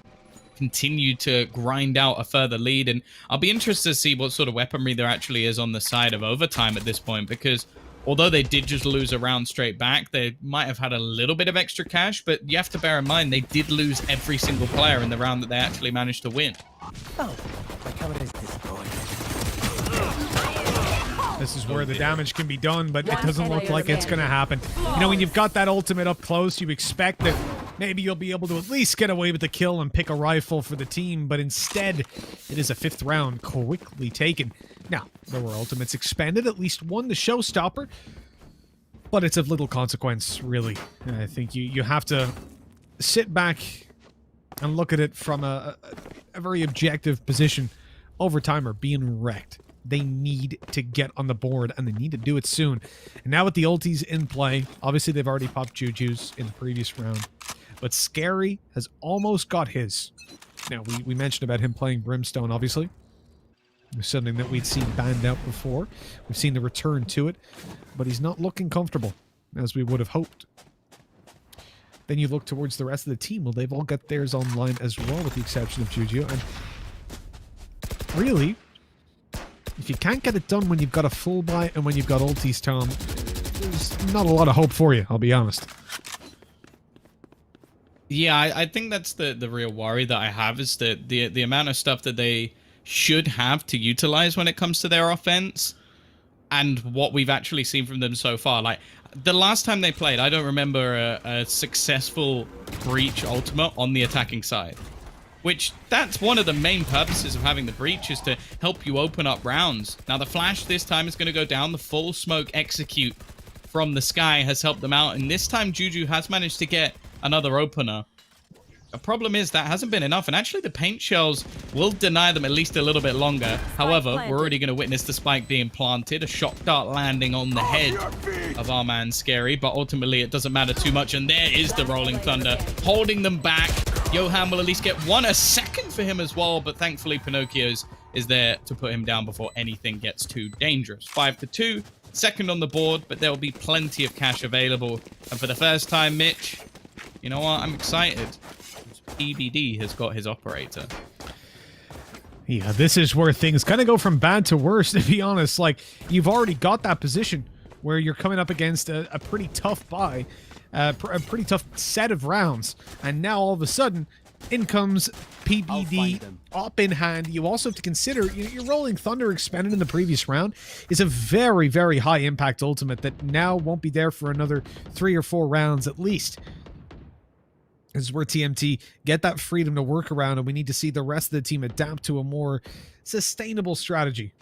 continued to grind out a further lead, and I'll be interested to see what sort of weaponry there actually is on the side of overtime at this point, because although they did just lose a round straight back, they might have had a little bit of extra cash, but you have to bear in mind they did lose every single player in the round that they actually managed to win.
Oh, my camera is destroyed.
This is where the damage can be done, but it doesn't look like it's going to happen. You know, when you've got that ultimate up close, you expect that maybe you'll be able to at least get away with the kill and pick a rifle for the team, but instead, it is a 5th round quickly taken. Now, there were ultimates expended, at least one, the showstopper, but it's of little consequence, really. I think you have to sit back and look at it from a very objective position. Overtime are being wrecked. They need to get on the board, and they need to do it soon. And now with the ultis in play, obviously they've already popped Juju's in the previous round, but Scary has almost got his. Now, we mentioned about him playing Brimstone, obviously. It was something that we'd seen banned out before. We've seen the return to it, but he's not looking comfortable, as we would have hoped. Then you look towards the rest of the team. Well, they've all got theirs online as well, with the exception of Juju. And really, if you can't get it done when you've got a full buy and when you've got ultis, Tom, there's not a lot of hope for you, I'll be honest.
Yeah, I think that's the real worry that I have, is that the amount of stuff that they should have to utilize when it comes to their offense and what we've actually seen from them so far. Like, the last time they played, I don't remember a successful breach ultimate on the attacking side. Which, that's one of the main purposes of having the breach, is to help you open up rounds. Now, the flash this time is going to go down. The full smoke execute from the sky has helped them out. And this time, Juju has managed to get another opener. The problem is that hasn't been enough. And actually, the paint shells will deny them at least a little bit longer. However, we're already going to witness the spike being planted. A shock dart landing on the head of our man Scary. But ultimately, it doesn't matter too much. And there is the Rolling Thunder, holding them back. Johan will at least get a second for him as well, but thankfully Pinocchio's is there to put him down before anything gets too dangerous. 5-2, second on the board, but there will be plenty of cash available. And for the first time, Mitch, you know what? I'm excited. PBD has got his operator.
Yeah, this is where things kind of go from bad to worse, to be honest. Like, you've already got that position where you're coming up against a pretty tough buy. A pretty tough set of rounds, and now all of a sudden in comes PBD up in hand. You also have to consider your Rolling Thunder expended in the previous round is a very, very high impact ultimate that now won't be there for another 3 or 4 rounds at least. This is where TMT get that freedom to work around, and we need to see the rest of the team adapt to a more sustainable strategy.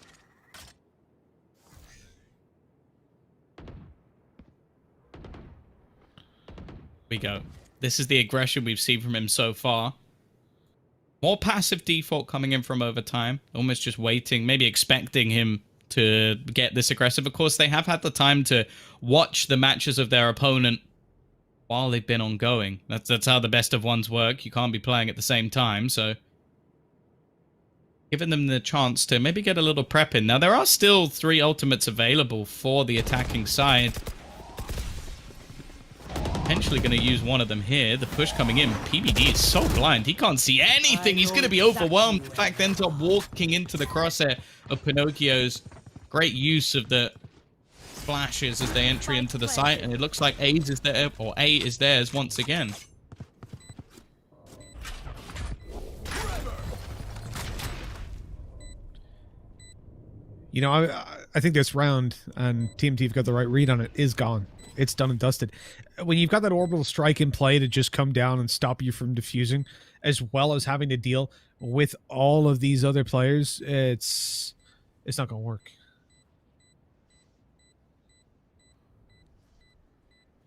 We go. This is the aggression we've seen from him so far. More passive default coming in from overtime. Almost just waiting, maybe expecting him to get this aggressive. Of course, they have had the time to watch the matches of their opponent while they've been ongoing. That's how the best of ones work. You can't be playing at the same time, so giving them the chance to maybe get a little prep in. Now, there are still 3 ultimates available for the attacking side. Potentially going to use one of them here. The push coming in. PBD is so blind. He can't see anything. He's going to be overwhelmed. In fact, ends up walking into the crosshair of Pinocchio's. Great use of the flashes as they enter into the site. And it looks like A is there, or A is theirs once again.
You know, I think this round, and TMT have got the right read on it, is gone. It's done and dusted. When you've got that orbital strike in play to just come down and stop you from defusing, as well as having to deal with all of these other players, it's not going to work.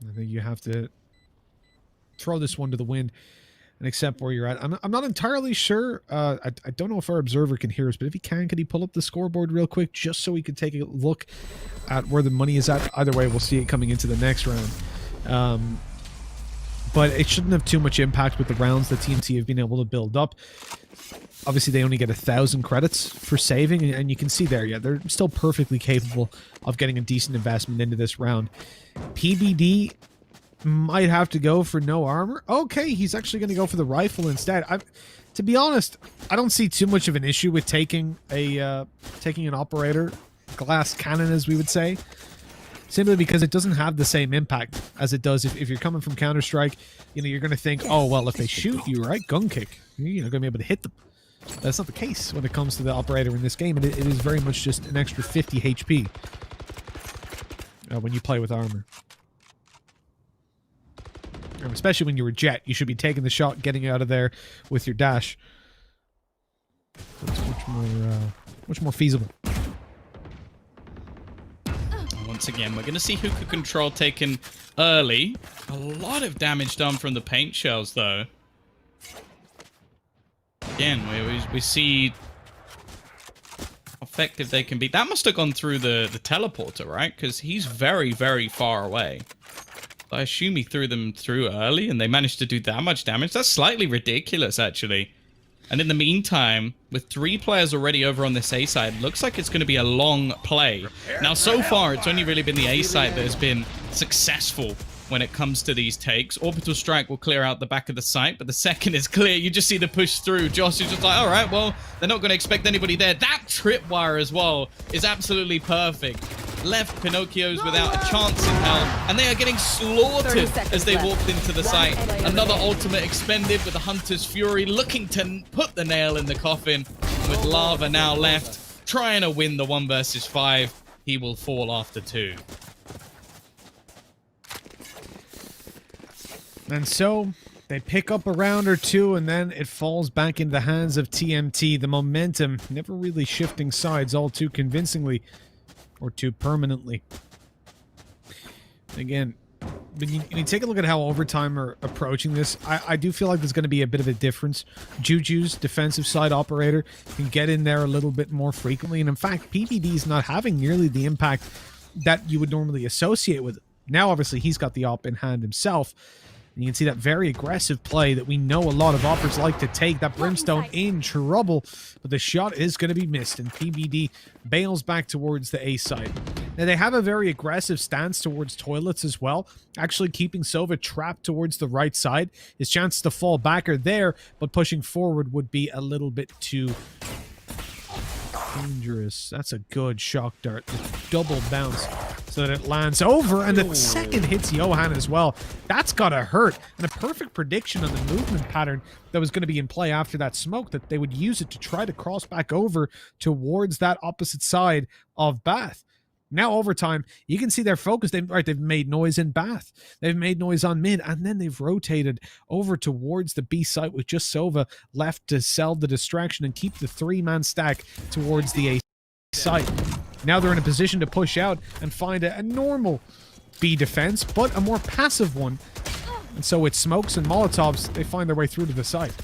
I think you have to throw this one to the wind and accept where you're at. I'm not entirely sure. I don't know if our observer can hear us, but if he can he pull up the scoreboard real quick just so we can take a look at where the money is at? Either way, we'll see it coming into the next round. But it shouldn't have too much impact with the rounds that TMT have been able to build up. Obviously, they only get 1,000 credits for saving, and you can see there, yeah, they're still perfectly capable of getting a decent investment into this round. PBD might have to go for no armor. Okay, he's actually going to go for the rifle instead. To be honest, I don't see too much of an issue with taking an operator glass cannon, as we would say, simply because it doesn't have the same impact as it does if you're coming from Counter-Strike. You know, you're going to think, oh, well, if they shoot you, right, gun kick, you're not going to be able to hit them. That's not the case when it comes to the operator in this game, and it is very much just an extra 50 HP when you play with armor. And especially when you're a jet, you should be taking the shot, getting out of there with your dash. So it's much more feasible.
Once again, we're going to see hookah control taken early. A lot of damage done from the paint shells, though. Again, we see how effective they can be. That must have gone through the teleporter, right? Because he's very, very far away. I assume he threw them through early and they managed to do that much damage. That's slightly ridiculous, actually. And in the meantime, with 3 players already over on this A side, looks like it's going to be a long play. Now, so far, it's only really been the A side that has been successful when it comes to these takes. Orbital strike will clear out the back of the site, but the second is clear, you just see the push through. Josh is just like, all right, well, they're not going to expect anybody there. That tripwire as well is absolutely perfect. Left Pinocchio's without a chance in hell, and they are getting slaughtered as they walked into the site. Another ultimate expended with the Hunter's Fury, looking to put the nail in the coffin. With Lava now left, trying to win the 1 versus 5. He will fall after 2.
And so they pick up a round or 2, and then it falls back into the hands of TMT. The momentum never really shifting sides all too convincingly. Or too permanently. Again, when you take a look at how overtime are approaching this, I do feel like there's going to be a bit of a difference. Juju's defensive side operator can get in there a little bit more frequently. And in fact, PBD is not having nearly the impact that you would normally associate with it. Now, obviously, he's got the op in hand himself. And you can see that very aggressive play that we know a lot of operators like to take. That Brimstone in trouble, but the shot is going to be missed, and PBD bails back towards the A side. Now, they have a very aggressive stance towards toilets as well, actually keeping Sova trapped towards the right side. His chances to fall back are there, but pushing forward would be a little bit too dangerous. That's a good shock dart. Double bounce so that it lands over, and the second hits Johan as well. That's gotta hurt. And a perfect prediction on the movement pattern that was going to be in play after that smoke, that they would use it to try to cross back over towards that opposite side of Bath. Now overtime, you can see their focus. They've made noise in Bath. They've made noise on mid, and then they've rotated over towards the B site with just Sova left to sell the distraction and keep the 3-man stack towards the A site. Now they're in a position to push out and find a normal B defense, but a more passive one. And so with smokes and Molotovs, they find their way through to the site.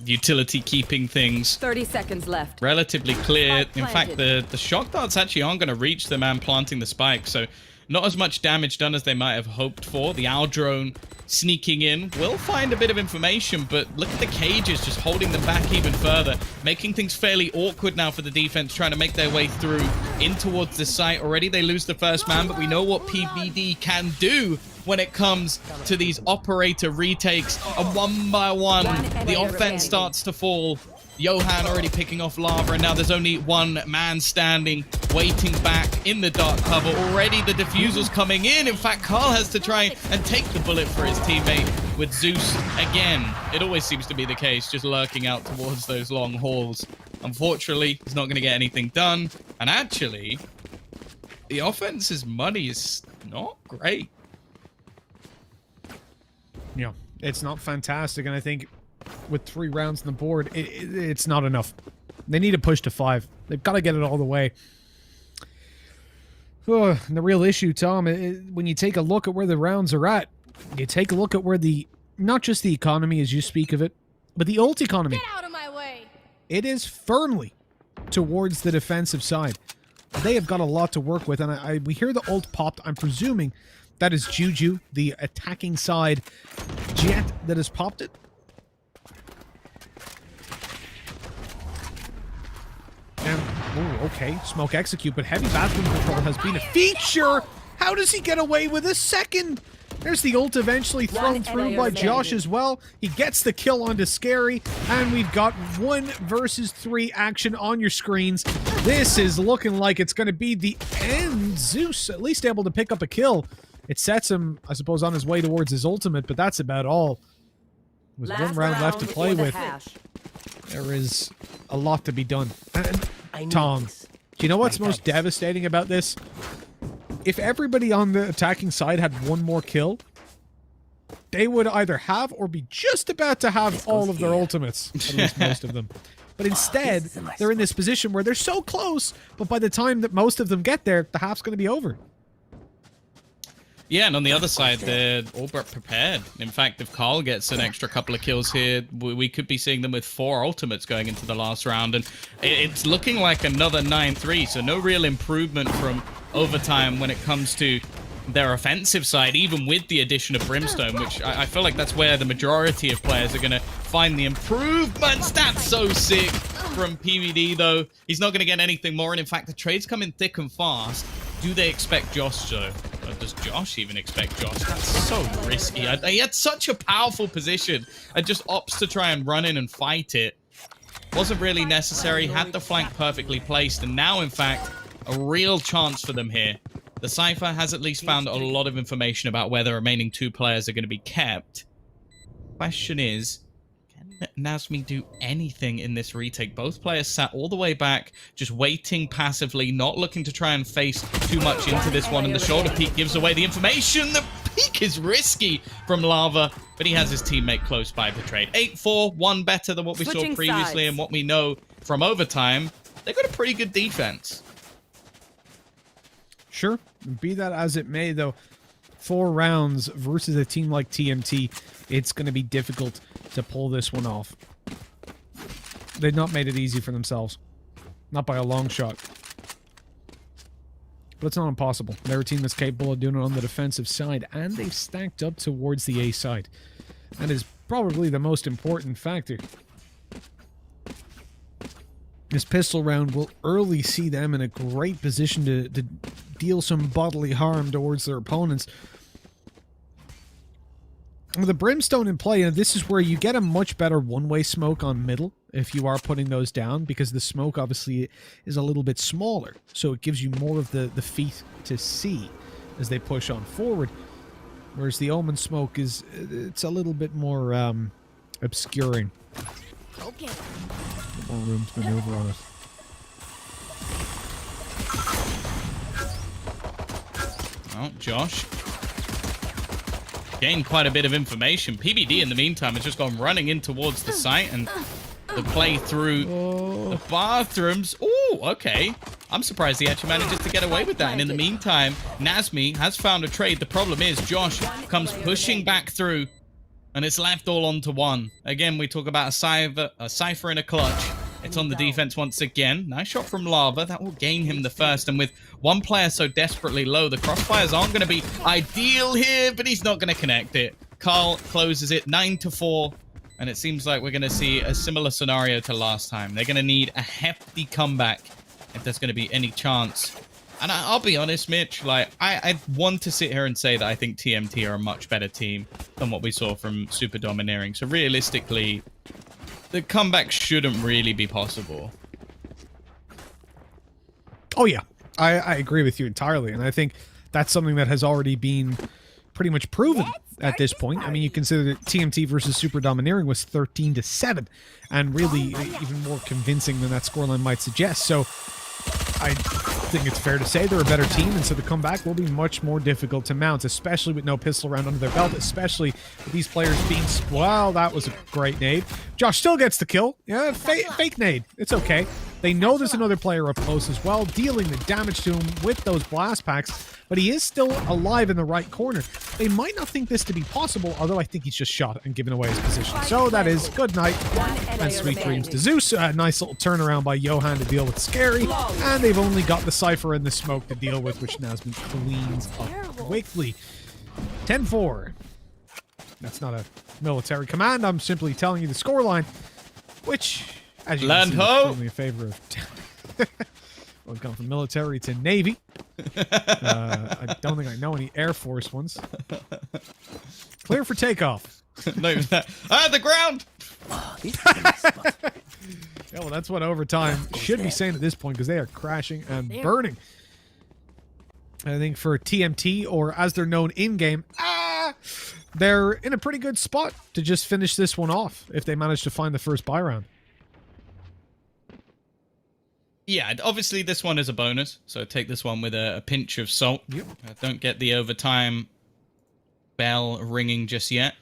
Utility keeping things
30 seconds left.
relatively clear.
Spike
In fact,
planted.
the shock darts actually aren't going to reach the man planting the spike, so Not as much damage done as they might have hoped for. The owl drone sneaking in will find a bit of information, but look at the cages just holding them back even further, making things fairly awkward now for the defense trying to make their way through in towards the site. Already they lose the first man, but we know what PVD can do when it comes to these operator retakes. And one by one, the offense starts to fall. Johan already picking off lava, and now there's only one man standing, waiting back in the dark cover. Already the diffuser's coming in. In fact, Carl has to try and take the bullet for his teammate with Zeus again. It always seems to be the case, just lurking out towards those long halls. Unfortunately, he's not going to get anything done. And actually, the offense's money is not great.
Yeah, it's not fantastic, and I think with 3 rounds on the board, it's not enough. They need to push to 5. They've got to get it all the way. And the real issue, Tom, when you take a look at where the rounds are at, you take a look at where not just the economy as you speak of it, but the ult economy.
Get out of my way.
It is firmly towards the defensive side. They have got a lot to work with, and we hear the ult popped. I'm presuming that is Juju, the attacking side jet that has popped it. And, oh, okay, smoke execute, but heavy bathroom control has been a feature. How does he get away with a second? There's the ult eventually thrown through by Josh as well. He gets the kill onto Scary, and we've got 1 versus 3 action on your screens. This is looking like it's going to be the end. Zeus at least able to pick up a kill. It sets him, I suppose, on his way towards his ultimate, but that's about all. With 1 round left to play with, there is a lot to be done. And Tom, do you know what's most devastating about this? If everybody on the attacking side had 1 more kill, they would either have or be just about to have all of their ultimates, at least most of them. But instead, they're in this position where they're so close, but by the time that most of them get there, the half's going to be over.
Yeah, and on the other side, they're all but prepared. In fact, if Carl gets an extra couple of kills here, we could be seeing them with 4 ultimates going into the last round. And it's looking like another 9-3, so no real improvement from overtime when it comes to their offensive side, even with the addition of Brimstone, which I feel like that's where the majority of players are going to find the improvements. That's so sick from PVD, though. He's not going to get anything more, and in fact, the trades come in thick and fast. Do they expect Josh, though? Or does Josh even expect Josh? That's so risky. He had such a powerful position and just opts to try and run in and fight it. Wasn't really necessary. Had the flank perfectly placed, and now, in fact, a real chance for them here. The Cypher has at least found a lot of information about where the remaining 2 players are going to be kept. Question is, can Nazmi do anything in this retake? Both players sat all the way back, just waiting passively, not looking to try and face too much into this one, and the shoulder peek gives away the information. The peek is risky from Lava, but he has his teammate close by the trade. 8-4, 1 better than what we saw previously, and what we know from overtime. They've got a pretty good defense.
Sure, be that as it may, though, 4 rounds versus a team like TMT, it's going to be difficult to pull this one off. They've not made it easy for themselves. Not by a long shot. But it's not impossible. They're a team that's capable of doing it on the defensive side, and they've stacked up towards the A side. That is probably the most important factor. This pistol round will early see them in a great position to deal some bodily harm towards their opponents. With the Brimstone in play, and this is where you get a much better one-way smoke on middle if you are putting those down, because the smoke obviously is a little bit smaller, so it gives you more of the feet to see as they push on forward. Whereas the Omen smoke it's a little bit more obscuring.
Okay.
More room to maneuver on it.
Oh, Josh gained quite a bit of information. PBD, in the meantime, has just gone running in towards the site, and the play through the bathrooms. Oh, okay. I'm surprised he actually manages to get away with that. And in the meantime, Nazmi has found a trade. The problem is Josh comes pushing back through, and it's left all onto 1. Again, we talk about a Cypher in a clutch. It's on the defense once again. Nice shot from Lava. That will gain him the first. And with one player so desperately low, the crossfires aren't going to be ideal here, but he's not going to connect it. Carl closes it 9-4. And it seems like we're going to see a similar scenario to last time. They're going to need a hefty comeback if there's going to be any chance. And I'll be honest, Mitch, like, I want to sit here and say that I think TMT are a much better team than what we saw from Super Domineering. So realistically, the comeback shouldn't really be possible.
Oh, yeah. I agree with you entirely. And I think that's something that has already been pretty much proven at this point. I mean, you consider that TMT versus Super Domineering was 13-7, and really even more convincing than that scoreline might suggest. So I think it's fair to say they're a better team, and so the comeback will be much more difficult to mount, especially with no pistol round under their belt, especially with these players being... Well, that was a great nade. Josh still gets the kill. Yeah, fake nade. It's okay. They know there's another player up close as well, dealing the damage to him with those blast packs, but he is still alive in the right corner. They might not think this to be possible, although I think he's just shot and given away his position. So that is good night and sweet dreams to Zeus. A nice little turnaround by Johan to deal with Scary, and they've only got the Cypher and the Smoke to deal with, which Nasmi cleans up quickly. 10-4. That's not a military command. I'm simply telling you the scoreline, which... As you can see, it's only in favor of... We've gone from military to Navy. I don't think I know any Air Force ones. Clear for takeoff.
No, the ground!
Yeah, well, that's what overtime should be saying at this point, because they are crashing and burning. I think for TMT, or as they're known in-game, they're in a pretty good spot to just finish this one off if they manage to find the first buy round.
Yeah, obviously this one is a bonus, so take this one with a pinch of salt.
Yep.
Don't get the overtime bell ringing just yet.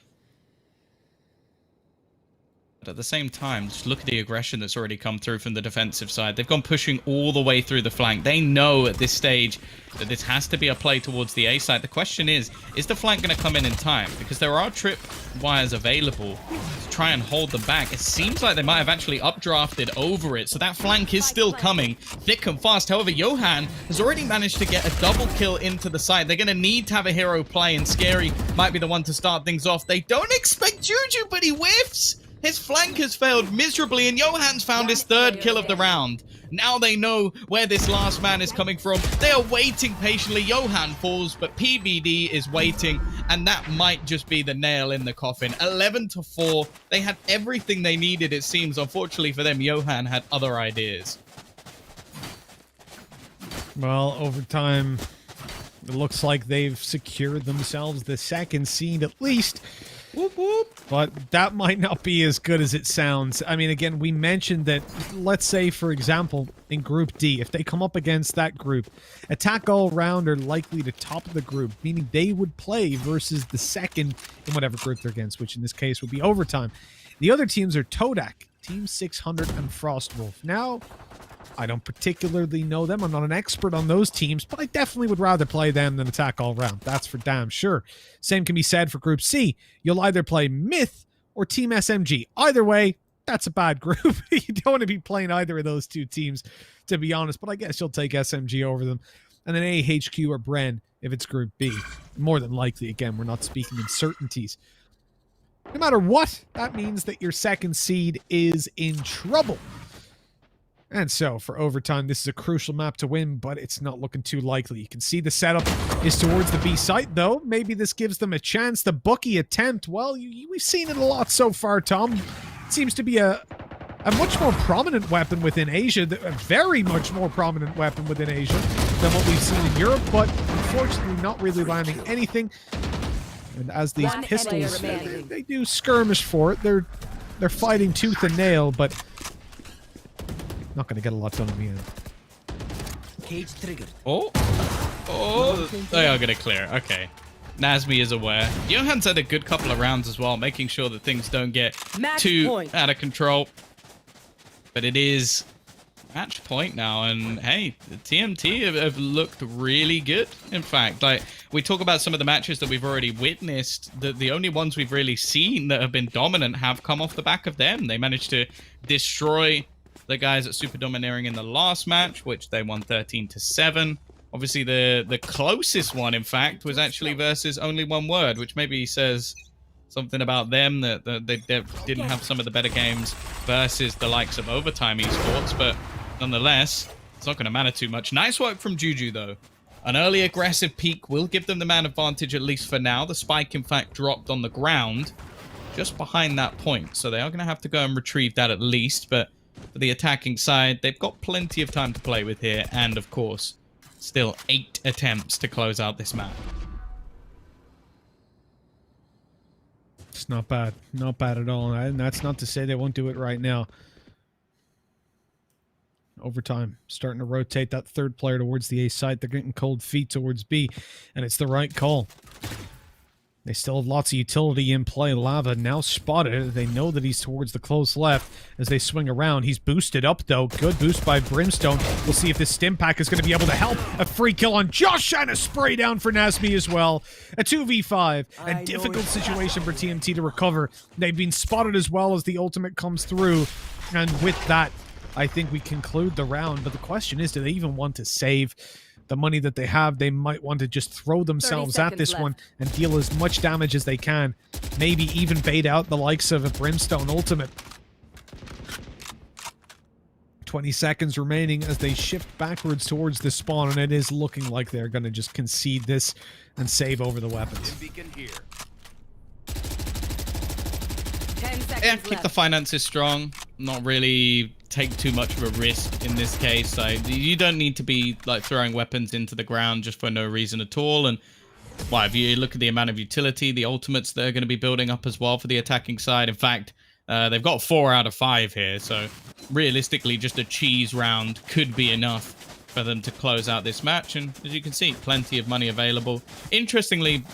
But at the same time, just look at the aggression that's already come through from the defensive side. They've gone pushing all the way through the flank. They know at this stage that this has to be a play towards the A side. The question is the flank going to come in time? Because there are trip wires available to try and hold them back. It seems like they might have actually updrafted over it, so that flank is still coming thick and fast. However, Johan has already managed to get a double kill into the side. They're going to need to have a hero play, and Scary might be the one to start things off. They don't expect Juju, but he whiffs! His flank has failed miserably, and Johan's found his third kill of the round. Now they know where this last man is coming from. They are waiting patiently. Johan falls, but PBD is waiting, and that might just be the nail in the coffin. 11-4. They had everything they needed, it seems. Unfortunately for them, Johan had other ideas.
Well, overtime, it looks like they've secured themselves the second seed at least. Whoop, whoop. But that might not be as good as it sounds. I mean, again, we mentioned that, let's say, for example, in Group D, if they come up against that group, Attack All Round are likely to top the group, meaning they would play versus the second in whatever group they're against, which in this case would be overtime. The other teams are Todak, Team 600, and Frostwolf. Now, I don't particularly know them. I'm not an expert on those teams, but I definitely would rather play them than Attack All Round. That's for damn sure. Same can be said for Group C. You'll either play Myth or Team SMG. Either way, that's a bad group. You don't want to be playing either of those two teams, to be honest, but I guess you'll take SMG over them. And then AHQ or Bren if it's Group B. More than likely, again, we're not speaking in certainties. No matter what, that means that your second seed is in trouble. And so, for overtime, this is a crucial map to win, but it's not looking too likely. You can see the setup is towards the B site, though. Maybe this gives them a chance. The Bookie attempt, well, we've seen it a lot so far, Tom. It seems to be a much more prominent weapon within Asia, a very much more prominent weapon within Asia than what we've seen in Europe, but unfortunately not really landing anything. And as these pistols, they do skirmish for it. They're fighting tooth and nail, but not going to get a lot done in the end.
Cage triggered.
Oh, they are going to clear. Okay. Nasmi is aware. Johan's had a good couple of rounds as well, making sure that things don't get too out of control. But it is match point now, and hey, the TMT have looked really good. In fact, like, we talk about some of the matches that we've already witnessed, the only ones we've really seen that have been dominant have come off the back of them. They managed to destroy the guys at Super Domineering in the last match, which they won 13-7. Obviously, the closest one, in fact, was actually versus Only One Word, which maybe says something about them, that they didn't have some of the better games versus the likes of Overtime Esports, but nonetheless, it's not going to matter too much. Nice work from Juju, though. An early aggressive peek will give them the man advantage, at least for now. The spike, in fact, dropped on the ground just behind that point, so they are going to have to go and retrieve that at least, but for the attacking side, they've got plenty of time to play with here, and of course, still 8 attempts to close out this map.
It's not bad. Not bad at all. And that's not to say they won't do it right now. Overtime, starting to rotate that third player towards the A side. They're getting cold feet towards B, and it's the right call. They still have lots of utility in play. Lava now spotted. They know that he's towards the close left as they swing around. He's boosted up, though. Good boost by Brimstone. We'll see if this stim pack is going to be able to help. A free kill on Josh and a spray down for Nasmi as well. A 2v5. A difficult situation for TMT to recover. They've been spotted as well as the ultimate comes through. And with that, I think we conclude the round. But the question is, do they even want to save the money that they have? They might want to just throw themselves at this one and deal as much damage as they can. Maybe even bait out the likes of a Brimstone ultimate. 20 seconds remaining as they shift backwards towards the spawn, and it is looking like they're going to just concede this and save over the weapons.
10 seconds
Yeah, keep the finances strong. Not really take too much of a risk in this case. You don't need to be like throwing weapons into the ground just for no reason at all. And well, if you look at the amount of utility, the ultimates that are going to be building up as well for the attacking side. In fact, they've got 4 out of 5 here. So realistically, just a cheese round could be enough for them to close out this match. And as you can see, plenty of money available. Interestingly,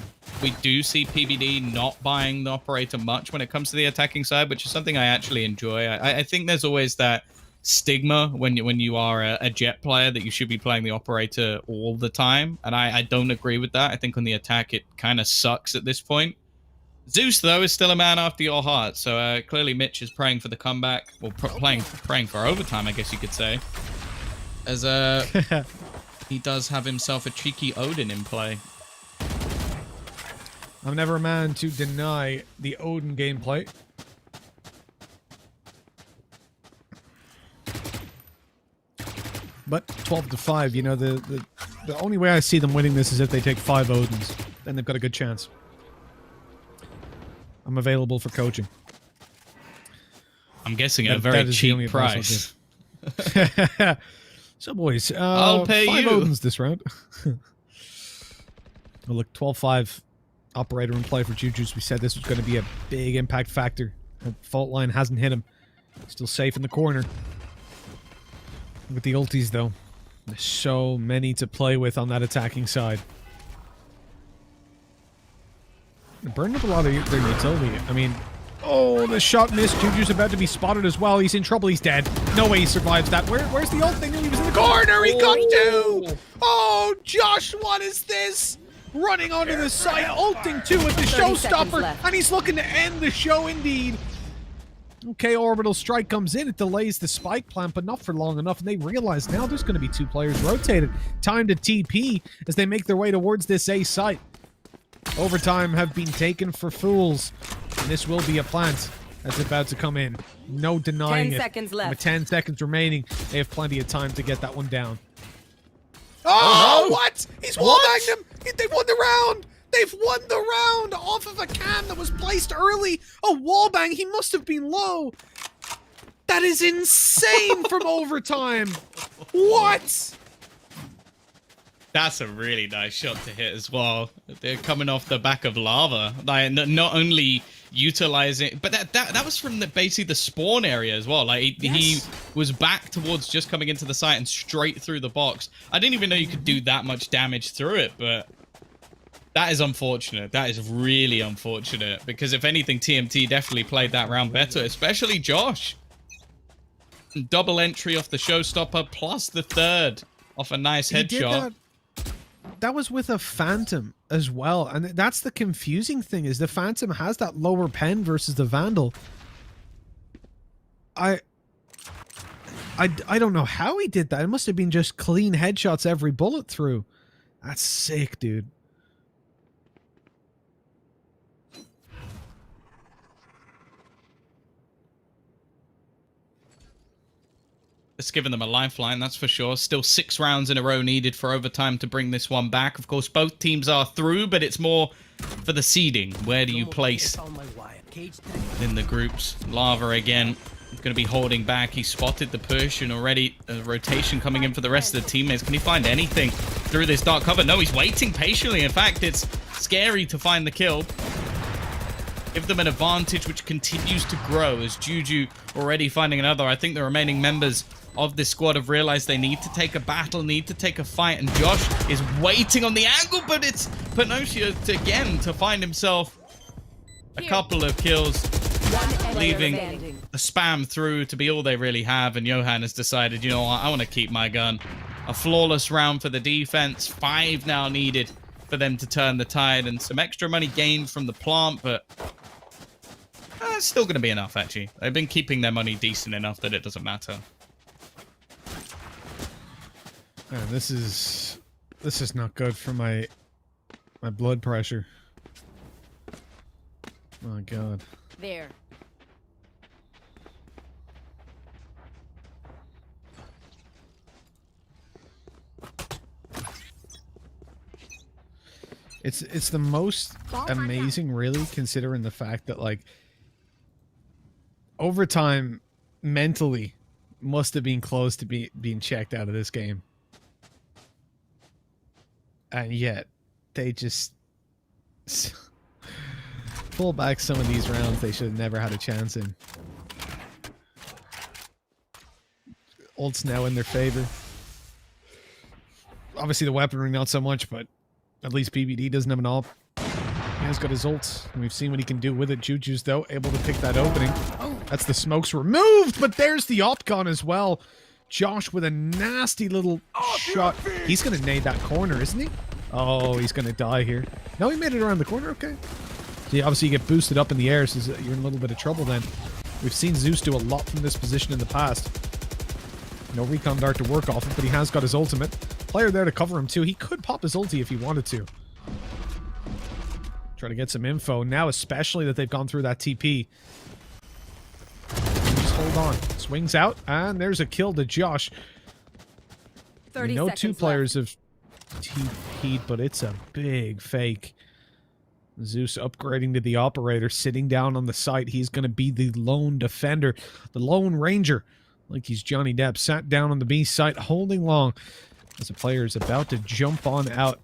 we do see PBD not buying the operator much when it comes to the attacking side, which is something I actually enjoy. I think there's always that stigma when you are a jet player that you should be playing the operator all the time, and I don't agree with that. I think on the attack it kind of sucks at this point. Zeus, though, is still a man after your heart, so clearly Mitch is praying for the comeback, or praying for overtime, I guess you could say, as he does have himself a cheeky Odin in play.
I'm never a man to deny the Odin gameplay. But 12-5, you know, the only way I see them winning this is if they take 5 Odins. Then they've got a good chance. I'm available for coaching.
I'm guessing at a very cheap price.
So, boys,
I'll pay
5
you.
Odins this round. Well, look, 12-5 operator in play for Juju's. We said this was going to be a big impact factor. The fault line hasn't hit him. Still safe in the corner. With the ultis, though, there's so many to play with on that attacking side. They're burning up a lot of their utility. I mean, oh, the shot missed. Juju's about to be spotted as well. He's in trouble. He's dead. No way he survives that. Where's the ult thing? He was in the corner. He got 2. Oh, Josh, what is this? Running onto the side, ulting 2 with the showstopper, and he's looking to end the show indeed. Okay, orbital strike comes in. It delays the spike plant, but not for long enough. And they realize now there's going to be 2 players rotated. Time to TP as they make their way towards this A site. Overtime have been taken for fools. And this will be a plant that's about to come in. No denying
10
it.
seconds left.
With 10 seconds remaining, they have plenty of time to get that one down. Oh, what? He's wallbanged him. They won the round. They've won the round off of a cam that was placed early. A wallbang. He must have been low. That is insane from overtime. What?
That's a really nice shot to hit as well. They're coming off the back of lava. Like, not only utilizing, but that was from basically the spawn area as well. Like he was back towards just coming into the site and straight through the box. I didn't even know you could do that much damage through it, but that is unfortunate. That is really unfortunate, because if anything, TMT definitely played that round better, especially Josh. Double entry off the showstopper plus the 3rd off a nice headshot.
That was with a Phantom as well, and that's the confusing thing, is the Phantom has that lower pen versus the Vandal. I don't know how he did that. It must have been just clean headshots every bullet through. That's sick, dude.
It's given them a lifeline, that's for sure. Still 6 rounds in a row needed for overtime to bring this one back. Of course, both teams are through, but it's more for the seeding. Where do you place in the groups? Lava again. Going to be holding back. He spotted the push and already a rotation coming in for the rest of the teammates. Can he find anything through this dark cover? No, he's waiting patiently. In fact, it's scary to find the kill. Give them an advantage which continues to grow as Juju already finding another. I think the remaining members of this squad have realized they need to take a battle, need to take a fight, and Josh is waiting on the angle, but it's Panocia again to find himself a couple of kills, leaving a spam through to be all they really have, and Johan has decided, you know what, I want to keep my gun. A flawless round for the defense, 5 now needed for them to turn the tide, and some extra money gained from the plant, but it's still going to be enough, actually. They've been keeping their money decent enough that it doesn't matter.
Man, this is not good for my blood pressure. Oh god.
There.
It's the most amazing, really, considering the fact that, like, overtime mentally must have been close to being checked out of this game. And yet, they just pull back some of these rounds they should have never had a chance in. Ult's now in their favor. Obviously the weaponry not so much, but at least PBD doesn't have an AWP. He has got his ult, and we've seen what he can do with it. Juju's, though, able to pick that opening. That's the smokes removed, but there's the AWP gone as well. Josh with a nasty little shot. He's going to nade that corner, isn't he? Oh, he's going to die here. No, he made it around the corner, okay. So obviously you get boosted up in the air, so you're in a little bit of trouble then. We've seen Zeus do a lot from this position in the past. No recon dart to work off of, but he has got his ultimate. Player there to cover him too. He could pop his ulti if he wanted to. Try to get some info now, especially that they've gone through that TP. Just hold on. Swings out, and there's a kill to Josh.
30
No
seconds
two players
left.
have TP'd, but it's a big fake. Zeus upgrading to the operator, sitting down on the site. He's going to be the lone defender, the lone ranger, like he's Johnny Depp. Sat down on the B site, holding long as the player is about to jump on out.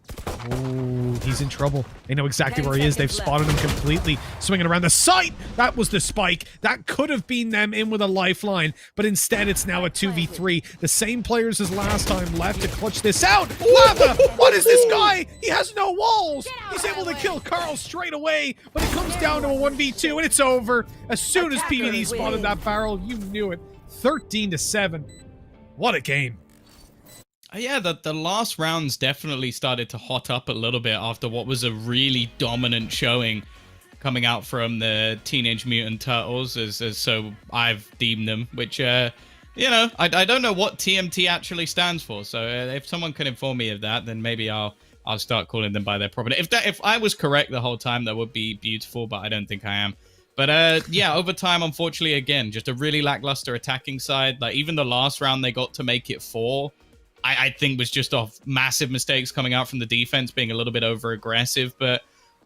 Oh, he's in trouble. They know exactly where he is. They've spotted him completely. Swinging around the site. That was the spike. That could have been them in with a lifeline, but instead it's now a 2v3. The same players as last time left to clutch this out. Lava! What is this guy? He has no walls. He's able to kill Carl straight away, but it comes down to a 1v2, and it's over. As soon as PBD spotted that barrel, you knew it. 13-7. What a game.
Yeah, the last rounds definitely started to hot up a little bit after what was a really dominant showing coming out from the Teenage Mutant Turtles, as so I've deemed them, which, you know, I don't know what TMT actually stands for, so if someone can inform me of that, then maybe I'll start calling them by their proper name. If I was correct the whole time, that would be beautiful, but I don't think I am. But yeah, overtime, unfortunately, again, just a really lackluster attacking side. Like, even the last round they got to make it 4, I think was just off massive mistakes coming out from the defense, being a little bit over-aggressive. But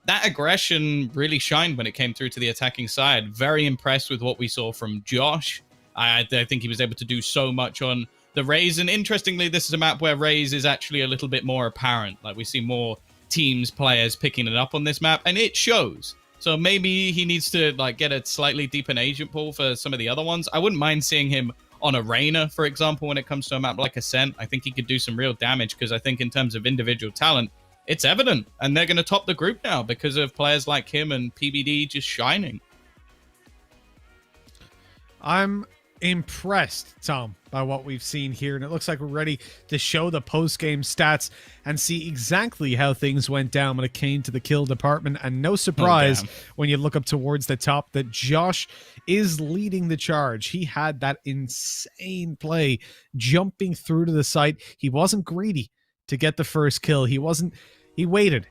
that aggression really shined when it came through to the attacking side. Very impressed with what we saw from Josh. I think he was able to do so much on the Raze. And interestingly, this is a map where Raze is actually a little bit more apparent. Like, we see more teams, players picking it up on this map, and it shows. So maybe he needs to, like, get a slightly deeper agent pool for some of the other ones. I wouldn't mind seeing him on Arena, for example, when it comes to a map like Ascent. I think he could do some real damage, because I think in terms of individual talent, it's evident. And they're going to top the group now because of players like him and PBD just shining.
I'm impressed, Tom, by what we've seen here, and it looks like we're ready to show the post-game stats and see exactly how things went down when it came to the kill department. And no surprise when you look up towards the top that Josh is leading the charge. He had that insane play jumping through to the site. He wasn't greedy to get the first kill. He waited.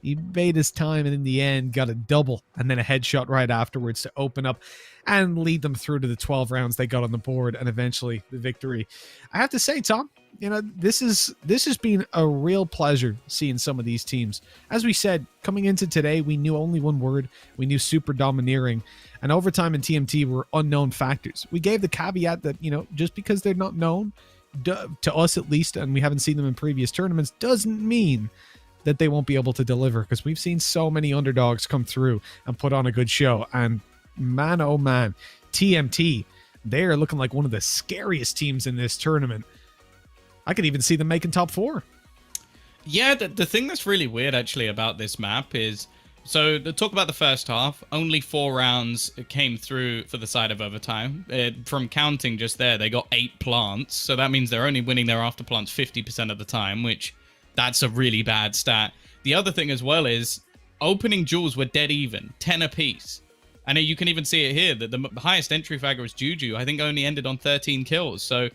He made his time, and in the end got a double and then a headshot right afterwards to open up and lead them through to the 12 rounds they got on the board and eventually the victory. I have to say, Tom, you know, this has been a real pleasure seeing some of these teams. As we said, coming into today, we knew only one word. We knew super domineering, and overtime and TMT were unknown factors. We gave the caveat that, you know, just because they're not known, to us at least, and we haven't seen them in previous tournaments, doesn't mean that they won't be able to deliver, because we've seen so many underdogs come through and put on a good show. And man, oh man, TMT, they're looking like one of the scariest teams in this tournament. I could even see them making top 4.
Yeah, the thing that's really weird actually about this map is, so to talk about the first half, only 4 rounds came through for the side of overtime. From counting just there, they got 8 plants, so that means they're only winning their after plants 50% of the time, which that's a really bad stat. The other thing as well is opening duels were dead even, 10 apiece. And you can even see it here that the highest entry fragger was Juju, I think only ended on 13 kills. So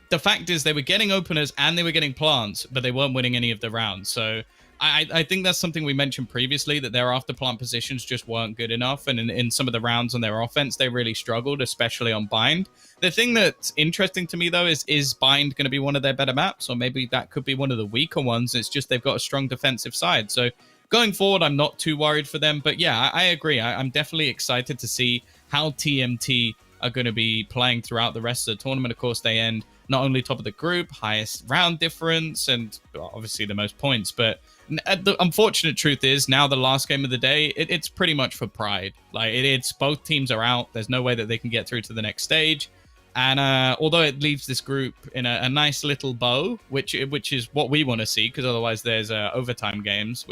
the fact is they were getting openers and they were getting plants, but they weren't winning any of the rounds. So I think that's something we mentioned previously, that their after plant positions just weren't good enough. And in some of the rounds on their offense, they really struggled, especially on Bind. The thing that's interesting to me, though, is Bind going to be one of their better maps? Or maybe that could be one of the weaker ones. It's just they've got a strong defensive side. So going forward, I'm not too worried for them. But yeah, I agree. I'm definitely excited to see how TMT are going to be playing throughout the rest of the tournament. Of course, they end not only top of the group, highest round difference, and obviously the most points, but the unfortunate truth is now the last game of the day, it's pretty much for pride. Like it's both teams are out. There's no way that they can get through to the next stage. And although it leaves this group in a nice little bow, which is what we want to see, because otherwise there's overtime games,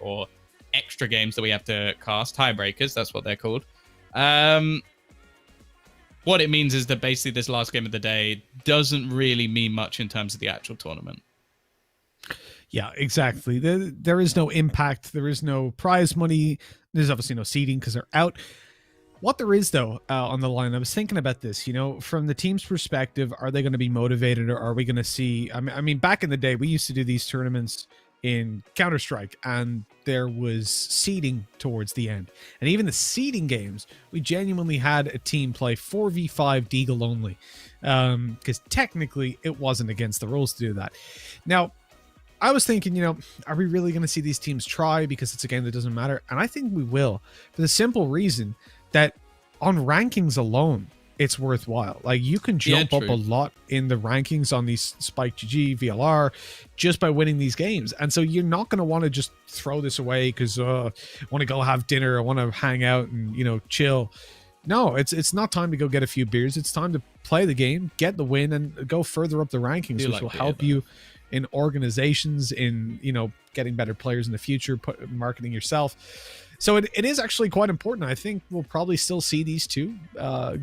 or extra games that we have to cast, tiebreakers, that's what they're called. What it means is that basically this last game of the day doesn't really mean much in terms of the actual tournament.
Yeah, exactly. There is no impact. There is no prize money. There's obviously no seeding because they're out. What there is, though, on the line, I was thinking about this, you know, from the team's perspective, are they going to be motivated, or are we going to see... I mean, back in the day, we used to do these tournaments in Counter-Strike, and there was seeding towards the end. And even the seeding games, we genuinely had a team play 4v5 Deagle only, because technically it wasn't against the rules to do that. Now, I was thinking, you know, are we really going to see these teams try because it's a game that doesn't matter? And I think we will, for the simple reason that on rankings alone, it's worthwhile. Like, you can jump up a lot in the rankings on these Spike GG, VLR, just by winning these games. And so you're not going to want to just throw this away because I want to go have dinner, I want to hang out and, you know, chill. No, it's not time to go get a few beers. It's time to play the game, get the win, and go further up the rankings, which will help you in organizations, in, you know, getting better players in the future, marketing yourself. So it is actually quite important. I think we'll probably still see these two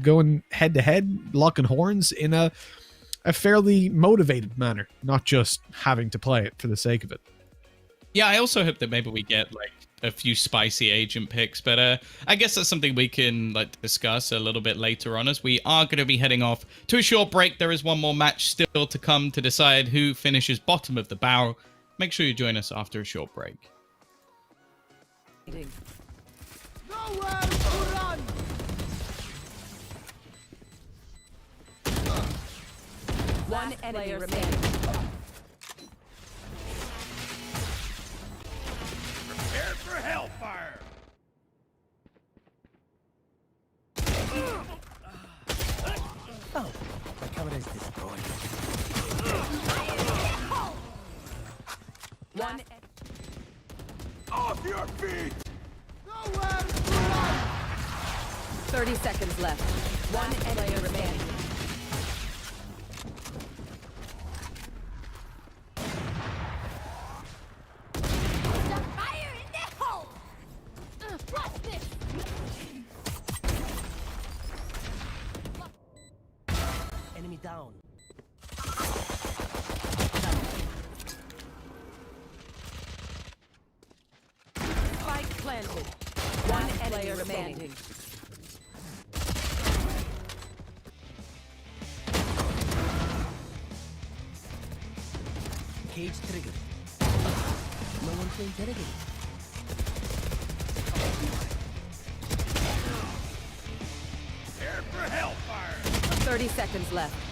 going head to head, locking horns in a fairly motivated manner, not just having to play it for the sake of it.
Yeah, I also hope that maybe we get like a few spicy agent picks, but I guess that's something we can like discuss a little bit later on, as we are going to be heading off to a short break. There is one more match still to come to decide who finishes bottom of the barrel. Make sure you join us after a short break.
Nowhere to run!
One enemy remaining.
Prepare for hellfire!
Oh, my camera is destroyed.
One.
Off your feet!
Nowhere to run!
30 seconds left. One enemy remaining.
The fire in the hole! Watch this!
planted. One player remaining.
Cage triggered. No one to interrogate.
30 seconds left.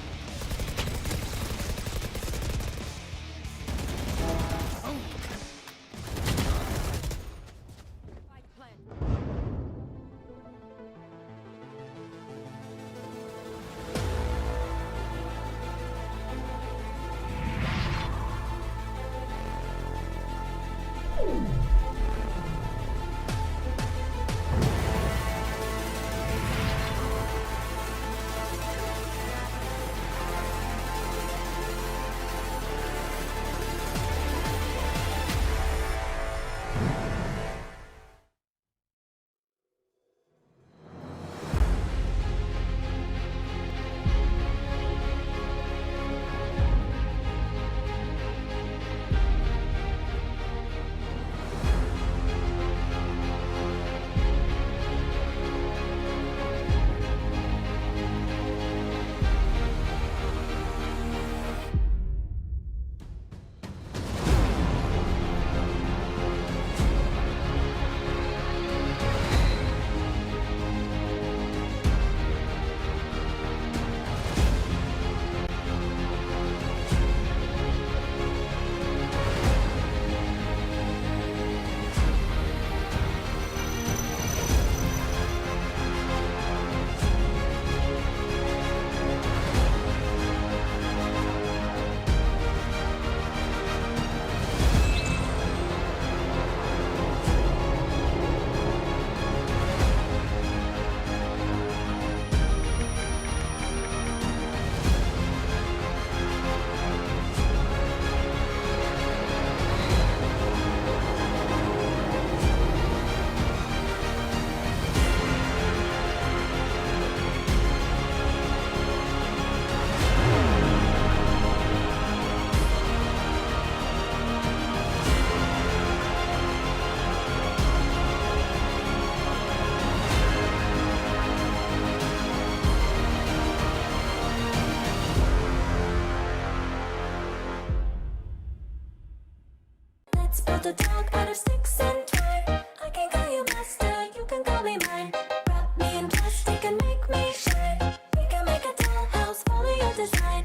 Let's build a dog out of sticks and twine. I can call you master, you can call me mine. Wrap me in plastic and make me shine. We can make a doll house, follow your design.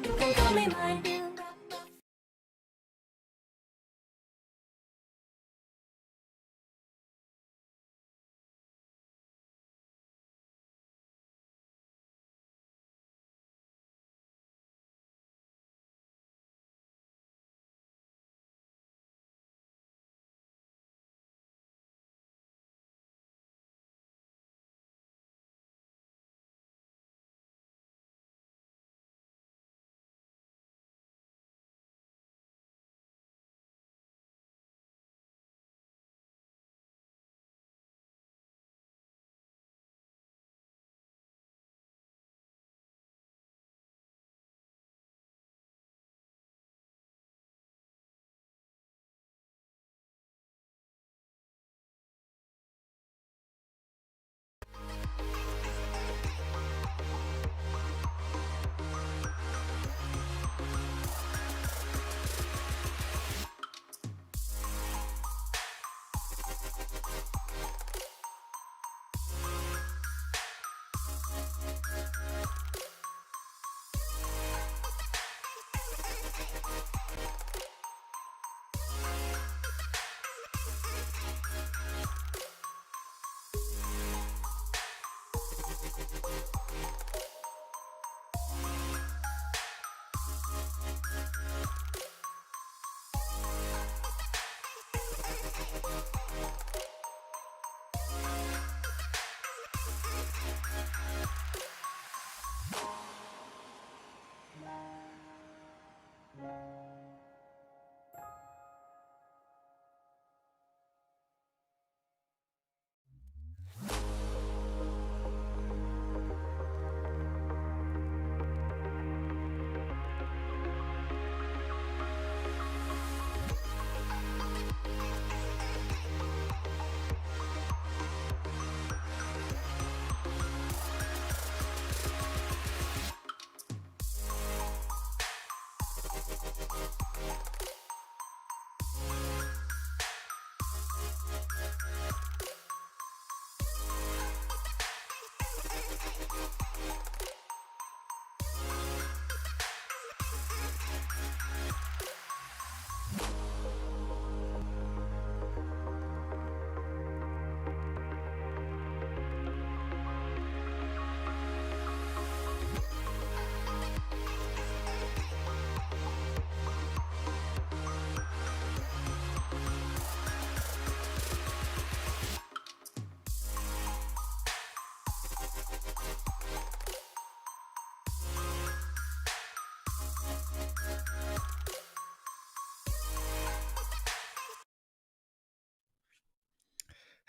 You can call me mine.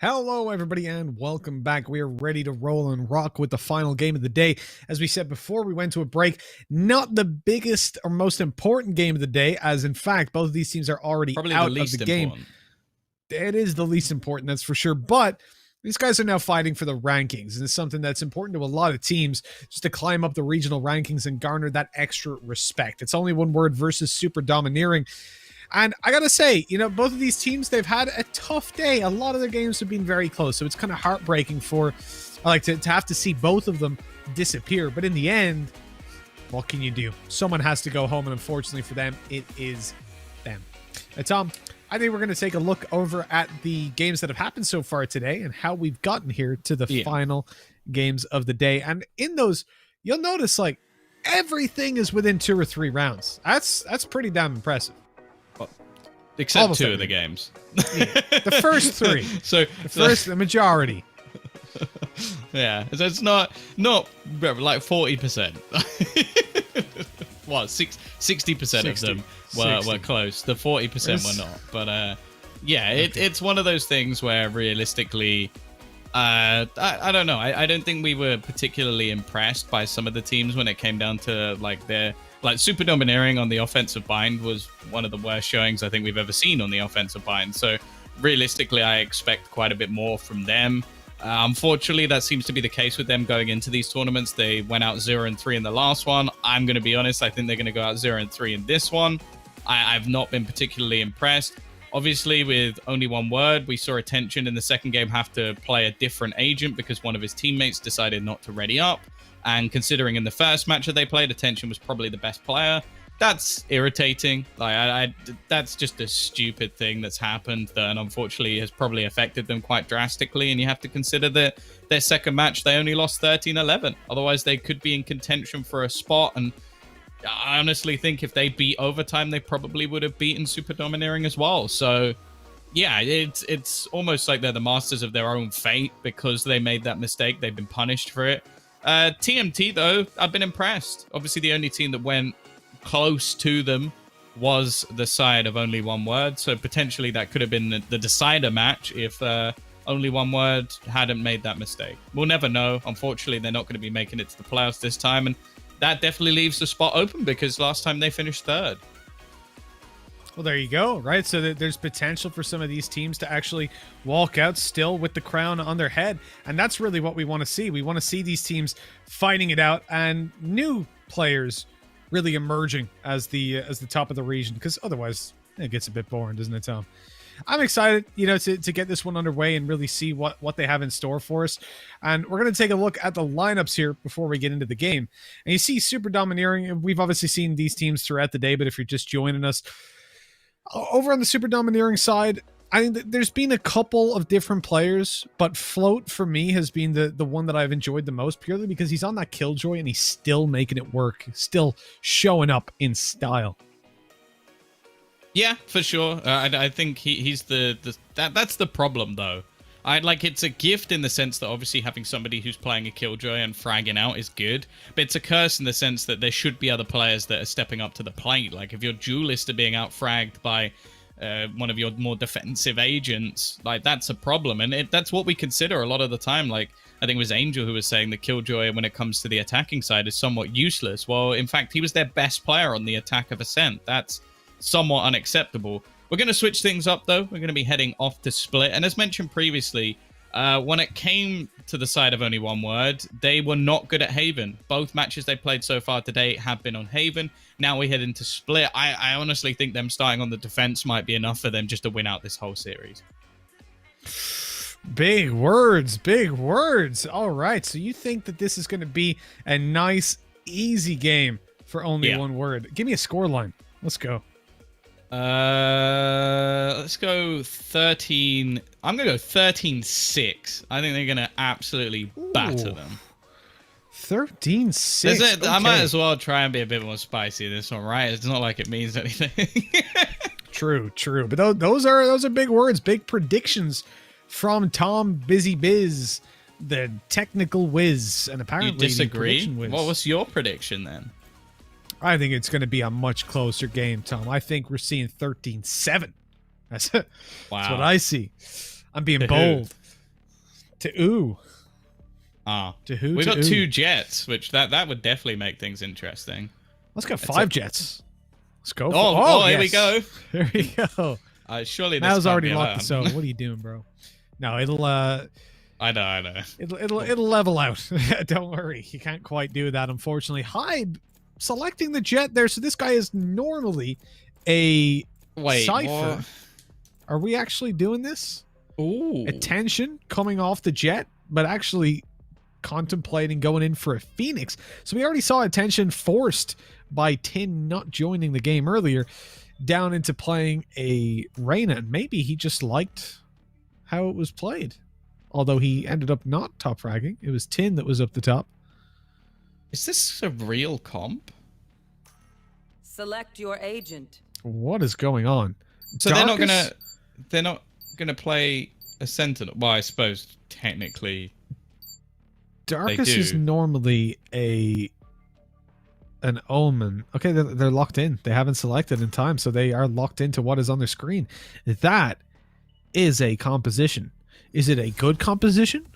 Hello, everybody, and welcome back. We are ready to roll and rock with the final game of the day. As we said before, we went to a break. Not the biggest or most important game of the day, as in fact, both of these teams are already
Probably
out
the least
of the game.
important.
It is the least important, that's for sure. But these guys are now fighting for the rankings, and it's something that's important to a lot of teams, just to climb up the regional rankings and garner that extra respect. It's only one word versus Super Domineering. And I gotta say, you know, both of these teams, they've had a tough day. A lot of their games have been very close, so it's kind of heartbreaking to have to see both of them disappear. But in the end, what can you do? Someone has to go home, and unfortunately for them, it is them. Tom, I think we're going to take a look over at the games that have happened so far today and how we've gotten here to the final games of the day. And in those, you'll notice, like, everything is within 2 or 3 rounds. That's pretty damn impressive.
Except
Almost
2 of the
everything.
games.
Yeah, the first 3. The majority.
Yeah, so it's not like 40%. Well, 60% of them were close. The 40% were not. But yeah, it's one of those things where realistically, I don't know. I don't think we were particularly impressed by some of the teams when it came down to like their Super Domineering on the offensive bind was one of the worst showings I think we've ever seen on the offensive bind. So realistically, I expect quite a bit more from them. Unfortunately, that seems to be the case with them going into these tournaments. They went out 0-3 in the last one. I'm going to be honest. I think they're going to go out 0-3 in this one. I've not been particularly impressed. Obviously, with only one word, we saw Attention in the second game have to play a different agent because one of his teammates decided not to ready up. And considering in the first match that they played, Attention was probably the best player. That's irritating. That's just a stupid thing that's happened that unfortunately has probably affected them quite drastically. And you have to consider that their second match, they only lost 13-11. Otherwise, they could be in contention for a spot. And I honestly think if they beat overtime, they probably would have beaten Super Domineering as well. So yeah, it's almost like they're the masters of their own fate because they made that mistake. They've been punished for it. TMT, though, I've been impressed. Obviously, the only team that went close to them was the side of Only One Word. So potentially that could have been the decider match if Only One Word hadn't made that mistake. We'll never know. Unfortunately, they're not going to be making it to the playoffs this time. And that definitely leaves the spot open because last time they finished 3rd.
Well, there you go, right? So there's potential for some of these teams to actually walk out still with the crown on their head. And that's really what we want to see. We want to see these teams fighting it out and new players really emerging as the top of the region, because otherwise it gets a bit boring, doesn't it, Tom? I'm excited, you know, to get this one underway and really see what they have in store for us. And we're going to take a look at the lineups here before we get into the game. And you see Super Domineering. We've obviously seen these teams throughout the day, but if you're just joining us, over on the Super Domineering side, I think that there's been a couple of different players, but Float for me has been the one that I've enjoyed the most, purely because he's on that Killjoy and he's still making it work, still showing up in style.
Yeah, for sure. I think he's that's the problem though. It's a gift in the sense that obviously having somebody who's playing a Killjoy and fragging out is good, but it's a curse in the sense that there should be other players that are stepping up to the plate. Like if your duelist are being out fragged by one of your more defensive agents, like that's a problem, and that's what we consider a lot of the time. Like I think it was Angel who was saying the Killjoy when it comes to the attacking side is somewhat useless. Well, in fact, he was their best player on the attack of Ascent. That's somewhat unacceptable. We're going to switch things up, though. We're going to be heading off to Split. And as mentioned previously, when it came to the side of Only One Word, they were not good at Haven. Both matches they played so far today have been on Haven. Now we head into Split. I honestly think them starting on the defense might be enough for them just to win out this whole series.
Big words, big words. All right, so you think that this is going to be a nice, easy game for Only One Word. Give me a score line. Let's go.
Let's go 13. I'm gonna go 13-6. I think they're gonna absolutely batter them.
13-6.
Okay. I might as well try and be a bit more spicy in this one, right? It's not like it means anything.
True. But those are big words, big predictions from Tom Busy Biz, the technical whiz, and apparently
you disagree.
Whiz.
What was your prediction then?
I think it's going to be a much closer game, Tom. I think we're seeing 13-7. That's what I see. I'm being bold. To ooh.
Ah.
To who?
We
to
got
ooh.
2 jets, which that would definitely make things interesting.
Let's get 5 jets. Let's go.
Oh, here we
yes.
go.
Here we go.
Surely this
Now's
can't
already
be
locked.
allowed.
So what are you doing, bro? No, it'll
I know.
it'll level out. Don't worry. You can't quite do that, unfortunately. Hyde selecting the jet there. So this guy is normally a
Wait,
cipher.
what?
Are we actually doing this?
Ooh.
Attention coming off the jet, but actually contemplating going in for a Phoenix. So we already saw attention forced by Tin not joining the game earlier down into playing a Reyna. And maybe he just liked how it was played. Although he ended up not top fragging. It was Tin that was up the top.
Is this a real comp?
Select your agent.
What is going on?
So
Darkus-
they're not gonna play a sentinel. Well, I suppose technically
Darkus
do.
is normally an omen. Okay, they're locked in. They haven't selected in time, so they are locked into what is on their screen. That is a composition. Is it a good composition?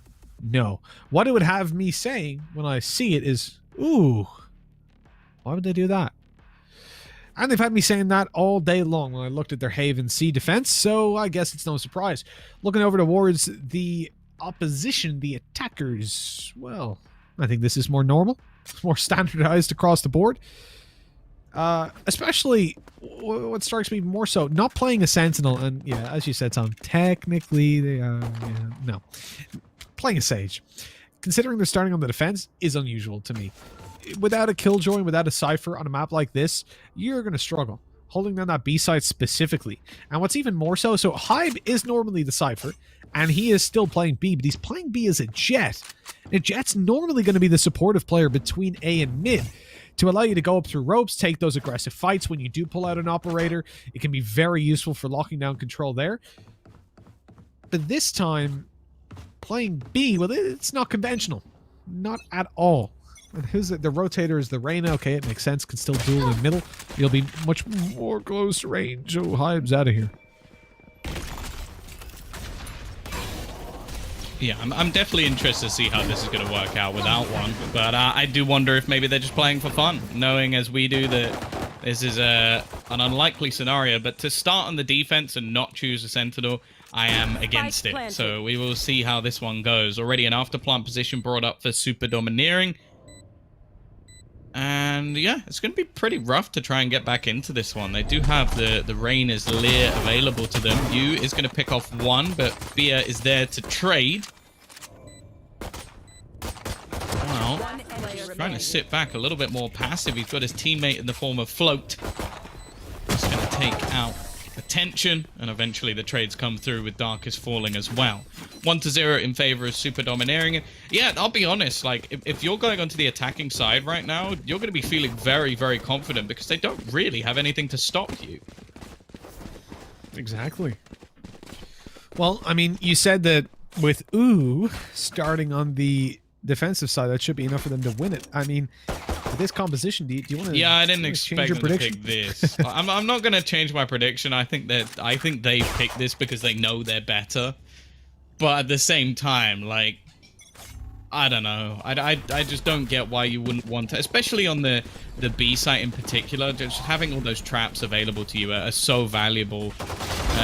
No. What it would have me saying when I see it is, ooh, why would they do that? And they've had me saying that all day long when I looked at their Haven C defense, so I guess it's no surprise. Looking over towards the opposition, the attackers, well, I think this is more normal, more standardized across the board. Especially, what strikes me more so, not playing a Sentinel, and yeah, as you said, Tom, technically they are, yeah, no. Playing a Sage, considering they're starting on the defense, is unusual to me. Without a Killjoy, without a Cypher on a map like this, you're going to struggle. Holding down that B side specifically. And what's even more so Hybe is normally the Cypher, and he is still playing B, but he's playing B as a Jet. And Jet's normally going to be the supportive player between A and mid, to allow you to go up through ropes, take those aggressive fights when you do pull out an operator. It can be very useful for locking down control there. But this time, playing B, well, it's not conventional. Not at all. And who's it? The rotator is the Reyna. Okay, it makes sense. Can still duel in middle. You'll be much more close range. Oh, Hybe's out of here.
Yeah, I'm definitely interested to see how this is going to work out without one. But I do wonder if maybe they're just playing for fun, knowing as we do that this is an unlikely scenario. But to start on the defense and not choose a Sentinel, I am against it. So we will see how this one goes. Already an afterplant position brought up for Super Domineering. And yeah, it's going to be pretty rough to try and get back into this one. They do have the Reyna's Lear available to them. Yu is going to pick off one, but Bia is there to trade. Well, trying to sit back a little bit more passive. He's got his teammate in the form of Float. He's going to take out Attention, and eventually the trades come through with Darkus falling as well. 1-0 in favor of Super Domineering. Yeah, I'll be honest, like, if you're going onto the attacking side right now, you're going to be feeling very, very confident because they don't really have anything to stop you.
Exactly. Well, I mean, you said that with Ooh starting on the defensive side, that should be enough for them to win it. I mean, for this composition, do you want to?
Yeah, I didn't expect them to
prediction?
pick this. I'm not going to change my prediction. I think they picked this because they know they're better. But at the same time, like, I don't know. I just don't get why you wouldn't want to, especially on the B site in particular. Just having all those traps available to you are so valuable.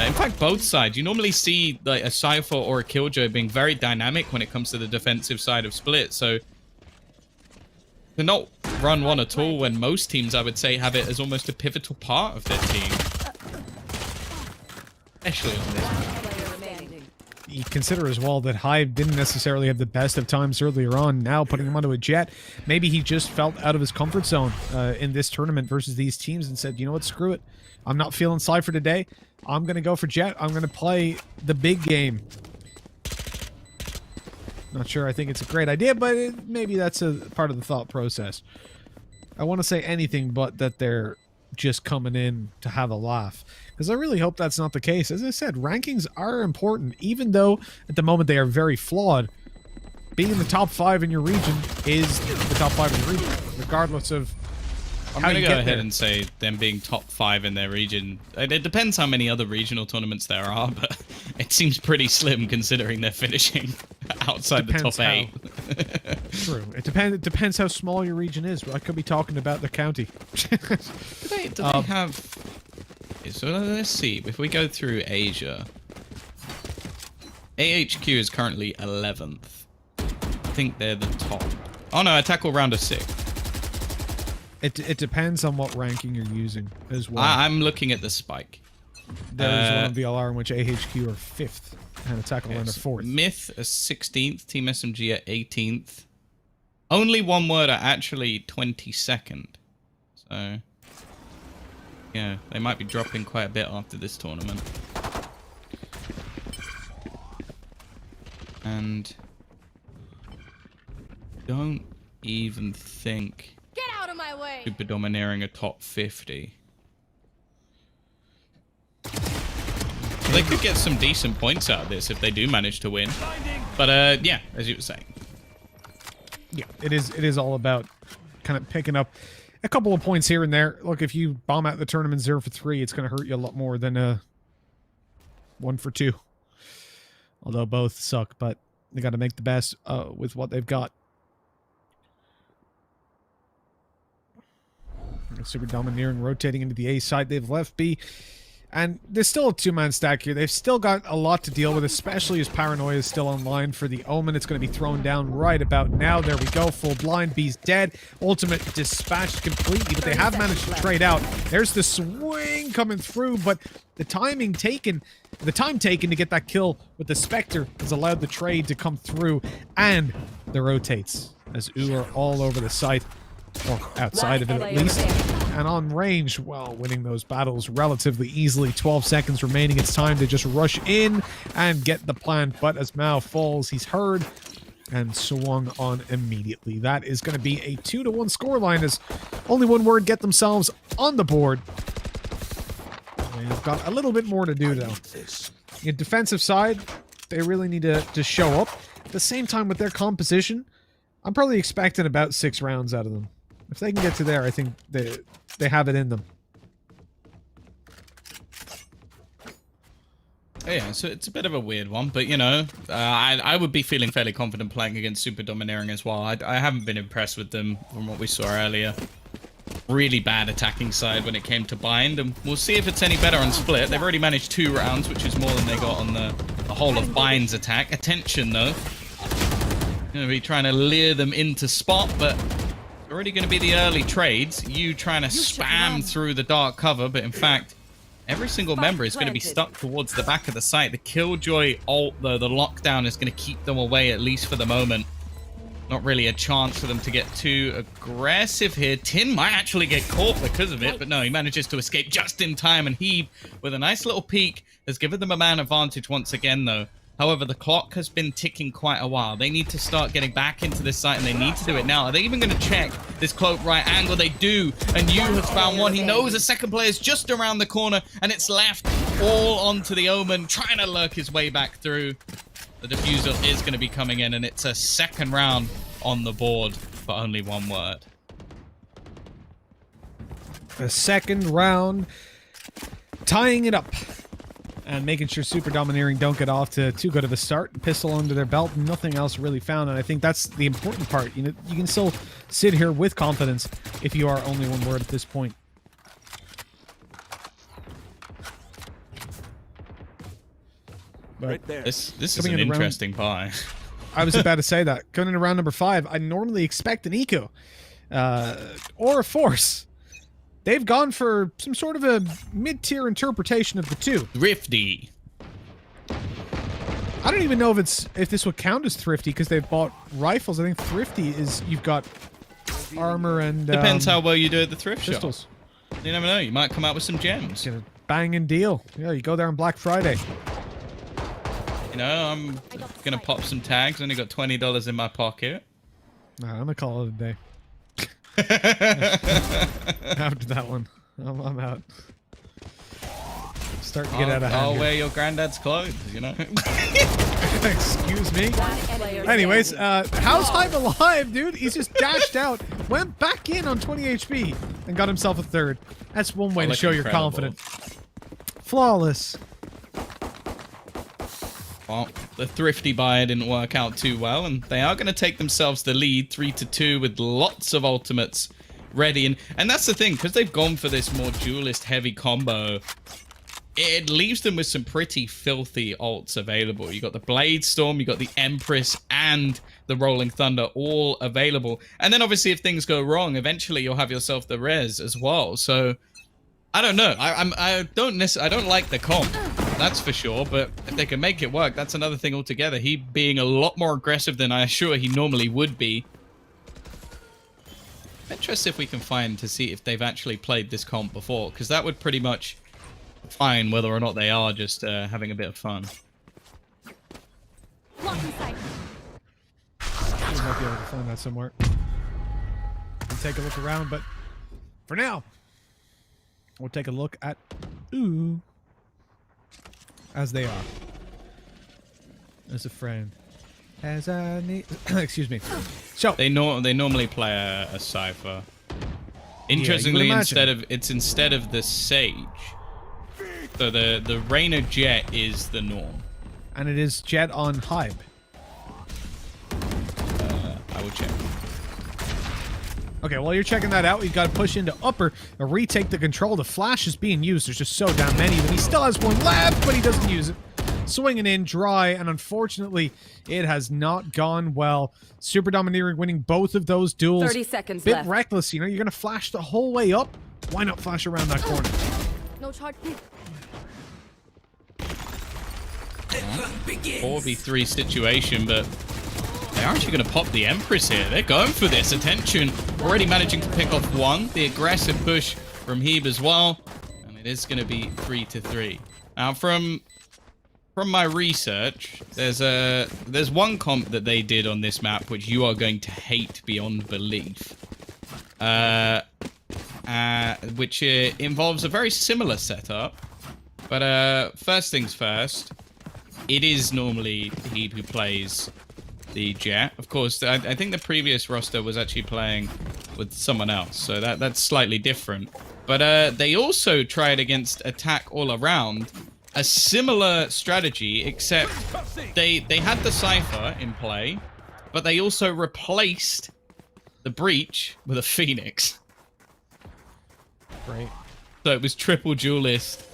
In fact, both sides. You normally see like a Cypher or a Killjoy being very dynamic when it comes to the defensive side of Split. So to not run one at all when most teams, I would say, have it as almost a pivotal part of their team. Especially on this one.
You consider as well that Hybe didn't necessarily have the best of times earlier on. Now putting him onto a Jet, maybe he just felt out of his comfort zone in this tournament versus these teams and said, you know what, screw it. I'm not feeling Cypher today. I'm going to go for Jet. I'm going to play the big game. Not sure I think it's a great idea, but maybe that's a part of the thought process. I want to say anything but that they're just coming in to have a laugh, because I really hope that's not the case. As I said, rankings are important, even though at the moment they are very flawed. Being in the top 5 in your region is the top 5 in your region, regardless of
I'm going to go ahead and say them being top 5 in their region. It depends how many other regional tournaments there are, but it seems pretty slim considering they're finishing outside the top 8.
True. It depends how small your region is. I could be talking about the county.
Do they have... So let's see. If we go through Asia, AHQ is currently 11th. I think they're the top. Oh no, attack all round of 6.
It depends on what ranking you're using as well.
I'm looking at the spike.
There's one VLR in which AHQ are 5th and attack all round are 4th.
Myth are 16th, Team SMG are 18th. Only One Word are actually 22nd. So, yeah, they might be dropping quite a bit after this tournament. And don't even think
Get out of my way.
Super Domineering a top 50. They could get some decent points out of this if they do manage to win. But yeah, as you were saying.
Yeah, it is all about kind of picking up a couple of points here and there. Look, if you bomb out the tournament 0 for 3, it's going to hurt you a lot more than 1 for 2. Although both suck, but they got to make the best with what they've got. Super Domineering rotating into the A side. They've left B. And there's still a 2-man stack here. They've still got a lot to deal with, especially as Paranoia is still online for the Omen. It's going to be thrown down right about now. There we go. Full blind. B's dead. Ultimate dispatched completely, but they have managed to trade out. There's the swing coming through, but the time taken to get that kill with the Spectre has allowed the trade to come through, and the rotates as U are all over the site. Or outside of it, at least. And on range, well, winning those battles relatively easily. 12 seconds remaining. It's time to just rush in and get the plant. But as Mao falls, he's heard and swung on immediately. That is going to be a 2-1 scoreline as only One Word get themselves on the board. They've got a little bit more to do, though. In defensive side, they really need to show up. At the same time, with their composition, I'm probably expecting about 6 rounds out of them. If they can get to there, I think they have it in them.
Yeah, so it's a bit of a weird one, but you know, I would be feeling fairly confident playing against Super Domineering as well. I haven't been impressed with them from what we saw earlier. Really bad attacking side when it came to bind, and we'll see if it's any better on split. They've already managed 2 rounds, which is more than they got on the whole of bind's attack. Attention though. Going to be trying to lure them into spot, but already going to be the early trades. You trying to spam through the dark cover, but in fact, every single member is going to be stuck towards the back of the site. The Killjoy ult, though, the lockdown is going to keep them away, at least for the moment. Not really a chance for them to get too aggressive here. Tin might actually get caught because of it, but no, he manages to escape just in time, and he, with a nice little peek, has given them a man advantage once again, though. However, the clock has been ticking quite a while. They need to start getting back into this site, and they need to do it now. Are they even going to check this cloak right angle? They do, and Yu has found one. He knows a second player is just around the corner, and it's left all onto the Omen, trying to lurk his way back through. The diffuser is going to be coming in, and it's a second round on the board for only One Word.
The second round, tying it up. And making sure Super Domineering don't get off to too good of a start. Pistol under their belt, nothing else really found. And I think that's the important part. You know, you can still sit here with confidence if you are only One Word at this point. But
Right there.
This is an interesting buy.
I was about to say that. Coming into round number 5, I normally expect an eco. Or a force. They've gone for some sort of a mid-tier interpretation of the two.
Thrifty.
I don't even know if this would count as thrifty because they've bought rifles. I think thrifty is you've got armor and
Depends how well you do at the thrift
pistols.
shop. You never know. You might come out with some gems.
Get a banging deal. Yeah, you go there on Black Friday.
You know, I'm gonna pop some tags. Only got $20 in my pocket.
Nah, I'm gonna call it a day. After that one, I'm out. Starting to get out of hand.
I'll
here.
wear your granddad's clothes, you know?
Excuse me.
Player
Anyways,
standing.
how's Hive alive, dude? He's just dashed out, went back in on 20 HP, and got himself a third. That's one way to
look
show you're
incredible.
confident. Flawless.
Well, the thrifty buy didn't work out too well, and they are going to take themselves the lead 3-2 with lots of ultimates ready. And that's the thing, because they've gone for this more duelist heavy combo, it leaves them with some pretty filthy ults available. You got the Blade Storm, you got the Empress, and the Rolling Thunder all available. And then obviously if things go wrong, eventually you'll have yourself the res as well. So I don't know. I don't like the comp, that's for sure. But if they can make it work, that's another thing altogether. He being a lot more aggressive than I assure he normally would be. I'm interested if we can find to see if they've actually played this comp before, because that would pretty much define whether or not they are just having a bit of fun.
Blocking sight.
We might be able to find that somewhere. And take a look around, but for now, we'll take a look at as they are. As a friend. As a need. Excuse me. So
They normally play a Cypher. Interestingly,
imagine.
instead of the Sage. So the Reyna Jet is the norm.
and it is Jet on Hive.
I will check.
Okay, while you're checking that out, we've got to push into upper and retake the control. The flash is being used. There's just so damn many of them. He still has one left, but he doesn't use it. Swinging in dry, and unfortunately, it has not gone well. Super Domineering winning both of those duels.
30 seconds
Bit
left.
reckless, you know. You're going to flash the whole way up. Why not flash around that corner?
No charge.
4v3 situation, but they're actually going to pop the Empress here. They're going for this. Attention. Already managing to pick off one. The aggressive push from Hebe as well. And it is going to be 3-3. Now, from my research, there's one comp that they did on this map which you are going to hate beyond belief. Which involves a very similar setup. But first things first, it is normally Hebe who plays the Jet. Of course, I think the previous roster was actually playing with someone else, so that's slightly different. But they also tried against Attack All Around, a similar strategy, except they had the Cypher in play, but they also replaced the Breach with a Phoenix.
Great.
So it was triple duelist,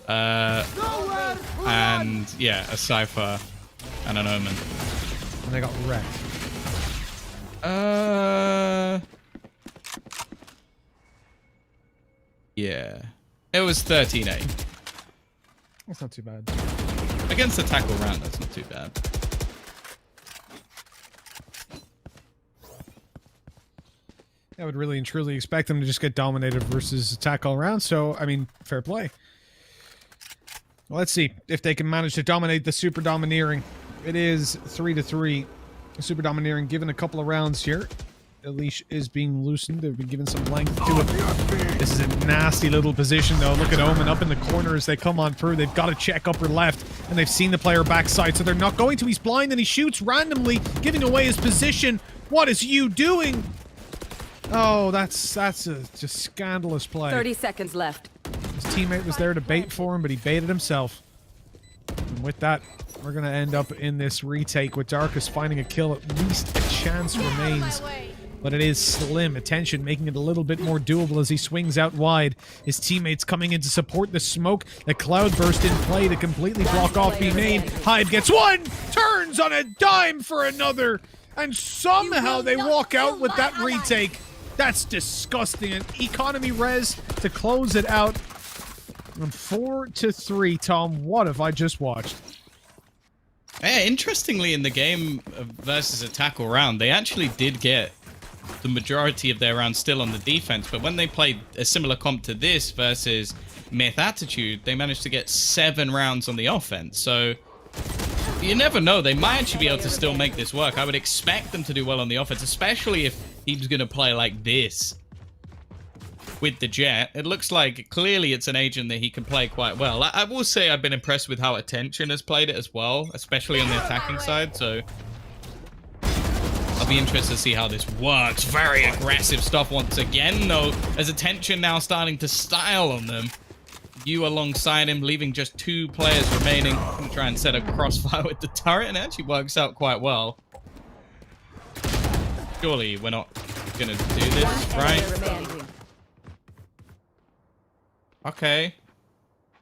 and yeah, a Cypher and an Omen.
And they got wrecked.
Yeah. It was 13-8.
That's not too bad.
Against the tackle round, that's not too bad.
I would really and truly expect them to just get dominated versus attack all around, so, I mean, fair play. Well, let's see if they can manage to dominate the Super Domineering. It is 3-3. Super Domineering given a couple of rounds here. The leash is being loosened. They've been given some length to it. This is a nasty little position, though. Look at Omen up in the corner as they come on through. They've got to check upper left, and they've seen the player backside, so they're not going to. He's blind, and he shoots randomly, giving away his position. What is you doing? Oh, that's a just scandalous play.
30 seconds left.
His teammate was there to bait for him, but he baited himself. And with that, we're going to end up in this retake with Darkus finding a kill. At least a chance remains. But it is slim. Attention, making it a little bit more doable as he swings out wide. His teammates coming in to support the smoke. The cloudburst in play to completely block off B-Main. Hive gets one! Turns on a dime for another! And somehow they walk out with that retake. That's disgusting. An economy res to close it out. And 4-3, Tom. What have I just watched?
Yeah, interestingly, in the game versus Attack All Round, they actually did get the majority of their rounds still on the defense, but when they played a similar comp to this versus Myth Attitude, they managed to get 7 rounds on the offense. So you never know, they might actually be able to still make this work. I would expect them to do well on the offense, especially if he's going to play like this. with the Jet. It looks like clearly it's an agent that he can play quite well. I will say I've been impressed with how Attention has played it as well, especially on the attacking side, so I'll be interested to see how this works. Very aggressive stuff once again, though, as Attention now starting to style on them. You alongside him, leaving just 2 players remaining. Try and set a crossfire with the turret, and it actually works out quite well. Surely we're not gonna do this, right? Okay.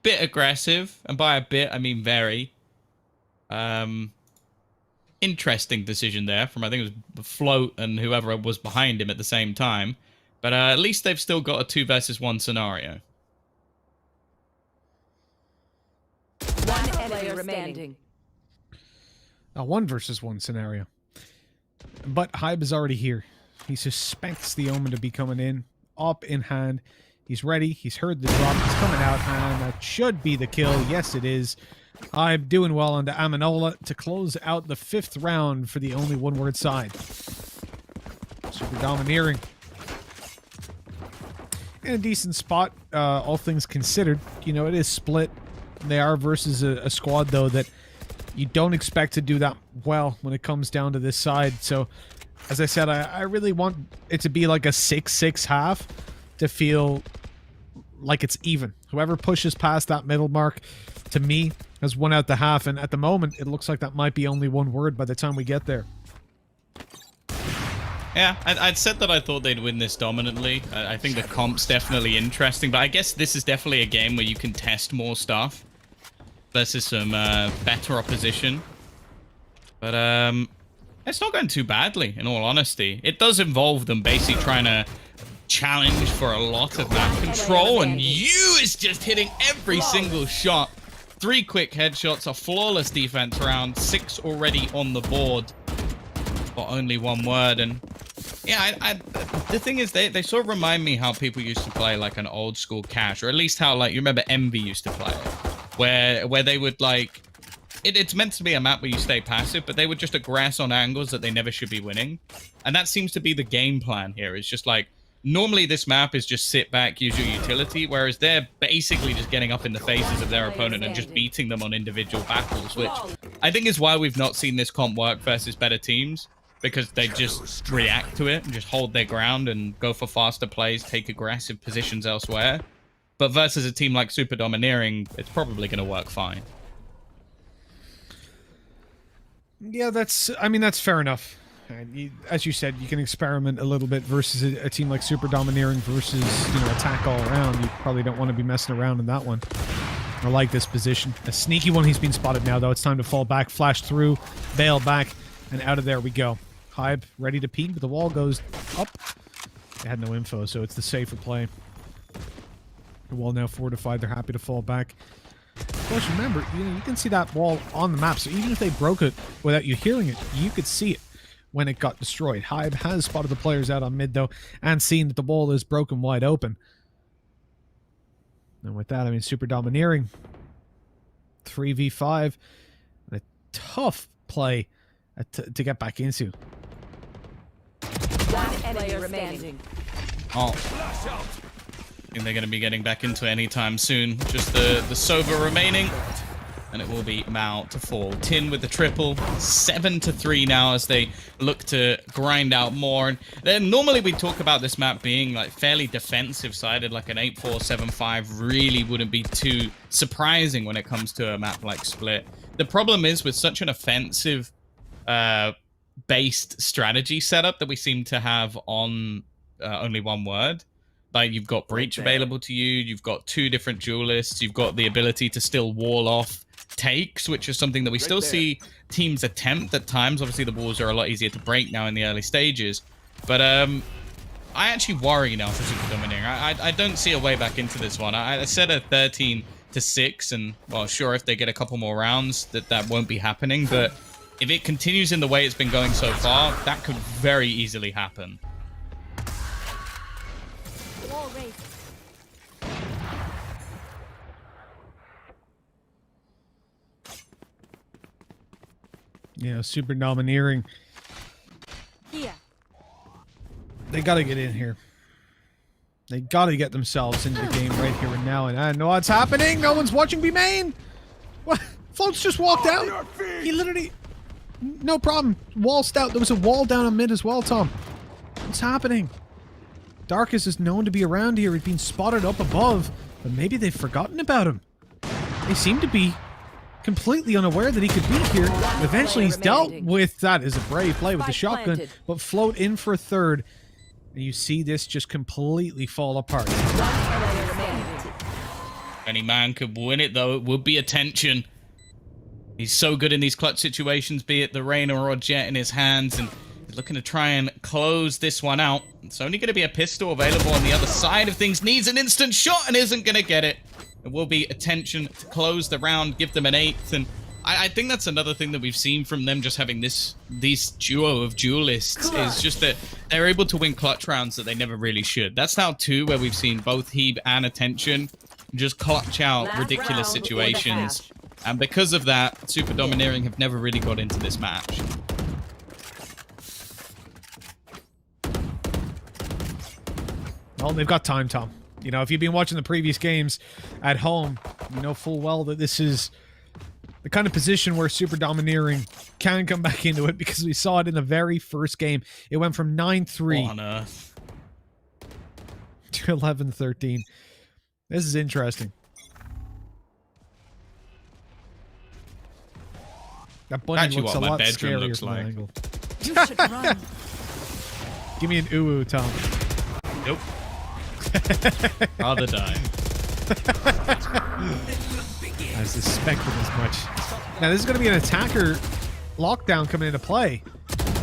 Bit aggressive, and by a bit, I mean very. Interesting decision there from, I think it was Float and whoever was behind him at the same time. But at least they've still got a 2 versus 1 scenario.
One enemy remaining.
A 1 versus 1 scenario. But Hybe is already here. He suspects the Omen to be coming in. Up in hand. He's ready. He's heard the drop. He's coming out. And that should be the kill. Yes, it is. Hybe doing well on the Aminola to close out the 5th round for the only one-word side. Super domineering. In a decent spot, all things considered. You know, it is split. They are versus a squad, though, that you don't expect to do that well when it comes down to this side. So, as I said, I really want it to be like a 6-6 half to feel like it's even. Whoever pushes past that middle mark, to me, has won out the half. And at the moment, it looks like that might be only 1 word by the time we get there.
Yeah, I'd said that I thought they'd win this dominantly. I think the comp's definitely interesting, but I guess this is definitely a game where you can test more stuff versus some better opposition. But it's not going too badly, in all honesty. It does involve them basically trying to challenge for a lot of map control, and you is just hitting every single shot. 3 quick headshots, a flawless defense round, 6 already on the board for only 1 word. And yeah, the thing is, they sort of remind me how people used to play like an old school cash, or at least how, like, you remember Envy used to play it, where they would, like, it's meant to be a map where you stay passive, but they would just aggress on angles that they never should be winning. And that seems to be the game plan here. It's just like, normally this map is just sit back, use your utility, whereas they're basically just getting up in the faces of their opponent and just beating them on individual battles, which I think is why we've not seen this comp work versus better teams, because they just react to it and just hold their ground and go for faster plays, take aggressive positions elsewhere. But versus a team like Super Domineering, it's probably going to work fine.
Yeah, that's fair enough. As you said, you can experiment a little bit versus a team like Super Domineering versus, you know, attack all around. You probably don't want to be messing around in that one. I like this position. A sneaky one. He's been spotted now, though. It's time to fall back, flash through, bail back, and out of there we go. Hybe ready to peek, but the wall goes up. They had no info, so it's the safer play. The wall now fortified. They're happy to fall back. Of course, remember, you can see that wall on the map, so even if they broke it without you hearing it, you could see it when it got destroyed. Hybe has spotted the players out on mid, though, and seen that the wall is broken wide open. And with that, I mean, Super Domineering. 3v5. A tough play to get back into.
One enemy remaining.
Oh. I think they're going to be getting back into it anytime soon. Just the Sova remaining. And it will be Mao to fall. Tin with the triple. 7-3 now as they look to grind out more. And then normally we talk about this map being like fairly defensive sided, like an 8-4, 7-5 really wouldn't be too surprising when it comes to a map like Split. The problem is with such an offensive based strategy setup that we seem to have on only 1 word. Like, you've got Breach available to you, you've got 2 different duelists, you've got the ability to still wall off takes, which is something that we still see teams attempt at times. Obviously, the walls are a lot easier to break now in the early stages. But I actually worry now for Super Domineering. I don't see a way back into this one. I said a 13-6, and, well, sure, if they get a couple more rounds, that won't be happening. But if it continues in the way it's been going so far, that could very easily happen.
Wall raised.
Yeah, Super Domineering.
Here.
They got to get in here. They gotta get themselves into the game right here and now, and I know what's happening. No one's watching B main. What? Floats just walked out. He literally, no problem. Waltzed out. There was a wall down on mid as well, Tom. What's happening? Darkus is known to be around here. He's been spotted up above, but maybe they've forgotten about him. They seem to be completely unaware that he could be here. Eventually, he's dealt with that as a brave play with the shotgun, but Float in for a third. And you see this just completely fall apart.
Any man could win it, though. It would be attention. He's so good in these clutch situations, be it the Reyna or Jet in his hands, and he's looking to try and close this one out. It's only going to be a pistol available on the other side of things. Needs an instant shot and isn't going to get it. It will be attention to close the round, give them an 8th, and I think that's another thing that we've seen from them just having these duo of duelists is just that they're able to win clutch rounds that they never really should. That's now 2 where we've seen both Heeb and Attention just clutch out ridiculous situations. And because of that, Super Domineering have never really got into this match.
Well, they've got time, Tom. You know, if you've been watching the previous games at home, you know full well that this is the kind of position where Super Domineering can come back into it, because we saw it in the very first game. It went from 9-3
on earth
to 11-13. This is interesting. That bunny looks a lot scarier from that angle.
You should run.
Give me an ooh, Tom.
Nope. Rather die.
I suspected as much. Now, this is going to be an attacker lockdown coming into play.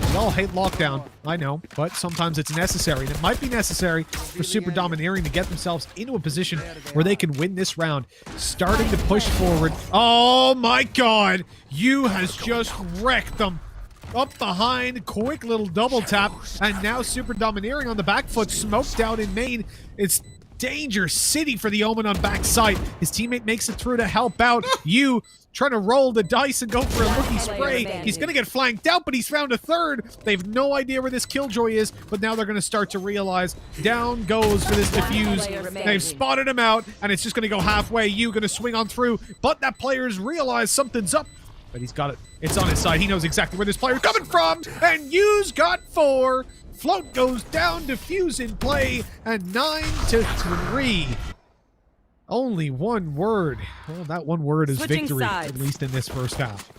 We all hate lockdown, I know, but sometimes it's necessary. And it might be necessary for Super Domineering to get themselves into a position where they can win this round. Starting to push forward. Oh my god! You has just wrecked them. Up behind, quick little double tap, and now Super Domineering on the back foot, smoked out in main. It's danger city for the Omen on backside. His teammate makes it through to help out. You trying to roll the dice and go for a looky spray. He's going to get flanked out, but he's found a third. They have no idea where this Killjoy is, but now they're going to start to realize. Down goes for this defuse. They've spotted him out, and it's just going to go halfway. You going to swing on through, but that player's realized something's up. But he's got it. It's on his side. He knows exactly where this player's coming from, and Yu's got 4. Float goes down, defuse in play, and 9-3. Only one word. Well, that one word is
Switching
victory,
sides.
at least in this first half.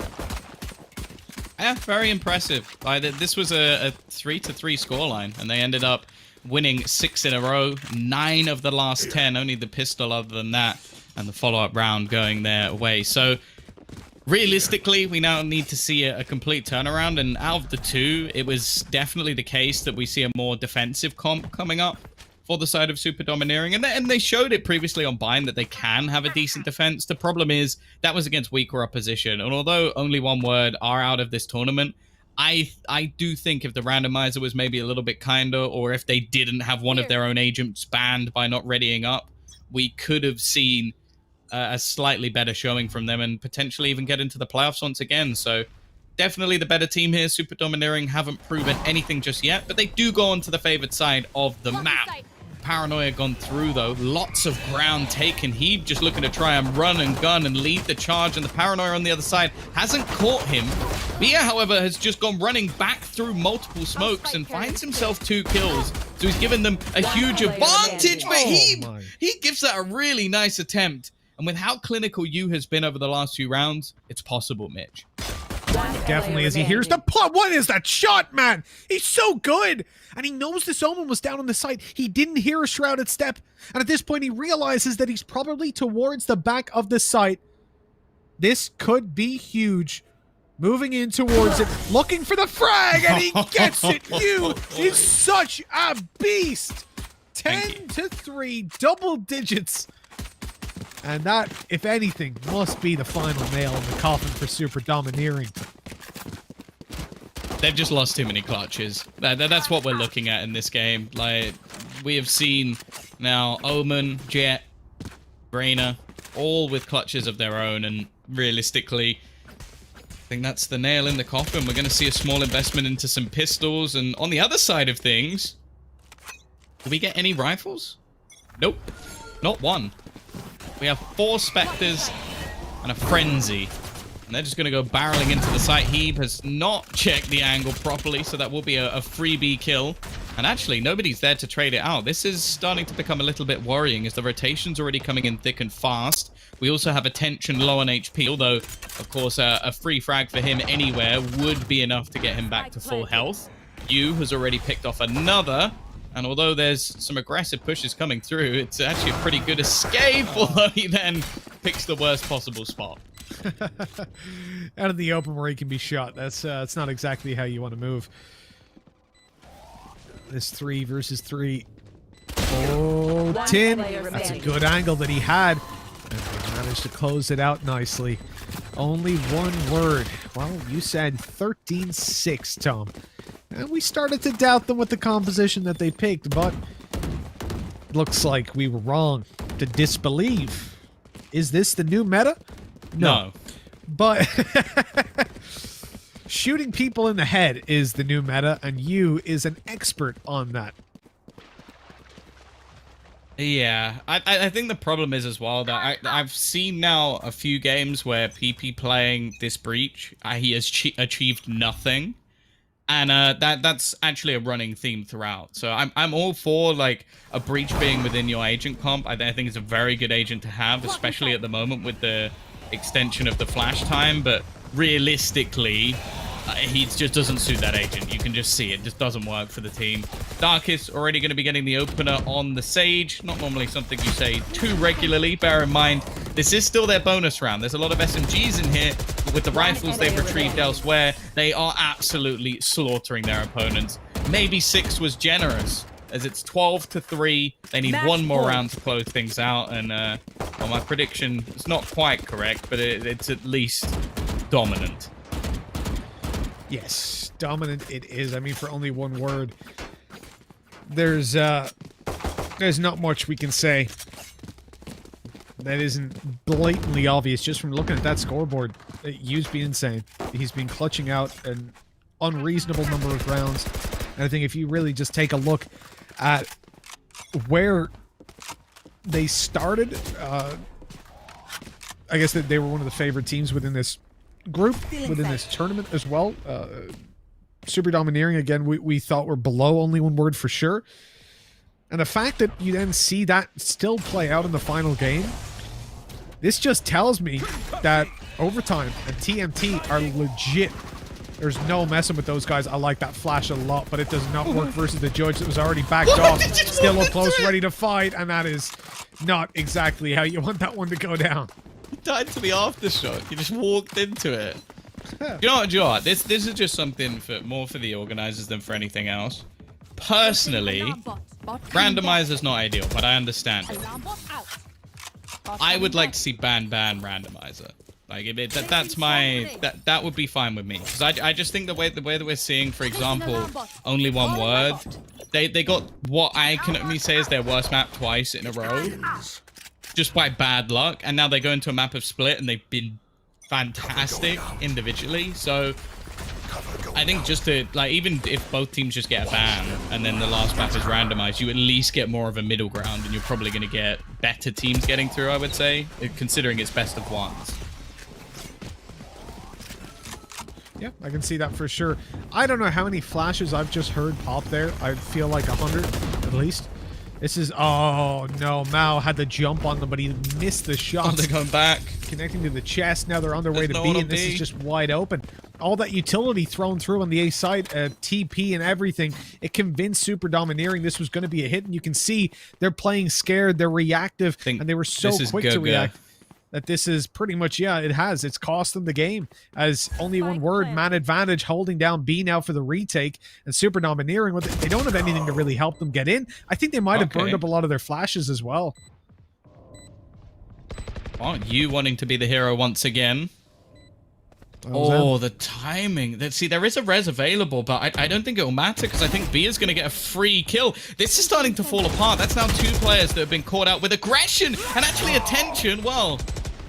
Yeah, very impressive. This was a 3-3 scoreline, and they ended up winning 6 in a row, 9 of the last 10, only the pistol other than that, and the follow-up round going their way. So realistically, we now need to see a complete turnaround, and out of the 2, it was definitely the case that we see a more defensive comp coming up for the side of Super Domineering, and they showed it previously on Bind that they can have a decent defense. The problem is that was against weaker opposition, and although only one word are out of this tournament, I do think if the randomizer was maybe a little bit kinder, or if they didn't have one of their own agents banned by not readying up, we could have seen a slightly better showing from them and potentially even get into the playoffs once again. So definitely the better team here. Super Domineering haven't proven anything just yet, but they do go on to the favored side of the map. Paranoia gone through, though. Lots of ground taken. Heeb just looking to try and run and gun and lead the charge, and the Paranoia on the other side hasn't caught him. Bia, however, has just gone running back through multiple smokes and finds himself 2 kills. So he's given them a huge advantage, but he gives that a really nice attempt. And with how clinical Yu has been over the last few rounds, it's possible, Mitch.
Definitely, as he hears the plot. What is that shot, man? He's so good. And he knows this Omen was down on the site. He didn't hear a shrouded step. And at this point, he realizes that he's probably towards the back of the site. This could be huge. Moving in towards it, looking for the frag, and he gets it. You is such a beast. 10-3, double digits. And that, if anything, must be the final nail in the coffin for Super Domineering.
They've just lost too many clutches. That's what we're looking at in this game. Like, we have seen now Omen, Jet, Reyna, all with clutches of their own, and realistically, I think that's the nail in the coffin. We're going to see a small investment into some pistols, and on the other side of things, do we get any rifles? Nope. Not one. We have 4 Spectres and a Frenzy. And they're just going to go barreling into the site. He has not checked the angle properly, so that will be a freebie kill. And actually, nobody's there to trade it out. This is starting to become a little bit worrying as the rotation's already coming in thick and fast. We also have Attention low on HP, although, of course, a free frag for him anywhere would be enough to get him back to full health. Yu has already picked off another. And although there's some aggressive pushes coming through, it's actually a pretty good escape, although he then picks the worst possible spot.
Out of the open where he can be shot. That's not exactly how you want to move. This 3 versus 3. Oh, Tim. That's a good angle that he had. And they managed to close it out nicely. Only one word. Well, you said 13-6, Tom. And we started to doubt them with the composition that they picked, but looks like we were wrong to disbelieve. Is this the new meta?
No.
But shooting people in the head is the new meta, and you is an expert on that.
Yeah, I think the problem is as well that I've seen now a few games where PP playing this breach, he has achieved nothing. And that's actually a running theme throughout. So I'm all for like a breach being within your agent comp. I think it's a very good agent to have, especially at the moment with the extension of the flash time. But realistically, he just doesn't suit that agent. You can just see it just doesn't work for the team. Darkest already going to be getting the opener on the Sage. Not normally something you say too regularly. Bear in mind, this is still their bonus round. There's a lot of SMGs in here, but with the rifles they've retrieved elsewhere, they are absolutely slaughtering their opponents. Maybe 6 was generous, as it's 12-3. They need one more round to close things out, and well, my prediction is not quite correct, but it's at least dominant.
Yes, dominant it is. I mean, for only one word, there's not much we can say that isn't blatantly obvious just from looking at that scoreboard. Yu's been insane. He's been clutching out an unreasonable number of rounds. And I think if you really just take a look at where they started, I guess that they were one of the favorite teams within this group, within this tournament as well. Super domineering, again, we thought were below only one word for sure. And the fact that you then see that still play out in the final game, this just tells me that Overtime and TMT are legit. There's no messing with those guys. I like that flash a lot, but it does not work versus the judge that was already backed off. Still up close, ready to fight, and that is not exactly how you want that one to go down.
He died to the aftershock. He just walked into it. You know what? This is just something more for the organizers than for anything else. Personally, randomizer's not ideal, but I understand it. I would like to see ban randomizer. Like that would be fine with me, because I just think the way that we're seeing, for example, only one word. They got what I can only say is their worst map twice in a row, just by bad luck, and now they go into a map of split and they've been fantastic individually. So I think just to, like, even if both teams just get a ban and then the last map is randomized, you at least get more of a middle ground, and you're probably going to get better teams getting through, I would say, considering it's best of ones.
Yeah, I can see that for sure. I don't know how many flashes I've just heard pop there. I feel like 100 at least. This is, oh no, Mao had the jump on them, but he missed the shot.
Oh, they're going back.
Connecting to the chest, now they're on their way to
no
B,
one
and this is just wide open. All that utility thrown through on the A side, TP and everything, it convinced Super Domineering this was going to be a hit, and you can see they're playing scared, they're reactive, and they were so quick to react. That this is pretty much, yeah, it's cost them the game, as only one word, man advantage, holding down B now for the retake, and Super Domineering, they don't have anything to really help them get in. I think they might have burned up a lot of their flashes as well.
Oh, you wanting to be the hero once again. Oh, the timing. See, there is a res available, but I don't think it will matter, because I think B is going to get a free kill. This is starting to fall apart. That's now 2 players that have been caught out with aggression and actually attention. Well,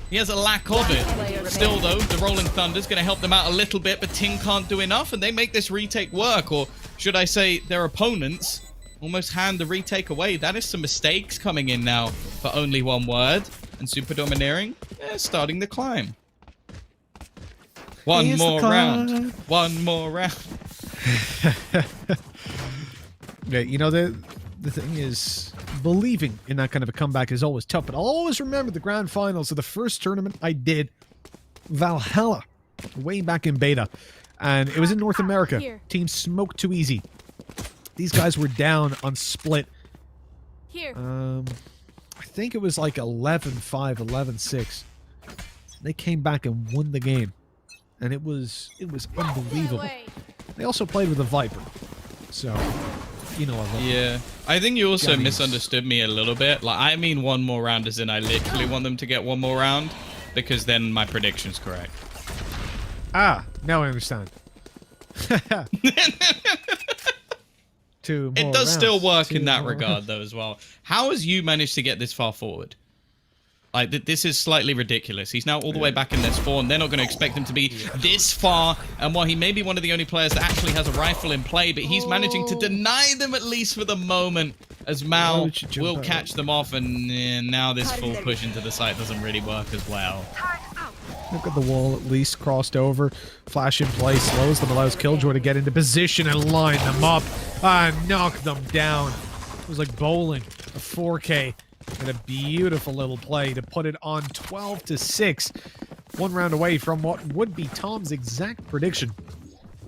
he has a lack of it. Still, though, the Rolling Thunder is going to help them out a little bit, but Ting can't do enough, and they make this retake work. Or should I say their opponents almost hand the retake away. That is some mistakes coming in now for only one word. And Super Domineering, starting the climb. One more round. One more round.
Yeah, you know, the thing is, believing in that kind of a comeback is always tough, but I'll always remember the grand finals of the first tournament I did, Valhalla, way back in beta, and it was in North America.
Here.
Team Smoke Too Easy. These guys were down on split.
Here.
I think it was like 11-5, 11-6. They came back and won the game, and it was unbelievable. They also played with a Viper, so you know.
Yeah, I think you also
Gummies.
misunderstood me a little bit. Like, I mean one more round as in I literally want them to get one more round, because then my prediction's correct.
Ah, now I understand. Two more
It does still
rounds.
work
Two
in that
more
regard, though, as well. How has you managed to get this far forward? Like, this is slightly ridiculous. He's now all the way back in their spawn. They're not going to expect him to be this far. And while he may be one of the only players that actually has a rifle in play, but he's managing to deny them at least for the moment, as Mal
would you jump
will
out?
catch them off. And now this full push into the site doesn't really work as well.
Look at the wall, at least crossed over. Flash in place, slows them, allows Killjoy to get into position and line them up and knock them down. It was like bowling, a 4K, and a beautiful little play to put it on 12-6. One round away from what would be Tom's exact prediction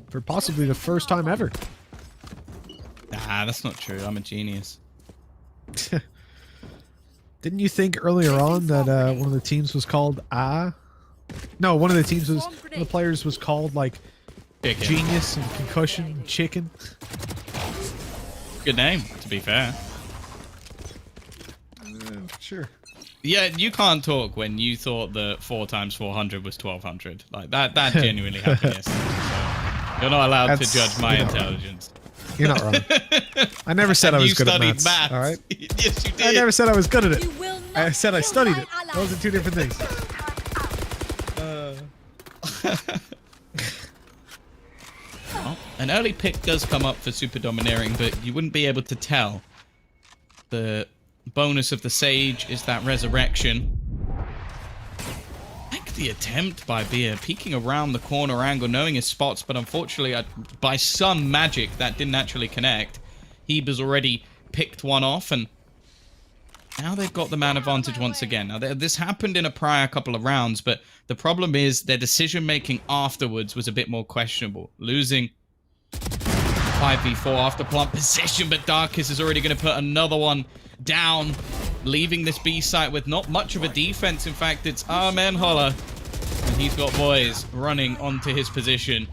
for possibly the first time ever.
Nah, that's not true. I'm a genius.
Didn't you think earlier on that one of the teams was called No, one of the teams was, one of the players was called like
Chicken.
Genius and Concussion and Chicken?
Good name, to be fair.
Sure.
Yeah, you can't talk when you thought that 4 times 400 was 1200. Like, that genuinely happened yesterday. So you're not allowed to judge my intelligence.
You're not wrong. I never said I was good at
You
maths.
studied maths.
All right.
Yes, you did.
I never said I was good at it.
You will not
I said I
kill
studied
my
it.
ally.
Those are two different things.
Well, an early pick does come up for Super Domineering, but you wouldn't be able to tell. The bonus of the Sage is that resurrection. I like the attempt by Beer, peeking around the corner angle, knowing his spots, but unfortunately, by some magic, that didn't actually connect. Heber's already picked one off, and now they've got the man advantage once again. Now, this happened in a prior couple of rounds, but the problem is their decision-making afterwards was a bit more questionable. Losing 5v4 after plant position, but Darkest is already going to put another one down, leaving this B site with not much of a defense. In fact, it's Armen Holler, and he's got boys running onto his position.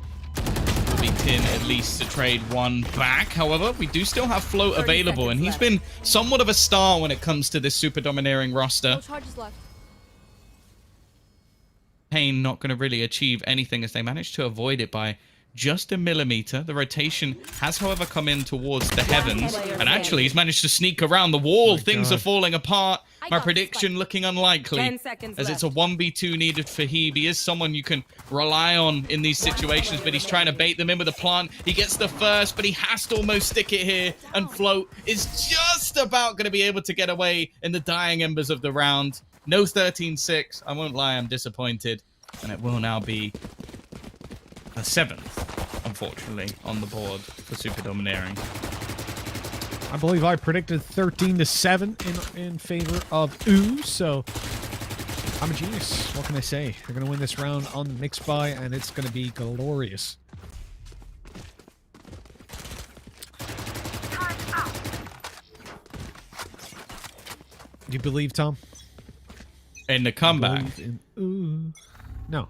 Beat in at least to trade one back. However, we do still have Float available, and he's been somewhat of a star when it comes to this Super Domineering roster.
No charges left.
Pain not going to really achieve anything as they managed to avoid it by just a millimeter. The rotation has, however, come in towards the heavens, and actually he's managed to sneak around the wall. Things are falling apart. My prediction looking unlikely,
10 seconds
as it's a 1v2 needed for Hebe. He is someone you can rely on in these situations, but he's trying to bait them in with a plant. He gets the first, but he has to almost stick it here, and Float is just about going to be able to get away in the dying embers of the round. No 13-6. I won't lie, I'm disappointed, and it will now be a 7th, unfortunately, on the board for Super Domineering.
I believe I predicted 13-7 in favor of Ooh, so I'm a genius. What can I say? They're going to win this round on Mixed By, and it's going to be glorious. Do you believe, Tom?
In the comeback.
Ooh. No.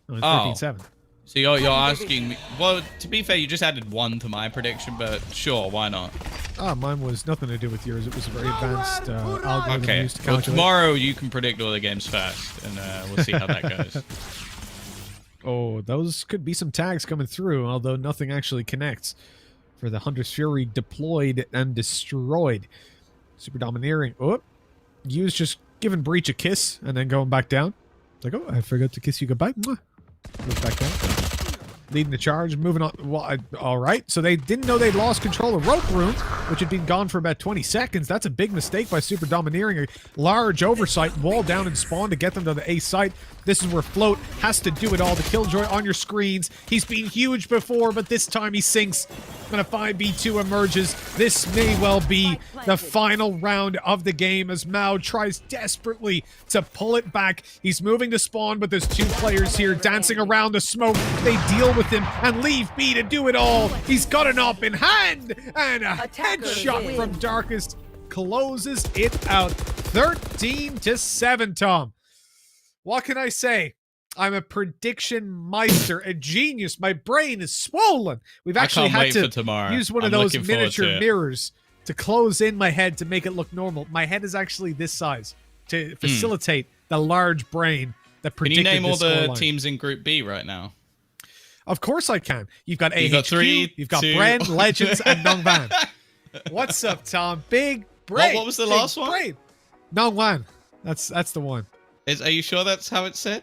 No, it's
Oh.
13-7.
So you're asking me... Well, to be fair, you just added 1 to my prediction, but sure, why not?
Ah, mine was nothing to do with yours. It was a very advanced algorithm
Okay,
used to
well,
calculate.
tomorrow you can predict all the games first, and we'll see how that goes.
Oh, those could be some tags coming through, although nothing actually connects. For the Hunter's Fury deployed and destroyed. Super Domineering. Oh, Yu's just giving Breach a kiss and then going back down. It's like, oh, I forgot to kiss you goodbye. Mwah. Goes back down. Leading the charge, moving on. Well, all right. So they didn't know they'd lost control of Rope Room. which had been gone for about 20 seconds. That's a big mistake by Super Domineering. A large oversight, wall down and spawn to get them to the A site. This is where Float has to do it all. The Killjoy on your screens. He's been huge before, but this time he sinks. When a 5v2 emerges, this may well be the final round of the game as Mao tries desperately to pull it back. He's moving to spawn, but there's two players here dancing around the smoke. They deal with him and leave B to do it all. He's got an op in hand, and a headshot from Darkest closes it out. 13-7, Tom. What can I say? I'm a prediction meister, a genius. My brain is swollen. We've actually had to use one of those miniature mirrors to close in my head to make it look normal. My head is actually this size to facilitate the large brain that predicted this
Can you name all the
scoreline.
teams in Group B right now?
Of course I can. You've got AHQ,
You've got three,
you've got
two-
Bren, Legends, and Nongvan. What's up, Tom? Big brain.
What was the last one?
Brain. Nongvan. That's the one.
Are you sure that's how it's said?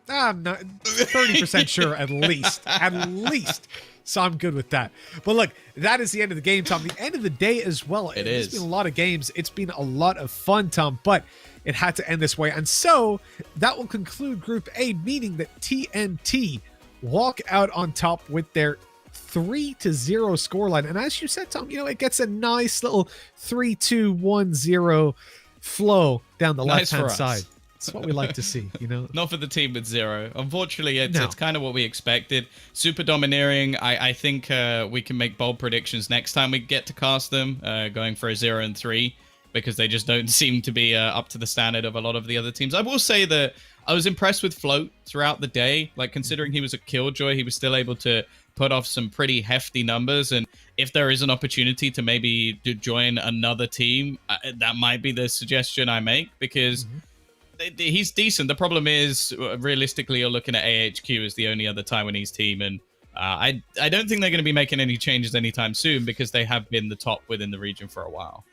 I'm not 30% sure at least. At least. So I'm good with that. But look, that is the end of the game, Tom. The end of the day as well. It's been a lot of games. It's been a lot of fun, Tom, but it had to end this way. And so that will conclude Group A, meaning that TNT walk out on top with their 3-0 scoreline. And as you said, Tom, you know, it gets a nice little 3-2-1-0 flow down the left-hand side. That's what we like to see, you know.
Not for the team with 0. Unfortunately, it's kind of what we expected. Super Domineering, I think we can make bold predictions next time we get to cast them, going for a 0-3, because they just don't seem to be up to the standard of a lot of the other teams. I will say that I was impressed with Float throughout the day. Like, considering he was a Killjoy, he was still able to put off some pretty hefty numbers. And if there is an opportunity to maybe join another team, that might be the suggestion I make, because... he's decent. The problem is, realistically, you're looking at AHQ as the only other Taiwanese team, and I don't think they're going to be making any changes anytime soon, because they have been the top within the region for a while.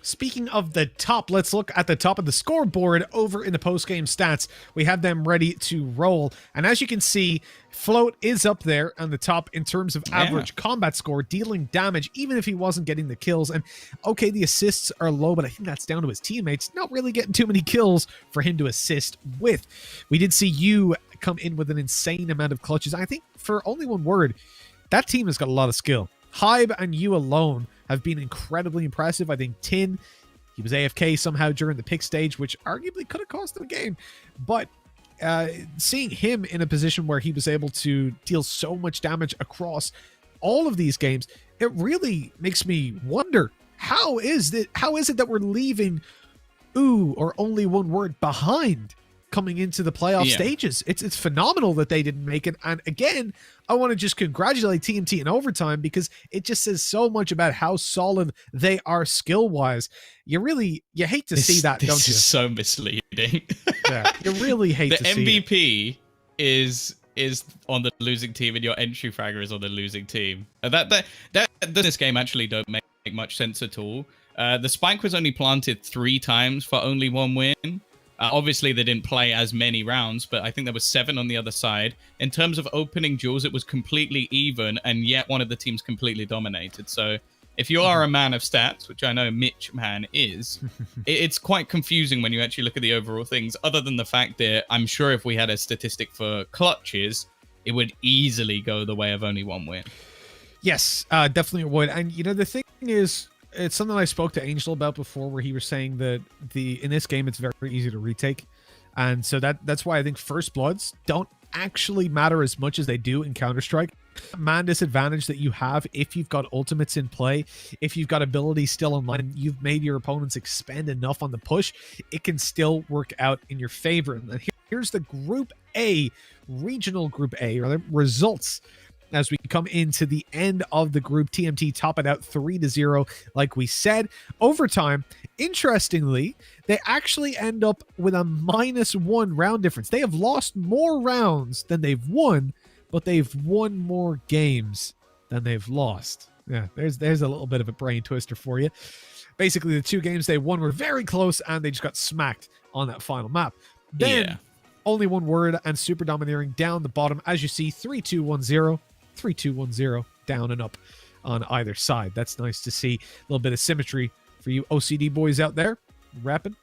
Speaking of the top, let's look at the top of the scoreboard over in the post-game stats. We have them ready to roll. And as you can see, Float is up there on the top in terms of average combat score, dealing damage, even if he wasn't getting the kills. And okay, the assists are low, but I think that's down to his teammates not really getting too many kills for him to assist with. We did see you come in with an insane amount of clutches. I think, for only one word, that team has got a lot of skill. Hybe and you alone have been incredibly impressive. I think Tin, he was AFK somehow during the pick stage, which arguably could have cost him a game. But seeing him in a position where he was able to deal so much damage across all of these games, it really makes me wonder, how is it that we're leaving or only one word behind coming into the playoff stages? It's phenomenal that they didn't make it. And again, I want to just congratulate TNT in overtime, because it just says so much about how solid they are skill-wise. You hate to see that, don't you?
This is so misleading.
Yeah, you really hate to see it.
MVP is on the losing team, and your entry fragger is on the losing team. That this game actually don't make much sense at all. The spike was only planted 3 times for only 1 win. Obviously, they didn't play as many rounds, but I think there was 7 on the other side. In terms of opening duels, it was completely even, and yet one of the teams completely dominated. So if you are a man of stats, which I know Mitch Man is, it's quite confusing when you actually look at the overall things, other than the fact that I'm sure if we had a statistic for clutches, it would easily go the way of only 1 win.
Yes, definitely it would. And, you know, the thing is, it's something I spoke to Angel about before, where he was saying that in this game, it's very easy to retake. And so that's why I think First Bloods don't actually matter as much as they do in Counter-Strike. Man disadvantage that you have if you've got ultimates in play, if you've got abilities still online, and you've made your opponents expend enough on the push, it can still work out in your favor. And here's the Group A, regional Group A, or the results. As we come into the end of the group, TMT top it out 3-0, like we said. Overtime, interestingly, they actually end up with a -1 round difference. They have lost more rounds than they've won, but they've won more games than they've lost. Yeah, there's a little bit of a brain twister for you. Basically, the 2 games they won were very close, and they just got smacked on that final map. Then, only one word, and Super Domineering down the bottom. As you see, 3-2-1-0. 3-2-1-0, down and up. on either side. That's nice to see. A little bit of symmetry for you OCD boys out there. Rapping.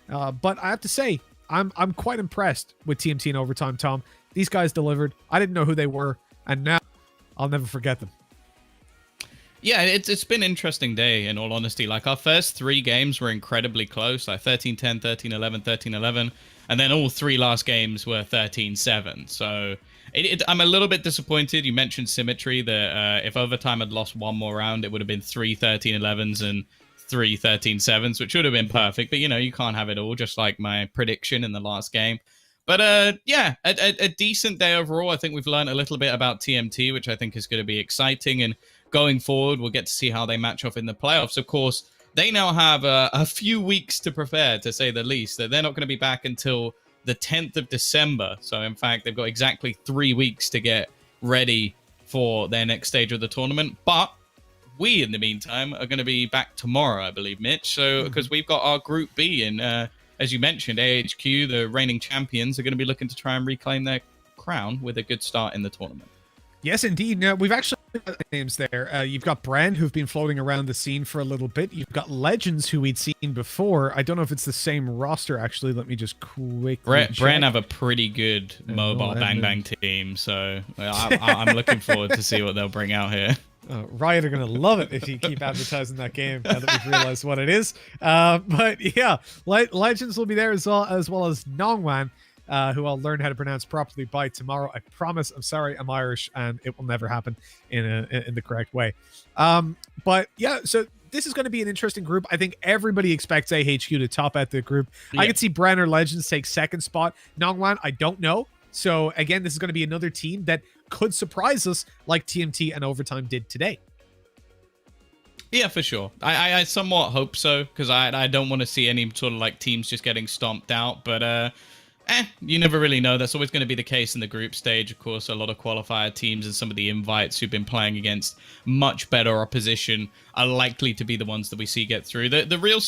But I have to say, I'm quite impressed with TMT in overtime, Tom. These guys delivered. I didn't know who they were, and now I'll never forget them.
Yeah, it's been an interesting day, in all honesty. Like, our first 3 games were incredibly close, like 13-10, 13-11, 13-11, and then all 3 last games were 13-7. So I'm a little bit disappointed. You mentioned symmetry, that if overtime had lost one more round, it would have been 3 13-11s and 3 13-7s, which would have been perfect. But, you know, you can't have it all, just like my prediction in the last game. But, yeah, a decent day overall. I think we've learned a little bit about TMT, which I think is going to be exciting. And going forward, we'll get to see how they match off in the playoffs. Of course, they now have a few weeks to prepare, to say the least. They're not going to be back until the 10th of December. So, in fact, they've got exactly 3 weeks to get ready for their next stage of the tournament. But we, in the meantime, are going to be back tomorrow, I believe, Mitch. So, because we've got our Group B, and as you mentioned, AHQ, the reigning champions, are going to be looking to try and reclaim their crown with a good start in the tournament.
Yes, indeed. Now, we've actually got names there. You've got Bren, who've been floating around the scene for a little bit. You've got Legends, who we'd seen before. I don't know if it's the same roster, actually. Let me just quickly
Bren have a pretty good mobile Bang Bang team, so I'm looking forward to see what they'll bring out here.
Riot are going to love it if you keep advertising that game, now that we've realized what it is. But yeah, Legends will be there as well as Nongwan, who I'll learn how to pronounce properly by tomorrow. I promise. I'm sorry, I'm Irish, and it will never happen in the correct way. But yeah, so this is going to be an interesting group. I think everybody expects AHQ to top out the group. Yeah. I could see Bren or Legends take second spot. Nongwan, I don't know. So again, this is going to be another team that could surprise us like TMT and Overtime did today.
Yeah, for sure. I somewhat hope so, because I don't want to see any sort of like teams just getting stomped out. But you never really know. That's always going to be the case in the group stage. Of course, a lot of qualifier teams and some of the invites who've been playing against much better opposition are likely to be the ones that we see get through. The real